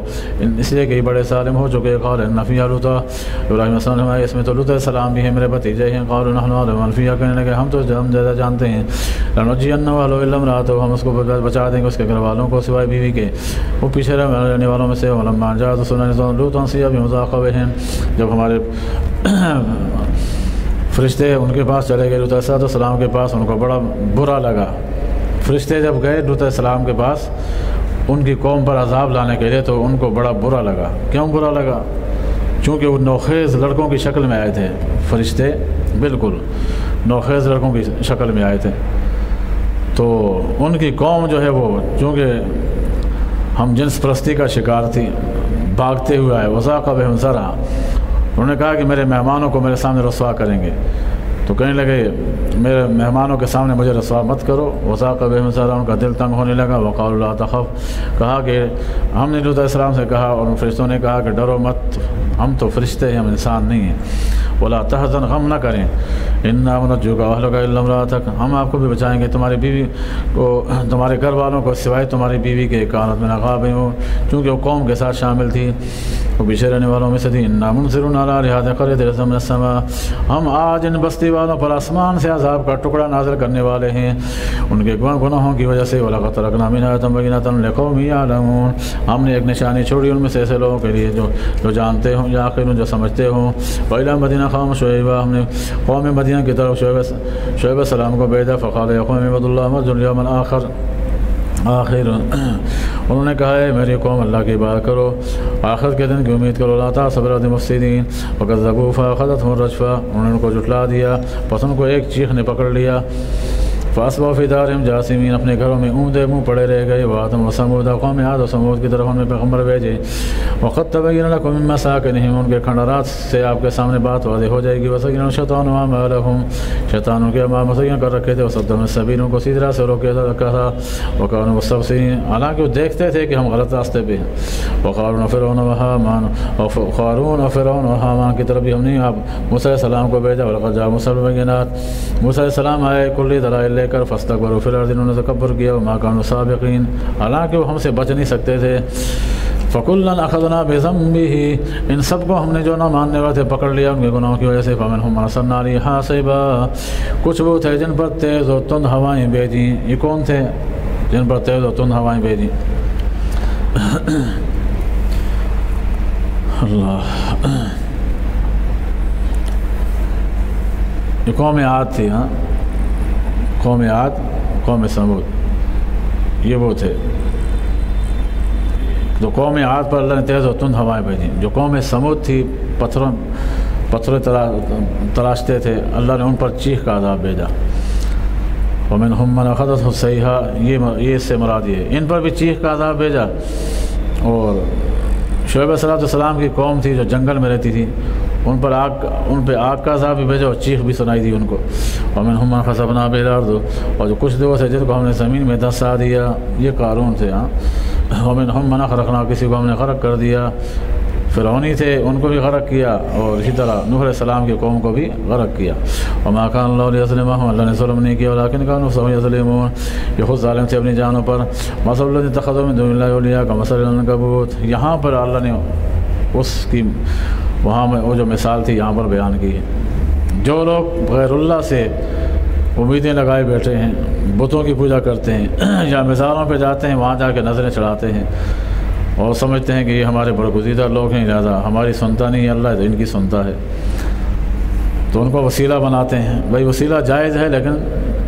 اس لیے کہ یہ بڑے ظالم ہو چکے۔ قال ان فیہا لوطا، ابراہیم علیہ السلام اس میں تو لوط علیہ السلام بھی ہیں، میرے بھتیجے ہیں۔ قالوا نحن اعلم بمن فیہا، کہنے لگے ہم زیادہ جانتے ہیں۔ لننجینہ اہلہ الا امرأتہ، ہم اس کو بچا دیں گے اس کے گھر والوں کو سوائے بیوی کے، وہ پیچھے رہنے والوں میں سے۔ ولما جاءت رسلنا لوطا سیئ بهم ذاقبہم، جب ہمارے فرشتے ان کے پاس چلے گئے لوط علیہ السلام کے پاس، ان کو بڑا برا لگا۔ فرشتے جب گئے لوط علیہ السلام کے پاس ان کی قوم پر عذاب لانے کے لیے تو ان کو بڑا برا لگا۔ کیوں برا لگا؟ چونکہ وہ نوخیز لڑکوں کی شکل میں آئے تھے، فرشتے بالکل نوخیز لڑکوں کی شکل میں آئے تھے، تو ان کی قوم جو ہے وہ چونکہ ہم جنس پرستی کا شکار تھی، بھاگتے ہوئے آئے۔ وذاق بہم ذرا، انہوں نے کہا کہ میرے مہمانوں کو میرے سامنے رسوا کریں گے، تو کہنے لگے میرے مہمانوں کے سامنے مجھے رسوا مت کرو۔ وذاق بہم ذرا، ان کا دل تنگ ہونے لگا۔ وقالوا لا تخف، کہا کہ ہم نے لوط علیہ السلام سے کہا اور فرشتوں نے کہا کہ ڈرو مت، ہم تو فرشتے ہیں، ہم انسان نہیں ہیں۔ ولا تحزن، غم نہ کریں، انا منجوک واہلک الا امرأتک، ہم آپ کو بھی بچائیں گے تمہاری بیوی کو، تمہارے گھر والوں کو سوائے تمہاری بیوی کے، کانت من الغابرین، چونکہ وہ قوم کے ساتھ شامل تھی، وہ پیچھے رہنے والوں میں سے تھی۔ انا منذرون علی هذه القرية رزقا من السماء، ہم آج ان بستی والوں پر آسمان سے عذاب کا ٹکڑا نازل کرنے والے ہیں ان کے گناہوں کی وجہ سے۔ وَلَقَدْ تَرَكْنَا مِنْهَا آيَةً بَيِّنَةً لِقَوْمٍ يَعْلَمُونَ، ہم نے ایک نشانی چھوڑی ان میں سے ایسے لوگوں کے لیے جو جانتے ہوں، یا عاقلون، جو سمجھتے ہوں۔ وَإِلَىٰ مَدْيَنَ أَخَاهُمْ شُعَيْبًا، ہم نے قوم مدینہ کی طرف شعیب السلام کو بھیجا۔ فقال يا قوم اعبدوا الله وارجوا اليوم الآخر، انہوں نے کہا ہے میری قوم اللہ کی عبادت کرو، آخرت کے دن کی امید کرو۔ لا تحسبوا الأرض مفسدين وكذبوا فأخذتهم الرجفة، انہوں نے ان کو جھٹلا دیا، پس ان کو ایک چیخ نے پکڑ لیا۔ فاصبحوا في دارهم جاثمين، اپنے گھروں میں اونده منہ پڑے رہ گئے۔ وعاد وثمود، قوم عاد و ثمود کی طرف ہم نے پیغمبر بھیجے۔ وقد تبين لكم من مساكنهم، ان کے کھنڈرات سے آپ کے سامنے بات واضح ہو جائے گی۔ وسيجن الشيطان وما لهم، شیطان ان کے امام مسیح کر رکھے تھے۔ وصدهم السبيل، ان کو سیدھی راہ سے روکے رکھا تھا۔ وكانوا مستبصرين، حالانکہ وہ دیکھتے تھے کہ ہم غلط راستے پہ ہیں۔ وقارون وفرعون وهامان، وقارون وفرعون وهامان کی طرف بھی ہم نے آپ موسیٰ علیہ السلام کو بھیجا۔ ولقد جاء موسیٰ بالبينات، موسیٰ علیہ السلام آئے کلی دلائل لے کر۔ فاستكبروا في الارض، انہوں نے تکبر کیا۔ وما كانوا سابقين، حالانکہ وہ ہم سے بچ نہیں سکتے تھے۔ فكلا اخذنا بذنبه، ان سب کو ہم نے جو نہ ماننے والے تھے پکڑ لیا ان کے گناہوں کی وجہ سے۔ فمنهم من ارسلنا عليه حاصبا، کچھ وہ تھے جن پر تیز اور تند ہوائیں بھیجیں۔ یہ کون تھے جن پر تیز اور تند ہوائیں بھیجیں؟ اللہ، یہ قوم عاد تھی، ہاں، قوم عاد، قوم سمود، یہ وہ تھے۔ جو قوم عاد پر اللہ نے تیز و تند ہوائیں بھیجیں۔ جو قوم سمود تھی پتھر تراشتے تھے، اللہ نے ان پر چیخ کا عذاب بھیجا۔ ومنهم من اخذته الصیحہ، یہ اس سے مراد یہ ہے، ان پر بھی چیخ کا عذاب بھیجا۔ اور شعیب علیہ السلام کی قوم تھی جو جنگل میں رہتی تھی، ان پہ آگ کا عذاب بھی بھیجا اور چیخ بھی سنائی دی ان کو۔ ومنهم من خسفنا به الارض، اور جو کچھ لوگ تھے جن کو ہم نے زمین میں دھسا دیا، یہ قارون تھے، ہاں۔ ومنهم من اغرقنا، کسی کو ہم نے غرق کر دیا، فرعونی تھے ان کو بھی غرق کیا، اور اسی طرح نوح علیہ السلام کی قوم کو بھی غرق کیا۔ وما كان الله ليظلمهم، اللہ نے ظلم نہیں کیا، ولكن كانوا انفسهم يظلمون، یہ خود ظالم تھے اپنی جانوں پر۔ مثل الذين اتخذوا من دون الله اولياء كمثل العنكبوت، یہاں پر اللہ نے اس کی وہاں میں وہ جو مثال تھی یہاں پر بیان کی ہے۔ جو لوگ غیر اللہ سے امیدیں لگائے بیٹھے ہیں، بتوں کی پوجا کرتے ہیں، یا مزاروں پہ جاتے ہیں، وہاں جا کے نظریں چڑھاتے ہیں اور سمجھتے ہیں کہ یہ ہمارے برگزیدہ لوگ ہیں، لہٰذا ہماری سنتا نہیں ہے اللہ، تو ان کی سنتا ہے۔ تو ان کو وسیلہ بناتے ہیں. بھائی وسیلہ جائز ہے لیکن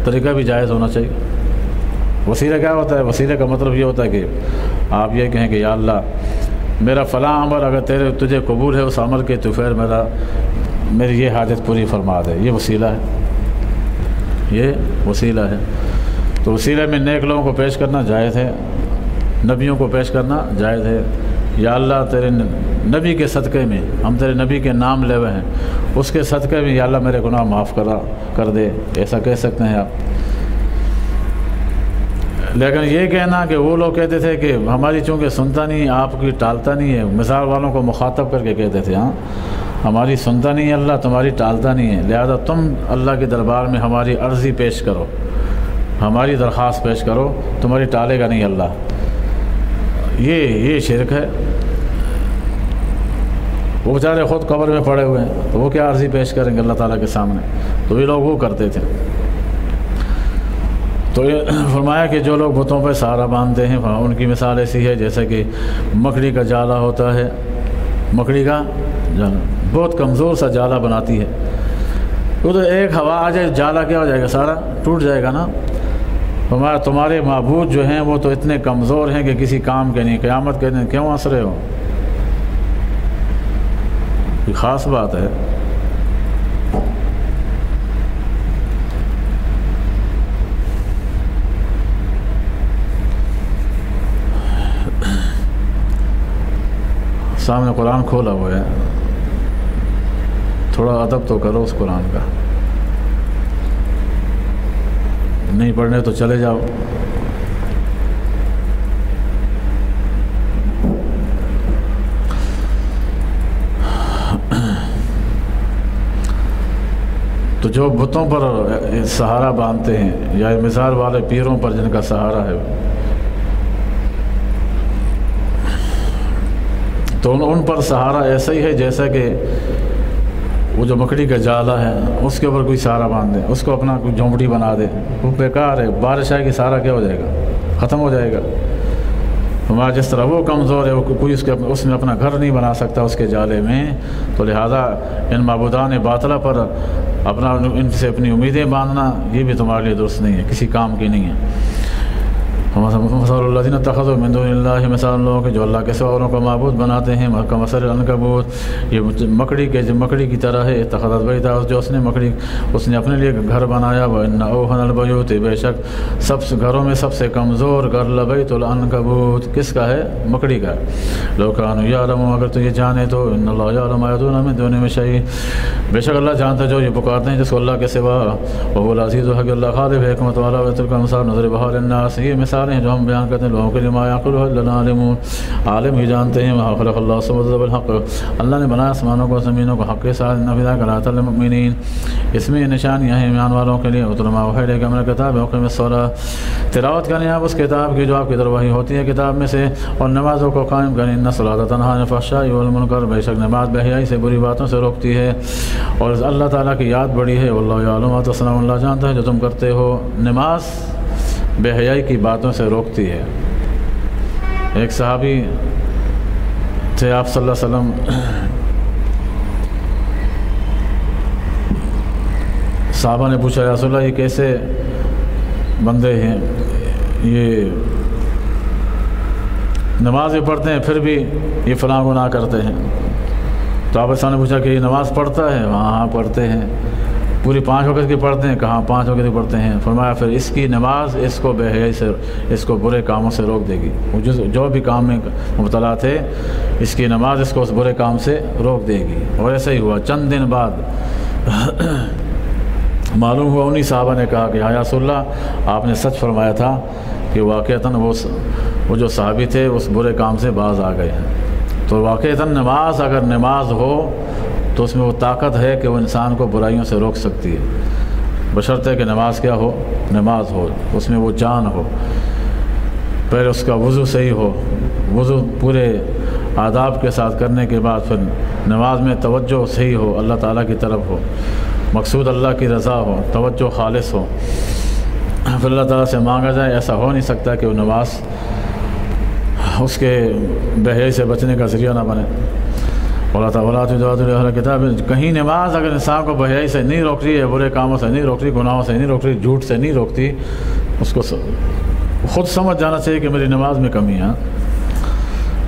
طریقہ بھی جائز ہونا چاہیے. وسیلہ کیا ہوتا ہے؟ وسیلے کا مطلب یہ ہوتا ہے کہ آپ یہ کہیں کہ یا اللہ میرا فلاں عمل اگر تجھے قبول ہے اس عمل کے تو پھر میری یہ حاجت پوری فرما دے. یہ وسیلہ ہے, یہ وسیلہ ہے. تو وسیلے میں نیک لوگوں کو پیش کرنا جائز ہے, نبیوں کو پیش کرنا جائز ہے. یا اللہ تیرے نبی کے صدقے میں, ہم تیرے نبی کے نام لے ہوئے ہیں, اس کے صدقے میں یا اللہ میرے گناہ معاف کر دے, ایسا کہہ سکتے ہیں آپ. لیکن یہ کہنا کہ وہ لوگ کہتے تھے کہ ہماری چونکہ سنتا نہیں, آپ کی ٹالتا نہیں ہے, مثال والوں کو مخاطب کر کے کہتے تھے, ہاں ہماری سنتا نہیں ہے اللہ, تمہاری ٹالتا نہیں ہے, لہذا تم اللہ کے دربار میں ہماری عرضی پیش کرو, ہماری درخواست پیش کرو, تمہاری ٹالے گا نہیں اللہ. یہ شرک ہے. وہ بیچارے خود قبر میں پڑے ہوئے ہیں تو وہ کیا عرضی پیش کریں گے اللہ تعالیٰ کے سامنے؟ تو یہ لوگ وہ کرتے تھے. تو یہ فرمایا کہ جو لوگ بتوں پہ سہارا باندھتے ہیں ان کی مثال ایسی ہے جیسے کہ مکڑی کا جالا ہوتا ہے. مکڑی کا جالا بہت کمزور سا جالا بناتی ہے. وہ تو ایک ہوا آ جائے جالا کیا ہو جائے گا, سارا ٹوٹ جائے گا نا. تمہارے معبود جو ہیں وہ تو اتنے کمزور ہیں کہ کسی کام کے نہیں. قیامت کے دن کیوں ہنس رہے ہو؟ یہ خاص بات ہے. سامنے قرآن کھولا ہوا ہے, تھوڑا ادب تو کرو اس قرآن کا. نہیں پڑھنے تو چلے جاؤ. تو جو بتوں پر سہارا باندھتے ہیں یا مثال والے پیروں پر جن کا سہارا ہے, تو ان پر سہارا ایسا ہی ہے جیسا کہ وہ جو مکڑی کا جالا ہے اس کے اوپر کوئی سہارا باندھ دے, اس کو اپنا کوئی جھونپڑی بنا دے, وہ بیکار ہے. بارش آئے گی سہارا کیا ہو جائے گا؟ ختم ہو جائے گا. ہمارا جس طرح وہ کمزور ہے, وہ کوئی اس میں اپنا گھر نہیں بنا سکتا اس کے جالے میں. تو لہذا ان معبودان باطلہ پر ان سے اپنی امیدیں باندھنا یہ بھی تمہارے لیے درست نہیں ہے, کسی کام کی نہیں ہے. مثال الذین اتخذوا من دون اللہ, مثال لوگوں کے جو اللہ کے سوا اوروں کو معبود بناتے ہیں. کمثل العنکبوت, یہ مکڑی کی طرح ہے. اتخذت بیتا, جو اس نے اپنے لیے گھر بنایا. وان اوہن البیوت, بے شک سب گھروں میں سب سے کمزور گھر لبیت العنکبوت, کس کا ہے؟ مکڑی کا. لو کانوا یعلمون, اگر تو یہ جانے تو ان اللہ یعلم ما یدعون من دونہ شیء, بے شک اللہ جانتا جو یہ پکارتے ہیں جس کو اللہ کے سوا. وهو العزیز الحکیم, اللہ غالب حکمت والا. وتلک الامثال نضربها للناس, یہ مثال ہیں جو ہم بیان کرتے ہیں لوگوں کے لیے. ما یعقلها الا العالمون, عالم ہی جانتے ہیں. وما خلق اللہ السماوات بالحق, اللہ نے بنایا آسمانوں کو زمینوں کو حق کے ساتھ. ان فی ذلک لآیات للمؤمنین, اس میں نشانیاں ہیں ایمان والوں کے لیے. اتل ما اوحی الیک من الکتاب واقم الصلاۃ, تلاوت کریں آپ اس کتاب کی جو آپ کی طرف وحی ہوتی ہے کتاب میں سے, اور نمازوں کو قائم کریں. ان الصلاۃ تنہی عن الفحشاء والمنکر, بے شک نماز بے حیائی سے بری باتوں سے روکتی ہے اور اللہ تعالیٰ کی یاد بڑی ہے. واللہ یعلم ما تصنعون, اللہ جانتا ہے جو تم کرتے ہو. نماز بے حیائی کی باتوں سے روکتی ہے. ایک صحابی تھے آپ صلی اللہ علیہ وسلم, صحابہ نے پوچھا یا رسول اللہ یہ کیسے بندے ہیں, یہ نماز بھی پڑھتے ہیں پھر بھی یہ فلاں گناہ کرتے ہیں. تو آپ نے پوچھا کہ یہ نماز پڑھتا ہے؟ ہاں پڑھتے ہیں. پوری 5 وقت کی پڑھتے ہیں؟ کہاں 5 وقت کی پڑھتے ہیں. فرمایا پھر اس کی نماز اس کو بے حیائی سے, اس کو برے کاموں سے روک دے گی. جو بھی کام میں مبتلا تھے اس کی نماز اس کو اس برے کام سے روک دے گی. اور ایسا ہی ہوا. چند دن بعد معلوم ہوا, انہی صحابہ نے کہا کہ یا رسول اللہ آپ نے سچ فرمایا تھا کہ واقعتاً وہ جو صحابی تھے اس برے کام سے باز آ گئے ہیں. تو واقعتاً نماز, اگر نماز ہو تو اس میں وہ طاقت ہے کہ وہ انسان کو برائیوں سے روک سکتی ہے, بشرطے کہ نماز کیا ہو؟ نماز ہو, اس میں وہ جان ہو. پہلے اس کا وضو صحیح ہو, وضو پورے آداب کے ساتھ کرنے کے بعد پھر نماز میں توجہ صحیح ہو, اللہ تعالیٰ کی طرف ہو, مقصود اللہ کی رضا ہو, توجہ خالص ہو, پھر اللہ تعالیٰ سے مانگا جائے. ایسا ہو نہیں سکتا کہ وہ نماز اس کے بے حیائی سے بچنے کا ذریعہ نہ بنے. کتاب کہیں نماز اگر انسان کو بحیائی سے نہیں روک رہی ہے، برے کاموں سے نہیں روک رہی، گناہوں سے نہیں روک رہی، جھوٹ سے نہیں روکتی، اس کو خود سمجھ جانا چاہیے کہ میری نماز میں کمی ہے،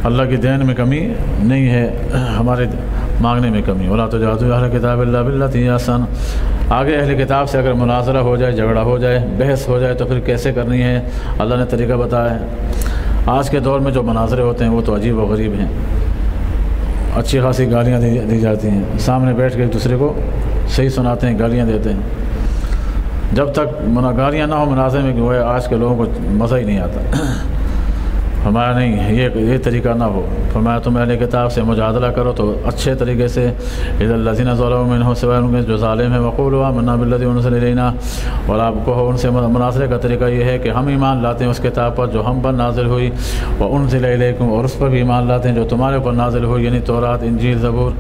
اللہ کی دین میں کمی نہیں ہے، ہمارے مانگنے میں کمی۔ ولا تجادلوا اہل الکتاب الا باللتی ہی احسن۔ آگے اہل کتاب سے اگر مناظرہ ہو جائے، جھگڑا ہو جائے، بحث ہو جائے تو پھر کیسے کرنی ہے، اللہ نے طریقہ بتایا ہے۔ آج کے دور میں جو مناظرے ہوتے ہیں وہ تو عجیب و غریب ہیں، اچھی خاصی گالیاں دی جاتی ہیں، سامنے بیٹھ کے ایک دوسرے کو صحیح سناتے ہیں، گالیاں دیتے ہیں۔ جب تک گالیاں نہ ہو مناظرے میں، وہ آج کے لوگوں کو مزہ ہی نہیں آتا۔ فرمایا نہیں، یہ طریقہ نہ ہو، فرمایا تم اہل کتاب سے مجادلہ کرو تو اچھے طریقے سے، اذا الذین ظلموا منهم، سوائے ان کے جو ظالم ہیں، وقولوا آمنا بالذی انزل الینا، اور آپ کو ان سے مناظرے کا طریقہ یہ ہے کہ ہم ایمان لاتے ہیں اس کتاب پر جو ہم پر نازل ہوئی، وانزل الیکم، اور اس پر بھی ایمان لاتے ہیں جو تمہارے اوپر نازل ہوئی، یعنی تورات، انجیل، زبور۔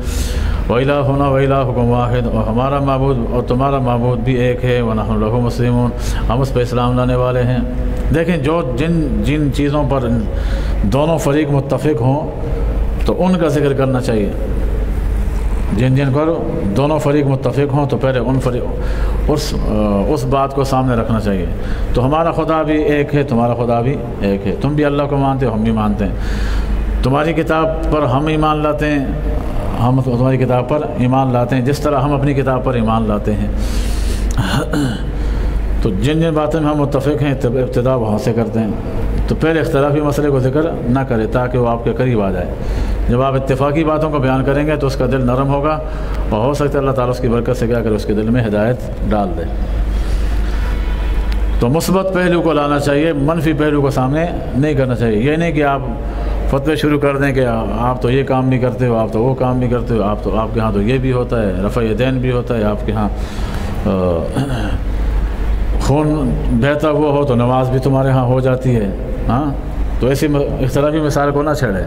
وَإِلَٰهُنَا وَإِلَٰهُكُمْ وَاحِدٌ، اور ہمارا معبود اور تمہارا معبود بھی ایک ہے، وَنَحْنُ لَهُ مُسْلِمُونَ، ہم اس پہ اسلام لانے والے ہیں۔ دیکھیں جو جن چیزوں پر دونوں فریق متفق ہوں تو ان کا ذکر کرنا چاہیے، جن پر دونوں فریق متفق ہوں تو پہلے اس بات کو سامنے رکھنا چاہیے۔ تو ہمارا خدا بھی ایک ہے، تمہارا خدا بھی ایک ہے، تم بھی اللہ کو مانتے ہو، ہم بھی مانتے ہیں، تمہاری کتاب پر ہم ایمان لاتے ہیں، ہم تمہاری کتاب پر ایمان لاتے ہیں جس طرح ہم اپنی کتاب پر ایمان لاتے ہیں۔ تو جن باتوں میں ہم متفق ہیں ابتدا وہاں سے کرتے ہیں، تو پہلے اختلافی مسئلے کو ذکر نہ کرے تاکہ وہ آپ کے قریب آ جائے۔ جب آپ اتفاقی باتوں کو بیان کریں گے تو اس کا دل نرم ہوگا، اور ہو سکتا ہے اللہ تعالیٰ اس کی برکت سے کیا کرے، اس کے دل میں ہدایت ڈال دے۔ تو مثبت پہلو کو لانا چاہیے، منفی پہلو کو سامنے نہیں کرنا چاہیے۔ یہ نہیں کہ آپ فتوے شروع کر دیں کہ آپ تو یہ کام بھی کرتے ہو، آپ تو وہ کام بھی کرتے ہو، آپ کے ہاں تو یہ بھی ہوتا ہے، رفع دین بھی ہوتا ہے، آپ کے ہاں خون بہتا ہوا ہو تو نماز بھی تمہارے ہاں ہو جاتی ہے۔ ہاں تو ایسی اختلافی مثال کو نہ چھیڑے،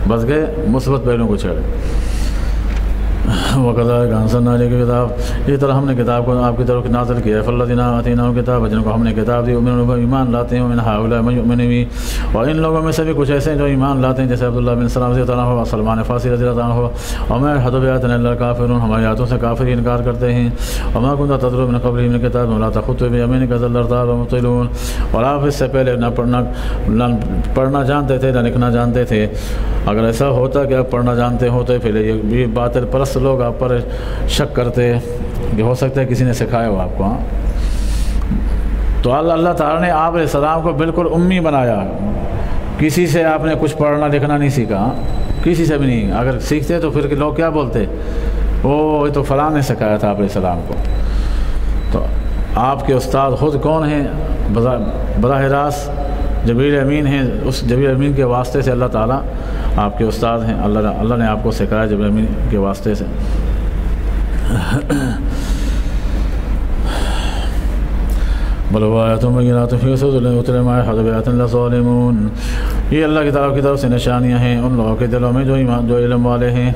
بس گئے مثبت پہلوؤں کو چھیڑے۔ وَكَذَلِكَ أَنزَلْنَا إِلَيْكَ کتاب، اس طرح ہم نے کتاب کو آپ کی طرف نازل کیا ہے۔ فَالَّذِينَ آتَيْنَاهُمُ الْكِتَابَ، جن کو ہم نے کتاب دی، يُؤْمِنُونَ بِهِ، ایمان لاتے ہیں، وَمِنْ هَٰؤُلَاءِ مَن يُؤْمِنُ بِهِ، اور ان لوگوں میں سے بھی کچھ ایسے ہیں جو ایمان لاتے ہیں، جیسے عبداللہ بن سلام رضی اللہ عنہ اور سلمان فارسی رضی اللہ عنہ۔ وَمَا يَجْحَدُ بِآيَاتِنَا إِلَّا الْكَافِرُونَ، ہماری آیاتوں سے کافر انکار کرتے ہیں۔ وَمَا كُنتَ تَتْلُو مِن قَبْلِهِ مِن كِتَابٍ وَلَا تَخُطُّهُ بِيَمِينِكَ إِذًا لَّارْتَابَ الْمُبْطِلُونَ، اور آپ اس سے پہلے نہ پڑھنا جانتے تھے نہ لکھنا جانتے تھے۔ اگر ایسا ہوتا کہ آپ پڑھنا جانتے ہوتے پھر یہ بھی باطل پرست لوگ آپ پر شک کرتے کہ ہو سکتا ہے کسی نے سکھایا ہو آپ کو۔ ہاں تو اللہ تعالیٰ نے آپ علیہ السلام کو بالکل امی بنایا، کسی سے آپ نے کچھ پڑھنا لکھنا نہیں سیکھا، کسی سے بھی نہیں۔ اگر سیکھتے تو پھر لوگ کیا بولتے، وہ تو فلاں نے سکھایا تھا آپ علیہ السلام کو۔ تو آپ کے استاد خود کون ہیں؟ براہ راست جبریل امین ہیں، اس جبریل امین کے واسطے سے اللہ تعالیٰ آپ کے استاد ہیں، اللہ نے آپ کو سکھایا جبریل امین کے واسطے سے۔ بل هو آیات بینات فی صدور یتلی ما یجحد بآیات اللہ ظالمون، یہ اللہ کی طرف سے نشانیاں ہیں ان لوگوں کے دلوں میں جو علم والے ہیں۔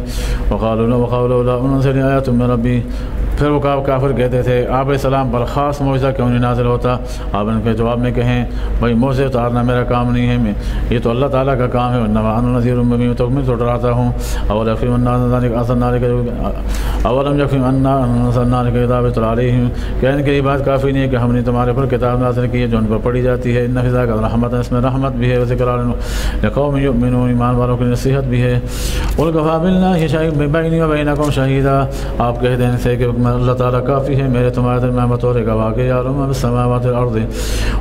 وقالوا لولا انزل آیات من ربی، پھر وہ کافر کہتے تھے آپ علیہ السلام پر خاص معجزہ کیوں نہیں نازل ہوتا؟ آپ ان کے جواب میں کہیں بھائی معجزے اتارنا میرا کام نہیں ہے، یہ تو اللہ تعالیٰ کا کام ہے۔ انما انا نذیر مبین، تو میں تو ڈراتا ہوں۔ اولم یکفیہم انا انزلنا الیک کتاب یتلی علیہم، کہ ان کی بات کافی نہیں ہے کہ ہم نے تمہارے پر کتاب نازل کی ہے جو ان پر پڑھی جاتی ہے۔ ان فی ذلک رحمت، اس میں رحمت بھی ہے، وذکر لقوم یؤمنون، ایمان والوں کے لیے نصیحت بھی ہے۔ قل کفی باللہ شہیدا بینی و بینکم شہیدا، آپ کہہ دیں سے کہ اللہ تعالیٰ کافی ہے میرے تمہارے درمیان بطور گواہ کے، یعلم ما فی السماوات والارض،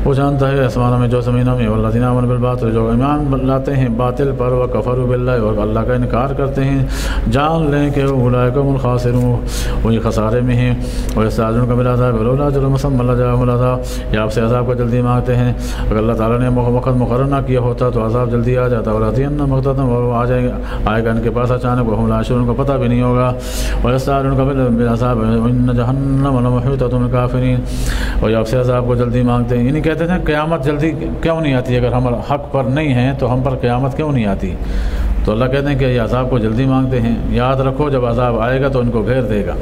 وہ جانتا ہے آسمانوں میں جو زمینوں میں، والذین آمنوا بالباطل، جو ایمان لاتے ہیں باطل پر، وکفروا باللہ، اور اللہ کا انکار کرتے ہیں، جان لیں کہ اولئک هم الخاسرون، وہی خسارے میں ہیں۔ ویستعجلونک بالعذاب لولا اجل مسمی لجاءهم العذاب، یہ آپ سے عذاب کو جلدی مانگتے ہیں، اگر اللہ تعالیٰ نے وقت مقرر نہ کیا ہوتا تو عذاب جلدی آ جاتا۔ ولاتین بغتۃ، وہ آئے گا ان کے پاس اچانک، وهم لا يشعرون، کو پتہ بھی نہیں ہوگا۔ ویستعجلونک بالعذاب وان جہنم لمحیطۃ بالکافرین، اور یہ آپ سے عذاب کو جلدی مانگتے ہیں، یعنی کہتے ہیں قیامت جلدی کیوں نہیں آتی؟ اگر ہم حق پر نہیں ہیں تو ہم پر قیامت کیوں نہیں آتی؟ تو اللہ کہتے ہیں کہ یہ عذاب کو جلدی مانگتے ہیں، یاد رکھو جب عذاب آئے گا تو ان کو گھیر دے گا،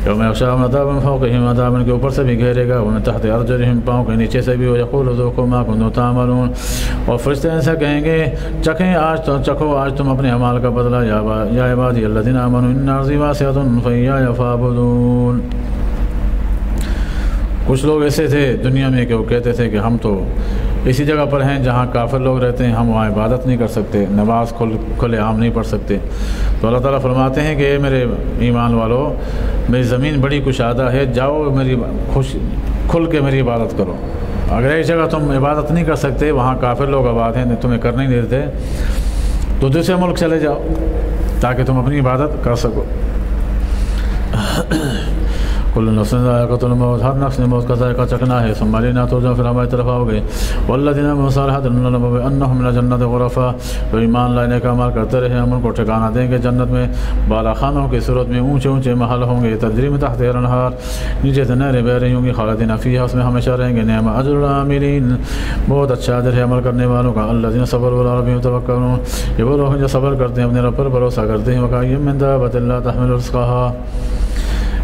یوم یغشاہم عذاب من فوقہم، عذاب ان کے اوپر سے بھی گھیرے گا، ومن تحت ارجلہم، پاؤں کے نیچے سے بھی، ویقول ذوقوا ما کنتم تعملون، اور فرشتے ان سے کہیں گے چکھو آج تم اپنے اعمال کا بدلہ، یا عبادی الذین آمنوا ان ارضی واسعۃ فایای فاعبدون۔ کچھ لوگ ایسے تھے دنیا میں کہ وہ کہتے تھے کہ ہم تو اسی جگہ پر ہیں جہاں کافر لوگ رہتے ہیں، ہم وہاں عبادت نہیں کر سکتے، نماز کھلے عام نہیں پڑھ سکتے۔ تو اللہ تعالیٰ فرماتے ہیں کہ اے میرے ایمان والو، میری زمین بڑی کشادہ ہے، جاؤ میری کھل کے میری عبادت کرو۔ اگر ایک جگہ تم عبادت نہیں کر سکتے، وہاں کافر لوگ آباد ہیں، تمہیں کرنے نہیں دیتے، تو دوسرے ملک چلے جاؤ تاکہ تم اپنی عبادت کر سکو۔ کل نفس ذائقۃ الموت، ہر نفس نے موت کا ذائقہ چکھنا ہے، ثم الینا ترجعون، پھر ہماری طرف آؤ گے۔ والذین آمنوا بالصالحات لنبوئنهم من الجنۃ غرفا، جو ایمان لانے کا عمل کرتے رہے ہم ان کو ٹھکانہ دیں گے جنت میں، بالا خانوں کی صورت میں، اونچے اونچے محل ہوں گے، تجری من تحتہا الانہار، نیچے سے نہریں بہہ رہی ہوں گی، خالدین فیہا، اس میں ہمیشہ رہیں گے۔ نعم اجر العاملین، بہت اچھا اجر ہے عمل کرنے والوں کا۔ الذین صبروا وعلی ربہم یتوکلون، یہ وہ لوگ ہیں جو صبر کرتے ہیں، اپنے رب پر بھروسہ کرتے ہیں۔ وکأین من دابۃ لا تحمل رزقہا،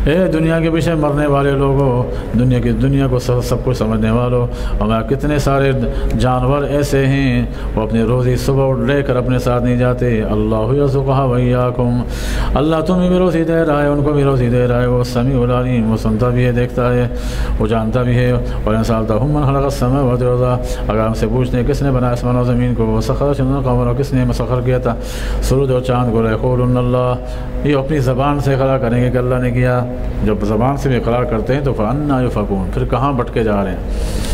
اے دنیا کے پیچھے مرنے والے لوگوں، دنیا کو سب کچھ سمجھنے والوں، اور کتنے سارے جانور ایسے ہیں وہ اپنی روزی صبح لے کر اپنے ساتھ نہیں جاتے۔ اللہ یرزقها وإیاکم، اللہ تمہیں بھی روزی دے رہا ہے، ان کو بھی روزی دے رہا ہے، وہ سمیع العلیم، وہ سنتا بھی ہے، دیکھتا ہے، وہ جانتا بھی ہے۔ اور ان سألتهم من خلق السماوات والأرض، اگر ہم سے پوچھتے ہیں کس نے بنایا آسمان و زمین کو، وسخر الشمس والقمر، اور کس نے مسخر کیا تھا سورج اور چاند کو، ليقولن اللہ، یہ اپنی زبان سے اقرار کریں گے کہ اللہ نے کیا۔ جب زبان سے بھی اقرار کرتے ہیں تو فأنى يؤفكون، پھر کہاں بھٹکے جا رہے ہیں۔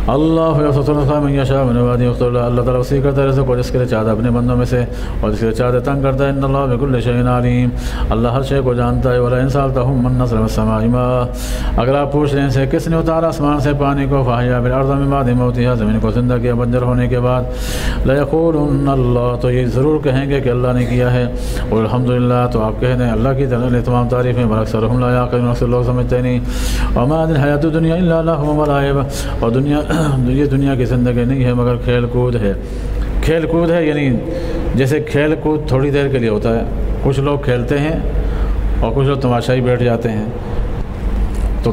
اللہ یبسط الرزق من یشاء من عباده ويقدر له، اللہ تعالیٰ وسیع کرتا ہے رزق کو جس کے لیے چاہتا ہے اپنے بندوں میں سے، اور جس کے لیے چاہتا ہے تنگ کرتا ہے۔ ان اللہ بكل شيء علیم، اللہ ہر شے کو جانتا ہے۔ ولئن سألتهم من نزل من السماء ماء، اگر آپ پوچھ رہے ہیں سے کس نے اتارا آسمان سے پانی کو، فأحیا بالارض من بعد موتها، زمین کو زندہ کیا بنجر ہونے کے بعد، ليقولن اللہ، تو یہ ضرور کہیں گے کہ اللہ نے کیا ہے۔ والحمدللہ، تو آپ کہہ دیں اللہ کی تمام تعریفیں، بل اکثرهم لا يعقلون، اکثر لوگ سمجھتے نہیں۔ وما هذه الحیاۃ الدنیا الا لهو ولعب، اور یہ دنیا کی زندگی نہیں ہے مگر کھیل کود ہے۔ کھیل کود ہے یعنی جیسے کھیل کود تھوڑی دیر کے لیے ہوتا ہے، کچھ لوگ کھیلتے ہیں اور کچھ لوگ تماشائی بیٹھ جاتے ہیں۔ تو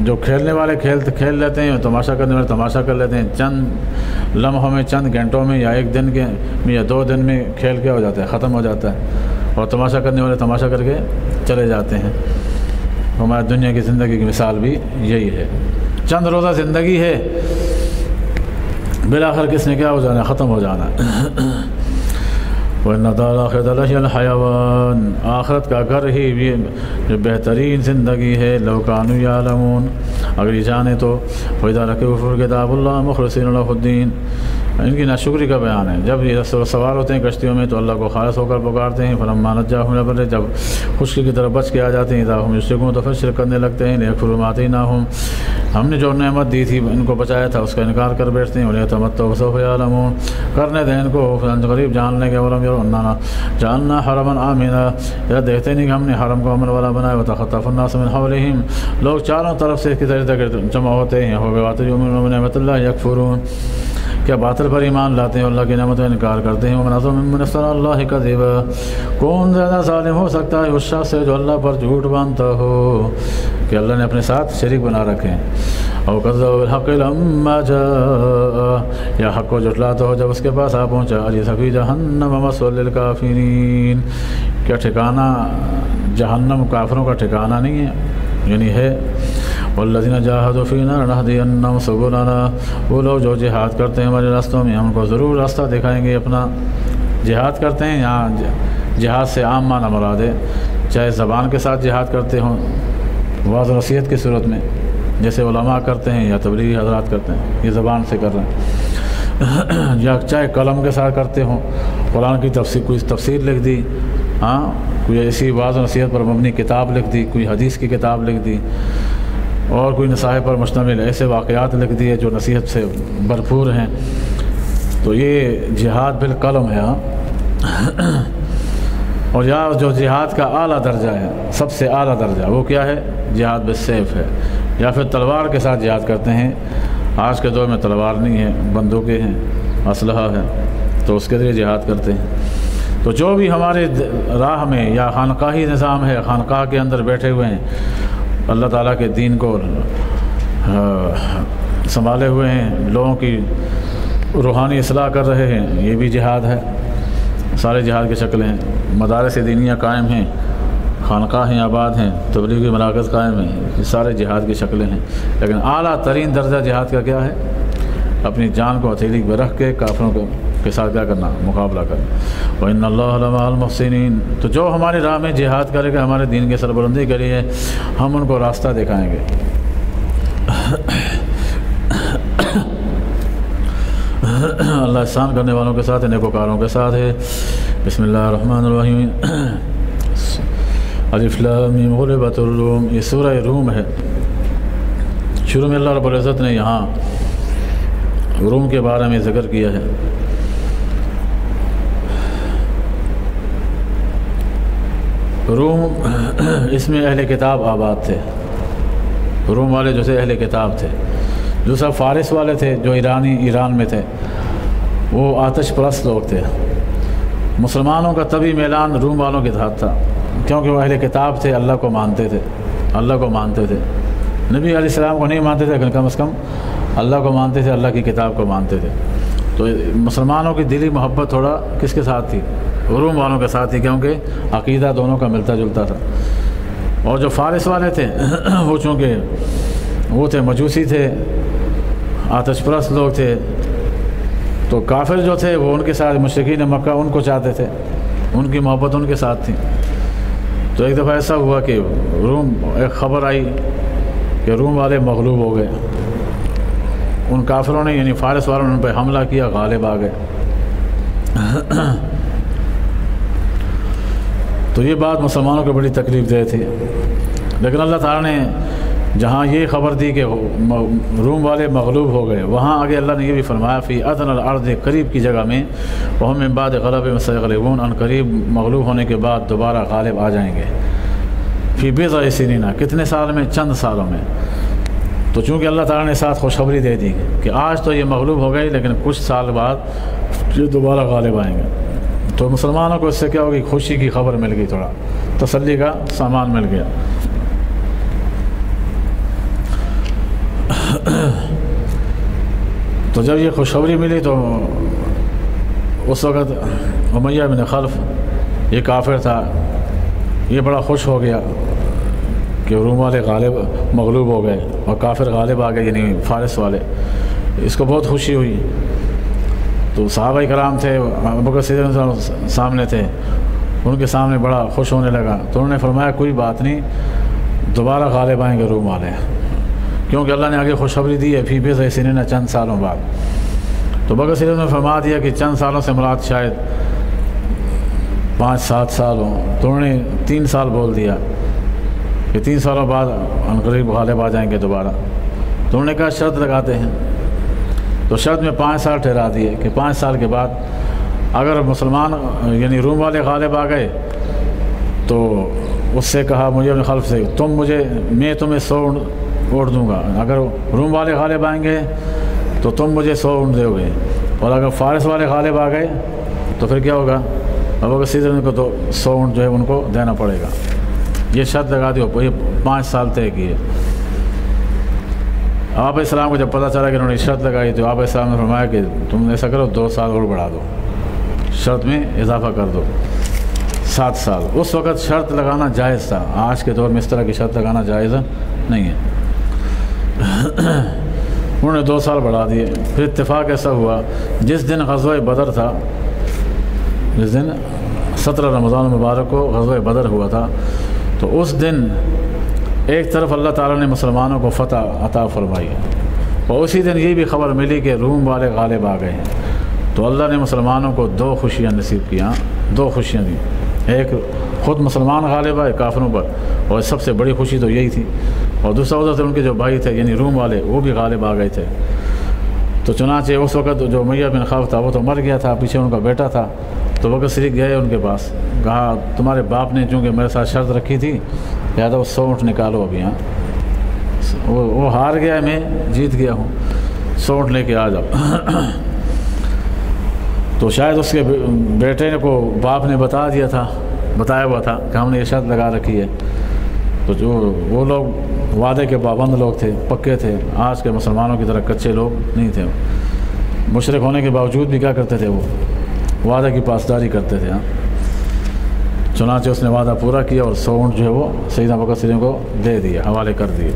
جو کھیلنے والے کھیل لیتے ہیں، تماشا کرنے والے تماشا کر لیتے ہیں، چند لمحوں میں، چند گھنٹوں میں، یا ایک دن کے یا 2 دن میں کھیل کیا ہو جاتا ہے، ختم ہو جاتا ہے، اور تماشا کرنے والے تماشا کر کے چلے جاتے ہیں۔ ہماری دنیا کی زندگی کی مثال بھی یہی ہے، چند روزہ زندگی ہے، بالآخر کس نے کیا ہو جانا، ختم ہو جانا۔ وَإِنَّ الدَّارَ الْآخِرَةَ لَهِيَ الْحَيَوَانُ، آخرت کا گھر ہی جو بہترین زندگی ہے۔ لَوْ كَانُوا يَعْلَمُونَ، اگر یہ جانے تو۔ وَإِذَا رَكِبُوا فِي الْكِتَابِ اللَّهَ مُخْلِصِينَ لَهُ الدِّينَ، ان کی ناشکری کا بیان ہے۔ جب یہ سوار ہوتے ہیں کشتیوں میں تو اللہ کو خالص ہو کر پکارتے ہیں۔ فَلَمَّا نَجَّاهُمْ إِلَى الْبَرِّ، جب خشکی کی طرف بچ کے آ جاتے ہیں، إِذَا هُمْ يُشْرِكُونَ، تو پھر شرک کرنے لگتے ہیں۔ لِيَكْفُرُوا مَا آتَيْنَاهُمْ، ہم نے جو نعمت دی تھی ان کو بچایا تھا اس کا انکار کر بیٹھتے ہیں۔ وَلْيَتَمَتَّعُوا فَسَوْفَ يَعْلَمُونَ، کرنے دیں ان کو قریب جان لیں گے۔ وَلَمْ يَرَوْا أَنَّا جَعَلْنَا حَرَمًا آمِنًا، یا دیکھتے نہیں کہ ہم نے حرم کو امن والا بنایا۔ وَتَخَطَّفَ النَّاسُ مِنْ حَوْلِهِمْ، لوگ چاروں طرف سے اس کی طرف جمع ہوتے ہیں۔ وَبِآيَاتِ نِعْمَتِ اللَّهِ يَكْفُرُونَ، کیا باطل پر ایمان لاتے ہیں، اللہ کی نعمت کا انکار کرتے ہیں۔ وَمَنْ أَظْلَمُ مِمَّنِ افْتَرَى عَلَى اللَّهِ كَذِبًا، کون زیادہ ظالم ہو سکتا ہے اس شخص سے جو اللہ پر جھوٹ باندھتا ہو کہ اللہ نے اپنے ساتھ شریک بنا رکھے ہیں۔ أَوْ كَذَّبَ بِالْحَقِّ لَمَّا جَاءَ، یا حق کو جھٹلاتا ہو جب اس کے پاس آ پہنچا۔ أَلَيْسَ فِي جَهَنَّمَ مَثْوًى لِلْكَافِرِينَ، کیا ٹھکانہ جہنم کافروں کا ٹھکانہ نہیں ہے، یعنی ہے۔ والذین جاہدوا فینا لنہدینہم سبلنا، وہ لوگ جو جہاد کرتے ہیں ہمارے راستوں میں ہم کو ضرور راستہ دکھائیں گے اپنا۔ جہاد کرتے ہیں، یہاں جہاد سے عام معنی مراد ہے، چاہے زبان کے ساتھ جہاد کرتے ہوں واعظ و نصیحت کی صورت میں، جیسے علماء کرتے ہیں یا تبلیغی حضرات کرتے ہیں، یہ زبان سے کر رہے ہیں، یا چاہے قلم کے ساتھ کرتے ہوں، قرآن کی کوئی تفسیر لکھ دی، ہاں کوئی ایسی واعظ و نصیحت پر مبنی کتاب لکھ دی، کوئی حدیث کی کتاب لکھ دی، اور کوئی نصائح پر مشتمل ایسے واقعات لکھ دیے جو نصیحت سے بھرپور ہیں، تو یہ جہاد بالقلم ہے۔ اور یا جو جہاد کا اعلیٰ درجہ ہے، سب سے اعلیٰ درجہ، وہ کیا ہے؟ جہاد بالسیف ہے، یا پھر تلوار کے ساتھ جہاد کرتے ہیں۔ آج کے دور میں تلوار نہیں ہے، بندوقیں ہیں، اسلحہ ہے، تو اس کے ذریعے جہاد کرتے ہیں۔ تو جو بھی ہمارے راہ میں یا خانقاہی نظام ہے، خانقاہ کے اندر بیٹھے ہوئے ہیں، اللہ تعالیٰ کے دین کو سنبھالے ہوئے ہیں، لوگوں کی روحانی اصلاح کر رہے ہیں، یہ بھی جہاد ہے۔ سارے جہاد کی شکلیں ہیں۔ مدارس دینیہ قائم ہیں، خانقاہیں آباد ہیں، تبلیغی مراکز قائم ہیں، یہ سارے جہاد کی شکلیں ہیں۔ لیکن اعلیٰ ترین درجہ جہاد کا کیا ہے؟ اپنی جان کو ہتھیلی پہ رکھ کے کافروں کے ساتھ کیا کرنا؟ مقابلہ کرنا۔ وَإِنَّ اللَّهَ لَمَعَ الْمُحْسِنِينَ۔ تو جو ہمارے راہ میں جہاد کرے گا، ہمارے دین کے سربلندی کے لیے، ہم ان کو راستہ دکھائیں گے۔ اللہ احسان کرنے والوں کے ساتھ ہے، نیکوکاروں کے ساتھ ہے۔ بسم اللہ الرحمن الرحیم۔ الف لام میم غلبت الروم، یہ سورہ روم ہے۔ شروع میں اللہ رب العزت نے یہاں روم کے بارے میں ذکر کیا ہے۔ روم اس میں اہل کتاب آباد تھے۔ روم والے جو تھے اہل کتاب تھے، جو سب فارس والے تھے، جو ایران میں تھے، وہ آتش پرست لوگ تھے۔ مسلمانوں کا طبی میلان روم والوں کے ساتھ تھا، کیونکہ وہ اہل کتاب تھے، اللہ کو مانتے تھے، اللہ کو مانتے تھے۔ نبی علیہ السلام کو نہیں مانتے تھے، لیکن کم از کم اللہ کو مانتے تھے، اللہ کی کتاب کو مانتے تھے۔ تو مسلمانوں کی دلی محبت تھوڑا کس کے ساتھ تھی؟ روم والوں کے ساتھ تھی، کیونکہ عقیدہ دونوں کا ملتا جلتا تھا۔ اور جو فارس والے تھے وہ چونکہ وہ تھے مجوسی تھے، آتش پرست لوگ تھے، تو کافر جو تھے وہ ان کے ساتھ، مشرکین مکہ ان کو چاہتے تھے، ان کی محبت ان کے ساتھ تھی۔ تو ایک دفعہ ایسا ہوا کہ ایک خبر آئی کہ روم والے مغلوب ہو گئے، ان کافروں نے یعنی فارس والوں نے ان پہ حملہ کیا، غالب آ گئے۔ تو یہ بات مسلمانوں کو بڑی تکلیف دہ تھی، لیکن اللہ تعالیٰ نے جہاں یہ خبر دی کہ روم والے مغلوب ہو گئے، وہاں آگے اللہ نے یہ بھی فرمایا فی ادنی الارض، قریب کی جگہ میں، وہم من بعد غلبہم سیغلبون، ان قریب مغلوب ہونے کے بعد دوبارہ غالب آ جائیں گے۔ فی بضع سنین، کتنے سال میں؟ چند سالوں میں۔ تو چونکہ اللہ تعالیٰ نے ساتھ خوشخبری دے دی کہ آج تو یہ مغلوب ہو گئے، لیکن کچھ سال بعد یہ دوبارہ غالب آئیں گے، تو مسلمانوں کو اس سے کیا ہوگی؟ خوشی کی خبر مل گئی، تھوڑا تسلی کا سامان مل گیا۔ تو جب یہ خوشخبری ملی تو اس وقت امیہ بن خلف، یہ کافر تھا، یہ بڑا خوش ہو گیا کہ روم والے مغلوب ہو گئے اور کافر غالب آ گئے، یعنی فارس والے۔ اس کو بہت خوشی ہوئی۔ تو صحابہ کرام تھے، ابوبکر صدیق سامنے تھے، ان کے سامنے بڑا خوش ہونے لگا۔ تو انہوں نے فرمایا کوئی بات نہیں، دوبارہ غالب آئیں گے روم والے، کیونکہ اللہ نے آگے خوشخبری دی ہے فی بضع سنین، چند سالوں بعد۔ تو ابوبکر صدیق نے فرما دیا کہ چند سالوں سے مراد شاید 5-7 سال ہوں، تو انہوں نے 3 سال بول دیا کہ 3 سالوں بعد عنقریب غالب آ جائیں گے دوبارہ۔ تو انہوں نے کہا شرط لگاتے ہیں، تو شرط میں 5 سال ٹھہرا دیے کہ 5 سال کے بعد اگر مسلمان یعنی روم والے غالب آ گئے تو اس سے کہا مجھے اپنے خلف سے، میں تمہیں 100 اونٹ دوں گا، اگر روم والے غالب آئیں گے تو تم مجھے 100 اونٹ دو گے، اور اگر فارس والے غالب آ گئے تو پھر کیا ہوگا؟ ابوبکر صدیق کو تو 100 اونٹ جو ہے ان کو دینا پڑے گا۔ یہ شرط لگا دی، یہ 5 سال طے کیے۔ آپ اسلام کو جب پتہ چلا کہ انہوں نے شرط لگائی تو آپ اسلام نے فرمایا کہ تم ایسا کرو 2 سال اور بڑھا دو، شرط میں اضافہ کر دو، 7 سال۔ اس وقت شرط لگانا جائز تھا، آج کے دور میں اس طرح کی شرط لگانا جائز نہیں ہے۔ انہوں نے 2 سال بڑھا دیے۔ پھر اتفاق ایسا ہوا، جس دن غزوہ بدر تھا، جس دن 17 رمضان مبارک کو غزوہ بدر ہوا تھا، تو اس دن ایک طرف اللہ تعالیٰ نے مسلمانوں کو فتح عطا فرمائی، اور اسی دن یہ بھی خبر ملی کہ روم والے غالب آ گئے ہیں۔ تو اللہ نے مسلمانوں کو 2 خوشیاں نصیب کیا، 2 خوشیاں دی۔ ایک خود مسلمان غالب آئے کافروں پر، اور سب سے بڑی خوشی تو یہی تھی، اور دوسرا ادھر سے ان کے جو بھائی تھے یعنی روم والے، وہ بھی غالب آ گئے تھے۔ تو چنانچہ اس وقت جو امیہ بن خلف تھا وہ تو مر گیا تھا، پیچھے ان کا بیٹا تھا۔ تو ابوبکر صدیق گئے ان کے پاس، کہا تمہارے باپ نے چونکہ میرے ساتھ شرط رکھی تھی لہٰذا وہ 100 اونٹ نکالو ابھی، ہاں وہ ہار گیا، میں جیت گیا ہوں، 100 اونٹ لے کے آ جاؤ۔ تو شاید اس کے بیٹے کو باپ نے بتایا ہوا تھا کہ ہم نے یہ شرط لگا رکھی ہے. تو جو وہ لوگ وعدے کے پابند لوگ تھے، پکے تھے، آج کے مسلمانوں کی طرح کچے لوگ نہیں تھے. مشرک ہونے کے باوجود بھی کیا کرتے تھے، وہ وعدے کی پاسداری کرتے تھے. چنانچہ اس نے وعدہ پورا کیا اور 100 اونٹ جو ہے وہ سیدنا ابوبکر صدیق کو دے دیے، حوالے کر دیے.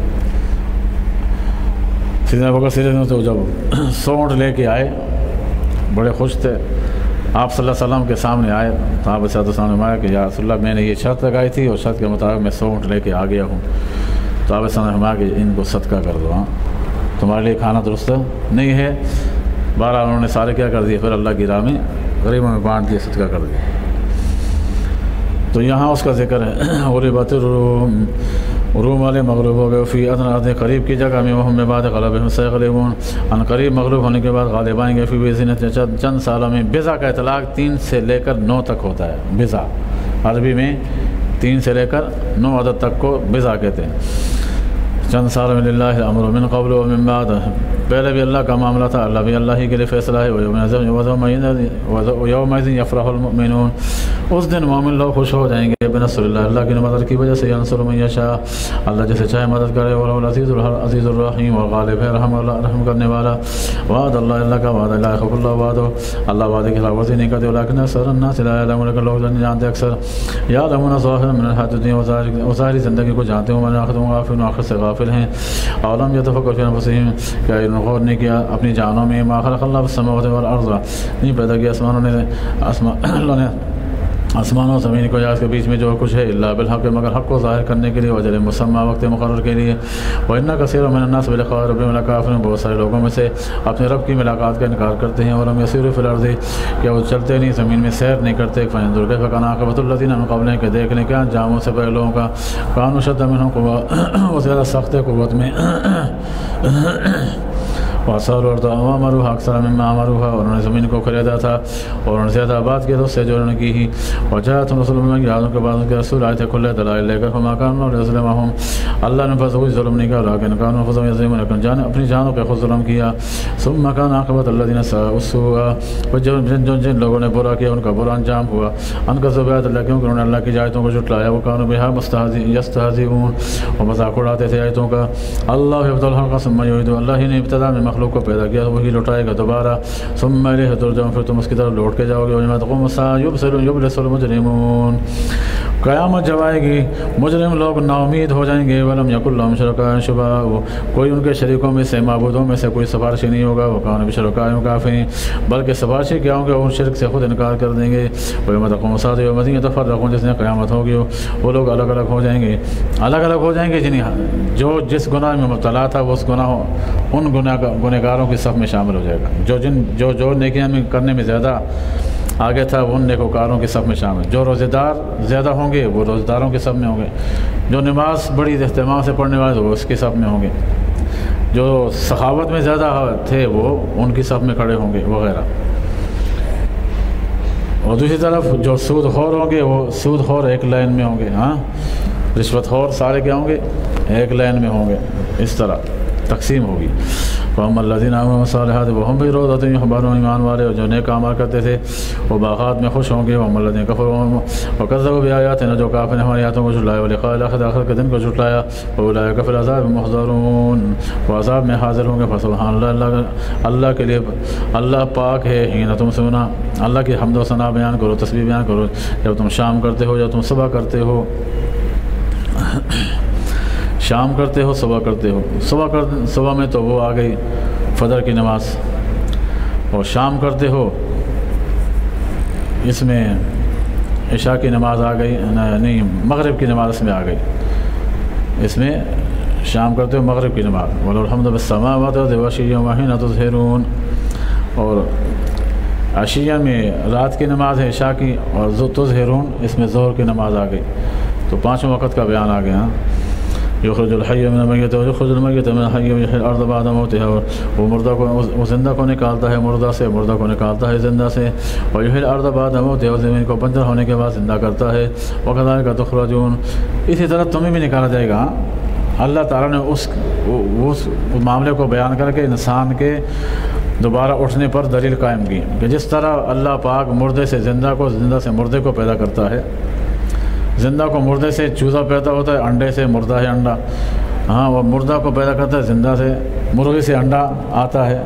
سیدنا ابوبکر صدیق تو جب 100 اونٹ لے کے آئے بڑے خوش تھے. آپ صلی اللہ علیہ وسلم کے سامنے آئے تو آپ صلی اللہ علیہ وسلم نے فرمایا کہ یا رسول اللہ میں نے یہ شرط لگائی تھی اور شرط کے مطابق میں 100 اونٹ لے کے آ گیا ہوں. تو آپ صلی اللہ علیہ وسلم نے فرمایا کہ ان کو صدقہ کر دو، تمہارے لیے کھانا درست نہیں ہے. بہرحال انہوں نے سارے کیا کر دیے، پھر اللہ کی راہ میں غریبوں میں بانٹ دیے، صدقہ کر دیا. تو یہاں اس کا ذکر ہے غربت روم والے مغلوب ہو گئے فی ادنا قریب کی جگہ میں وہ بعد غلبہم سیغلبون، ان قریب مغلوب ہونے کے بعد غالب آئیں گے فی بزنت چند سالوں میں. بضع کا اطلاق 3 سے لے کر 9 تک ہوتا ہے. بضع عربی میں 3 سے لے کر 9 عدد تک کو بضع کہتے ہیں. چند سال میں للہ الامر من قبل و من بعد، پہلے بھی اللہ کا معاملہ تھا، اللہ بھی اللہ ہی کے لیے فیصلہ ہے. یومئذ یفرح المؤمنون، اس دن مومن لوگ خوش ہو جائیں گے بنصر اللہ، اللہ کی مدد کی وجہ سے. ینصر من یشاء، اللہ جسے چاہے مدد کرے. اور عزیز الرحیم، اور غالب ہے رحم کرنے والا. وعد اللہ، اللہ کا وعدہ، لا یخلف اللہ وعدہ، اللہ وعدے کی خلاف ورزی نہیں کرتے. ولکن اکثر الناس لا یعلمون، لیکن لوگ نہیں جانتے اکثر. یعلمون ظاہرا من الحیاۃ الدنیا، وظاہری زندگی کو جانتے ہیں. ومن آخرتهم غافلون، آخرت سے غافل ہیں. اولم یتفکروا فی انفسہم، کیا انہوں نے غور نہیں کیا اپنی جانوں میں. ما خلق اللہ السماوات والارض، نہیں پیدا کیا اللہ نے آسمانوں و زمین کو یا اس کے بیچ میں جو کچھ ہے الا بالحق، مگر حق کو ظاہر کرنے کے لیے، وجل مسمى، وقت مقرر کے لیے. وان کثیر من الناس بلقاء ربهم لکافرون، بہت سارے لوگوں میں سے اپنے رب کی ملاقات کا انکار کرتے ہیں. ولم یسیروا فی الارض، کیا وہ چلتے نہیں زمین میں، سیر نہیں کرتے. فینظروا کیف کان عاقبۃ الذین من قبلہم، کہ دیکھ لیں کیا انجام سے پہلے لوگوں کا. کانوا اشد منہم قوۃ، وہ زیادہ سخت قوت میں. وَأَصَرُّوا الْأَرْضَ وَأَمَرُوهَا أَكْثَرَ مِمَّا أَمَرُوهَا، اور انہوں نے زمین کو خریدا تھا اور انہوں نے زیادہ آباد کیا تو اس سے جو انہوں نے کی ہی. وَجَاءَتْهُمْ رُسُلُهُم بِالْبَيِّنَاتِ، کے بعد ان کے رسول آئے تھے کھلے دلائل لے کر. فَمَا كَانَ اللَّهُ لِيَظْلِمَهُمْ، اللہ نے بس کوئی ظلم نہیں کیا، لیکن كانوا أنفسهم يظلمون، لیکن اپنی جانوں پہ خود ظلم کیا. ثُمَّ كَانَ عَاقِبَةُ الَّذِينَ سَاءُوا السُّوءَ، جن لوگوں نے برا کیا ان کا برا انجام ہوا. ان کا ذبیحت اللہ، کیونکہ انہوں نے اللہ کی آیتوں کو جھٹلایا. وَكَانُوا بِهَا يَسْتَهْزِئُونَ، اور مذاق اڑاتے تھے آیتوں کا. اللہ يبدأ الخلق ثم يعيده، اللہ ہی نے ابتدا میں مخلوق کو پیدا کیا، وہی لوٹائے گا دوبارہ. ثم الیہ ترجعون، پھر تم اس کی طرف لوٹ کے جاؤ گے. وَيَوْمَ تَقُومُ السَّاعَةُ يُبْلِسُ الْمُجْرِمُونَ، قیامت جب آئے گی مجرم لوگ نا امید ہو جائیں گے. وَلَمْ يَكُنْ لَهُمْ شُرَكَاءُ شُفَعَاءُ، کوئی ان کے شریکوں میں سے، معبودوں میں سے کوئی سفارشی نہیں ہوگا. وَكَانُوا بِشُرَكَائِهِمْ كَافِرِينَ، بلکہ سفارشی کیا ہوں گے وہ شرک سے خود انکار کر دیں گے. وَيَوْمَ تَقُومُ السَّاعَةُ يَوْمَئِذٍ يَتَفَرَّقُونَ، جس نے قیامت ہوگی وہ لوگ الگ الگ ہو جائیں گے. الگ الگ ہو جائیں گے، جو جس گناہ میں مبتلا تھا وہ اس گناہ ان گنہگاروں کی صف میں شامل ہو جائے گا. جو نیکیاں میں کرنے میں زیادہ آگے تھا وہ ان نیکوکاروں کی صف میں شامل. جو روزہ دار زیادہ ہوں گے وہ روزہ داروں کی صف میں ہوں گے. جو نماز بڑی اہتمام سے پڑھنے والے وہ اس کی صف میں ہوں گے. جو سخاوت میں زیادہ تھے وہ ان کی صف میں کھڑے ہوں گے وغیرہ. اور دوسری طرف جو سود خور ہوں گے وہ سود خور ایک لائن میں ہوں گے. رشوت خور سارے کیا ہوں گے، ایک لائن میں ہوں گے. اس طرح تقسیم ہوگی. وَأَمَّا الَّذِينَ آمَنُوا وَالصَّالِحَاتِ وَهُمْ فِي رَوْضَةٍ يُحْبَرُونَ، ایمان والے اور جو نیک اعمال کرتے تھے وہ باغات میں خوش ہوں گے. وَأَمَّا الَّذِينَ كَفَرُوا وَكَذَّبُوا بِآيَاتِنَا، جو کافر نے ہماری آیاتوں کو جھٹلایا. وَلِقَاءِ الْآخِرَةِ، آخرت کے دن کو جھٹلایا. وَأُولَٰئِكَ فِي الْعَذَابِ مُحْضَرُونَ، وہ عذاب میں حاضر ہوں گے. فسبحان اللہ، اللہ کے لیے اللہ پاک ہے. حین تمسون، اللہ کی حمد و ثنا بیان کرو، تسبیح بیان کرو جب تم شام کرتے ہو، جب تم صبح کرتے ہو. شام کرتے ہو، صبح کرتے ہو. صبح میں تو وہ آ گئی فجر کی نماز، اور شام کرتے ہو اس میں عشاء کی نماز آ گئی، نہیں مغرب کی نماز اس میں آ گئی. اس میں شام کرتے ہو مغرب کی نماز. وَلَهُ الْحَمْدُ فِي السَّمَاوَاتِ وَالْأَرْضِ وَعَشِيًّا وَحِينَ تُظْهِرُونَ، اور عشیہ میں رات کی نماز ہے عشاء کی، اور تظہرون اس میں ظہر کی نماز آ گئی. تو 5 وقت کا بیان آ گیا. یخرج الحی من المیت ویخرج المیت من الحی ویحیی الارض بعد موتها، وہ مردہ کو، وہ زندہ کو نکالتا ہے مردہ سے، مردہ کو نکالتا ہے زندہ سے. ویحیی الارض بعد موتها، اور زمین کو بنجر ہونے کے بعد زندہ کرتا ہے. وکذالک تخرجون، اسی طرح تمہیں بھی نکالا جائے گا. اللہ تعالیٰ نے اس معاملے کو بیان کر کے انسان کے دوبارہ اٹھنے پر دلیل قائم کی کہ جس طرح اللہ پاک مردے سے زندہ کو، زندہ سے مردے کو پیدا کرتا ہے، زندہ کو مردے سے چوزا پیدا ہوتا ہے، انڈے سے مردہ ہے انڈا، ہاں وہ مردہ کو پیدا کرتا ہے زندہ سے، مرغی سے انڈا آتا ہے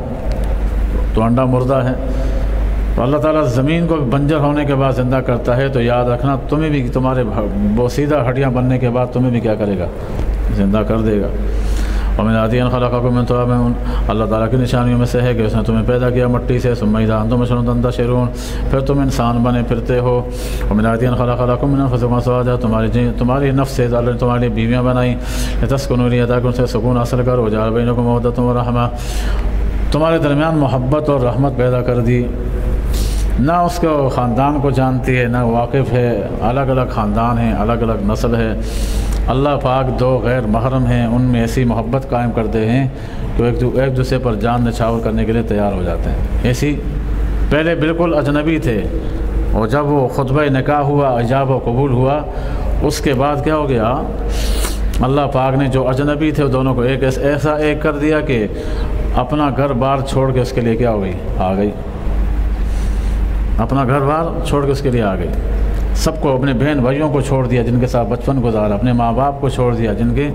تو انڈا مردہ ہے۔ تو اللہ تعالیٰ زمین کو بنجر ہونے کے بعد زندہ کرتا ہے، تو یاد رکھنا تمہیں بھی، تمہارے بوسیدہ ہڈیاں بننے کے بعد تمہیں بھی کیا کرے گا؟ زندہ کر دے گا۔ ومن آیاتہ ان خلقکم من تراب، اللہ تعالیٰ کی نشانیوں میں سے ہے کہ اس نے تمہیں پیدا کیا مٹی سے، ثم اذا انتم بشر تنتشرون، پھر تم انسان بنے پھرتے ہو۔ ومن آیاتہ ان خلق لکم من انفسکم ازواجا، تمہاری نفس سے اللہ نے تمہاری بیویاں بنائیں، لتسکنوا الیہا تاکہ ان سے سکون حاصل کرو، وجعل بینکم مودۃ ورحمہ، تمہارے درمیان محبت اور رحمت پیدا کر دی۔ نہ اس کو خاندان کو جانتی ہے، نہ واقف ہے، الگ الگ خاندان ہیں، الگ الگ نسل ہے۔ اللہ پاک دو غیر محرم ہیں، ان میں ایسی محبت قائم کرتے ہیں کہ ایک دوسرے پر جان نچھاور کرنے کے لیے تیار ہو جاتے ہیں۔ ایسی پہلے بالکل اجنبی تھے، اور جب وہ خطبہ نکاح ہوا، ایجاب و قبول ہوا، اس کے بعد کیا ہو گیا؟ اللہ پاک نے جو اجنبی تھے دونوں کو ایسا ایک کر دیا کہ اپنا گھر بار چھوڑ کے اس کے لیے کیا ہو گئی؟ آ گئی، اپنا گھر بار چھوڑ کے اس کے لیے آ گئی۔ سب کو، اپنے بہن بھائیوں کو چھوڑ دیا جن کے ساتھ بچپن گزارا، اپنے ماں باپ کو چھوڑ دیا جن کے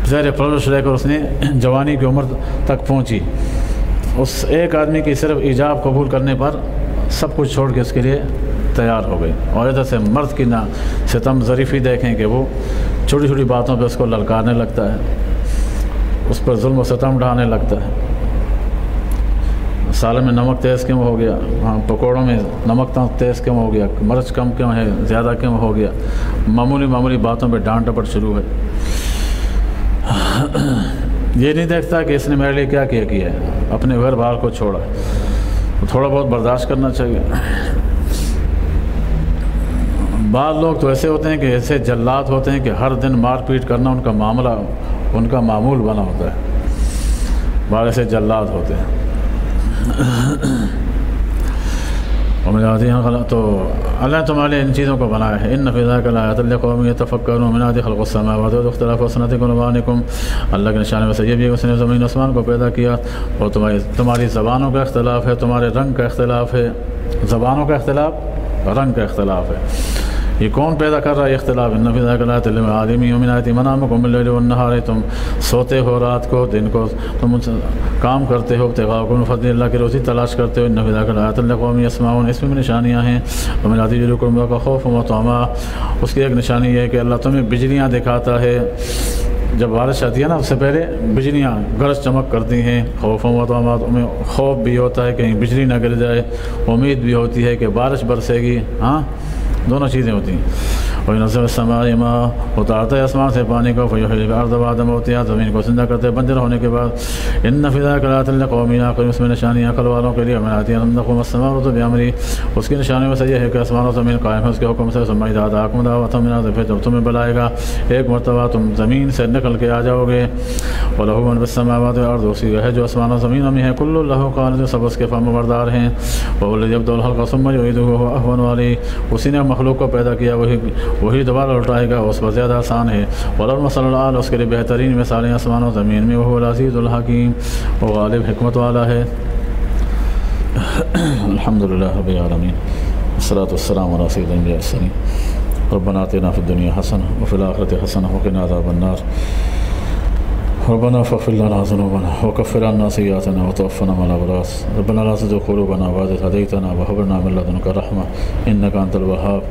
زیر پرورش رہ کر اس نے جوانی کی عمر تک پہنچی۔ اس ایک آدمی کی صرف ایجاب قبول کرنے پر سب کچھ چھوڑ کے اس کے لیے تیار ہو گئی۔ اور ادھر سے مرد کی نہ ستم ظریفی دیکھیں کہ وہ چھوٹی چھوٹی باتوں پہ اس کو للکارنے لگتا ہے، اس پر ظلم و ستم ڈھانے لگتا ہے۔ سالن میں نمک تیز کیوں ہو گیا؟ ہاں، پکوڑوں میں نمک تیز کیوں ہو گیا؟ مرچ کم کیوں ہے؟ زیادہ کیوں ہو گیا؟ معمولی باتوں پہ ڈانٹ ڈپٹ شروع ہے۔ یہ نہیں دیکھتا کہ اس نے میرے لیے کیا کیا ہے، اپنے گھر بار کو چھوڑا، تھوڑا بہت برداشت کرنا چاہیے۔ بعض لوگ تو ایسے ہوتے ہیں کہ ایسے جلات ہوتے ہیں کہ ہر دن مار پیٹ کرنا ان کا معاملہ، ان کا معمول بنا ہوتا ہے۔ بعض ایسے جلات ہوتے ہیں۔ تو اللہ تمہارے لیے ان چیزوں کو بنایا ہے۔ ان فی ذلک لآیات لقوم یتفکرون، من آیات خلق السماوات واختلاف ألسنتکم وألوانکم، اللہ کے نشانے میں سے یہ بھی ہے اس نے زمین آسمان کو پیدا کیا، اور تمہاری زبانوں کا اختلاف ہے، تمہارے رنگ کا اختلاف ہے، زبانوں کا اختلاف، رنگ کا اختلاف ہے۔ یہ کون پیدا کر رہا ہے اختلاف؟ ان فی ذلک لآیات للعالمین، ومن آیاتہ منامکم باللیل والنہار، تم سوتے ہو رات کو، دن کو تم کام کرتے ہو، ابتغاءکم من فضل اللہ کی روزی تلاش کرتے ہو۔ ان فی ذلک لآیات لقوم یسمعون، اس میں بھی نشانیاں ہیں۔ ومن آیاتہ یریکم البرق خوفا وطمعا، اس کی ایک نشانی یہ ہے کہ اللہ تمہیں بجلیاں دکھاتا ہے، جب بارش آتی ہے نا اس سے پہلے بجلیاں گرج چمک کرتی ہیں، خوف و طمع، تمہیں خوف بھی ہوتا ہے کہیں بجلی نہ گر جائے، امید بھی ہوتی ہے کہ بارش برسے گی، ہاں دونوں چیزیں ہوتی ہیں۔ وَيُنَزِّلُ السَّمَاءَ مَاءً، اتارتا ہے آسمان سے پانی کو، فَيُحْيِي الْأَرْضَ بَعْدَ مَوْتِهَا، زمین کو زندہ کرتے بنجر ہونے کے بعد۔ إِنَّ فِي ذَلِكَ لَآیَاتٍ لِقَوْمٍ یعقلون، اس میں نشانیاں عقل والوں کے لیے۔ وَمِنْ آیاتِهِ أَن تَقُومَ السَّمَاوَاتُ بِأَمْرِهِ، اس کی نشانیوں میں سے یہ ہے کہ آسمان و زمین قائم ہے اس کے حکم سے۔ ثُمَّ إِذَا دَعَاكُمْ دَعْوَةً مِنَ الْأَرْضِ، پھر جب تمہیں بلائے گا ایک مرتبہ تم زمین سے نکل کے آ جاؤ گے۔ وَلَهُ مَن فِي السَّمَاوَاتِ وَالْأَرْضِ، اسی کا ہے جو آسمان و زمینوں میں ہے، كُلٌّ لَهُ قَانِتٌ، سب اس کے فرمانبردار ہیں۔ وَهُوَ الَّذِي يَبْدَأُ الْخَلْقَ ثُمَّ يُعِيدُهُ وَهُوَ أَهْوَنُ عَلَيْهِ، اسی نے مخلوق کو پیدا کیا، وہی دوبارہ لوٹائے گا، اس پر زیادہ آسان ہے۔ وَلَهُ الْمَثَلُ الْأَعْلَىٰ، اس کے لیے بہترین مثالیں آسمان و زمین میں، وَهُوَ الْعَزِيزُ الْحَكِيمُ، وہ غالب حکمت والا ہے۔ الحمدللہ رب العالمین، والصلاة والسلام علی سید الانبیاء والمرسلین، ربنا آتنا فی الدنیا حسنہ وفی الآخرۃ حسنہ وقنا عذاب النار، ربنا فاغفر لنا ذنوبنا وكفر عنا سيئاتنا وتوفنا مع الأبرار، ربنا لا تزغ قلوبنا بعد إذ هديتنا وهب لنا من لدنك رحمة إنك أنت الوهاب،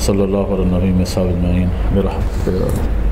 صلى الله على النبي وصحبه أجمعين برحمتك يا رب۔